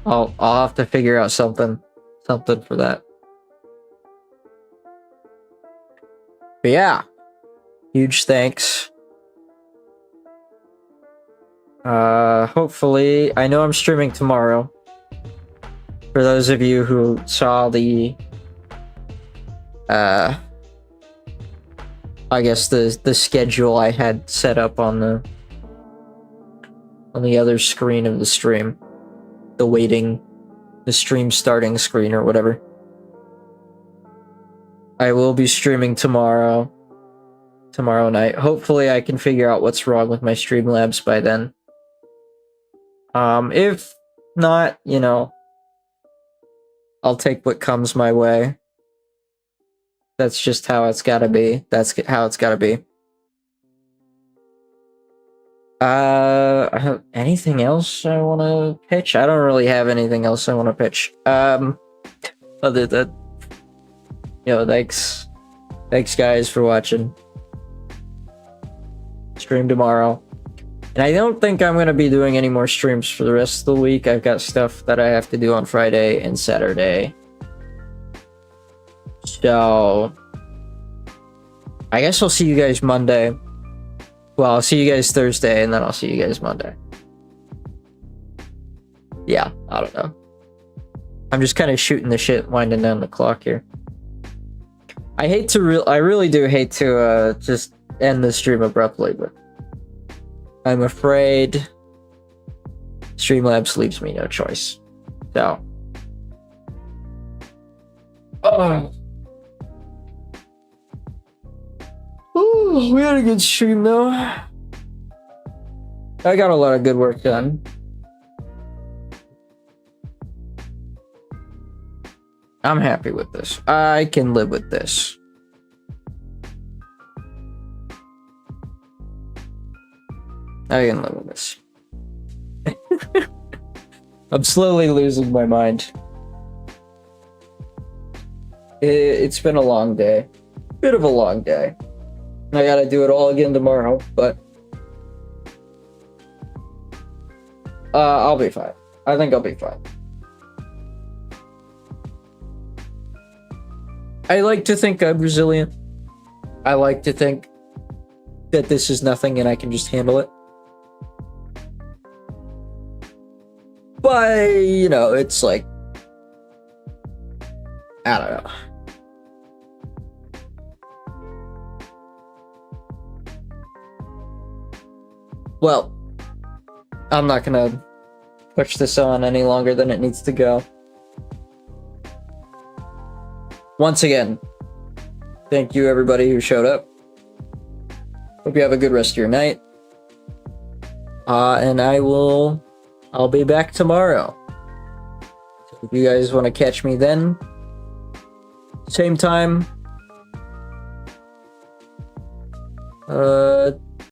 I'll have to figure out something for that. But yeah, huge thanks. Hopefully, I know I'm streaming tomorrow. For those of you who saw the, I guess the schedule I had set up on the other screen of the stream, the stream starting screen or whatever. I will be streaming tomorrow night. Hopefully I can figure out what's wrong with my Streamlabs by then. If not, you know, I'll take what comes my way. That's just how it's gotta be. That's how it's gotta be. Anything else I want to pitch? I don't really have anything else I want to pitch. Other than, you know, thanks guys for watching. Stream tomorrow. And I don't think I'm going to be doing any more streams for the rest of the week. I've got stuff that I have to do on Friday and Saturday. So, I guess I'll see you guys Monday. Well, I'll see you guys Thursday, and then I'll see you guys Monday. Yeah, I don't know. I'm just kind of shooting the shit, winding down the clock here. I really do hate to just end the stream abruptly, but I'm afraid Streamlabs leaves me no choice. So, ooh, we had a good stream though. I got a lot of good work done. I'm happy with this. I can live with this. I can live with this. I'm slowly losing my mind. It's been a long day. Bit of a long day. I gotta do it all again tomorrow, but I'll be fine. I think I'll be fine. I like to think I'm resilient. I like to think that this is nothing and I can just handle it. But, you know, it's like, I don't know. Well, I'm not gonna push this on any longer than it needs to go. Once again, thank you everybody who showed up. Hope you have a good rest of your night. And I'll be back tomorrow. So if you guys want to catch me then, same time,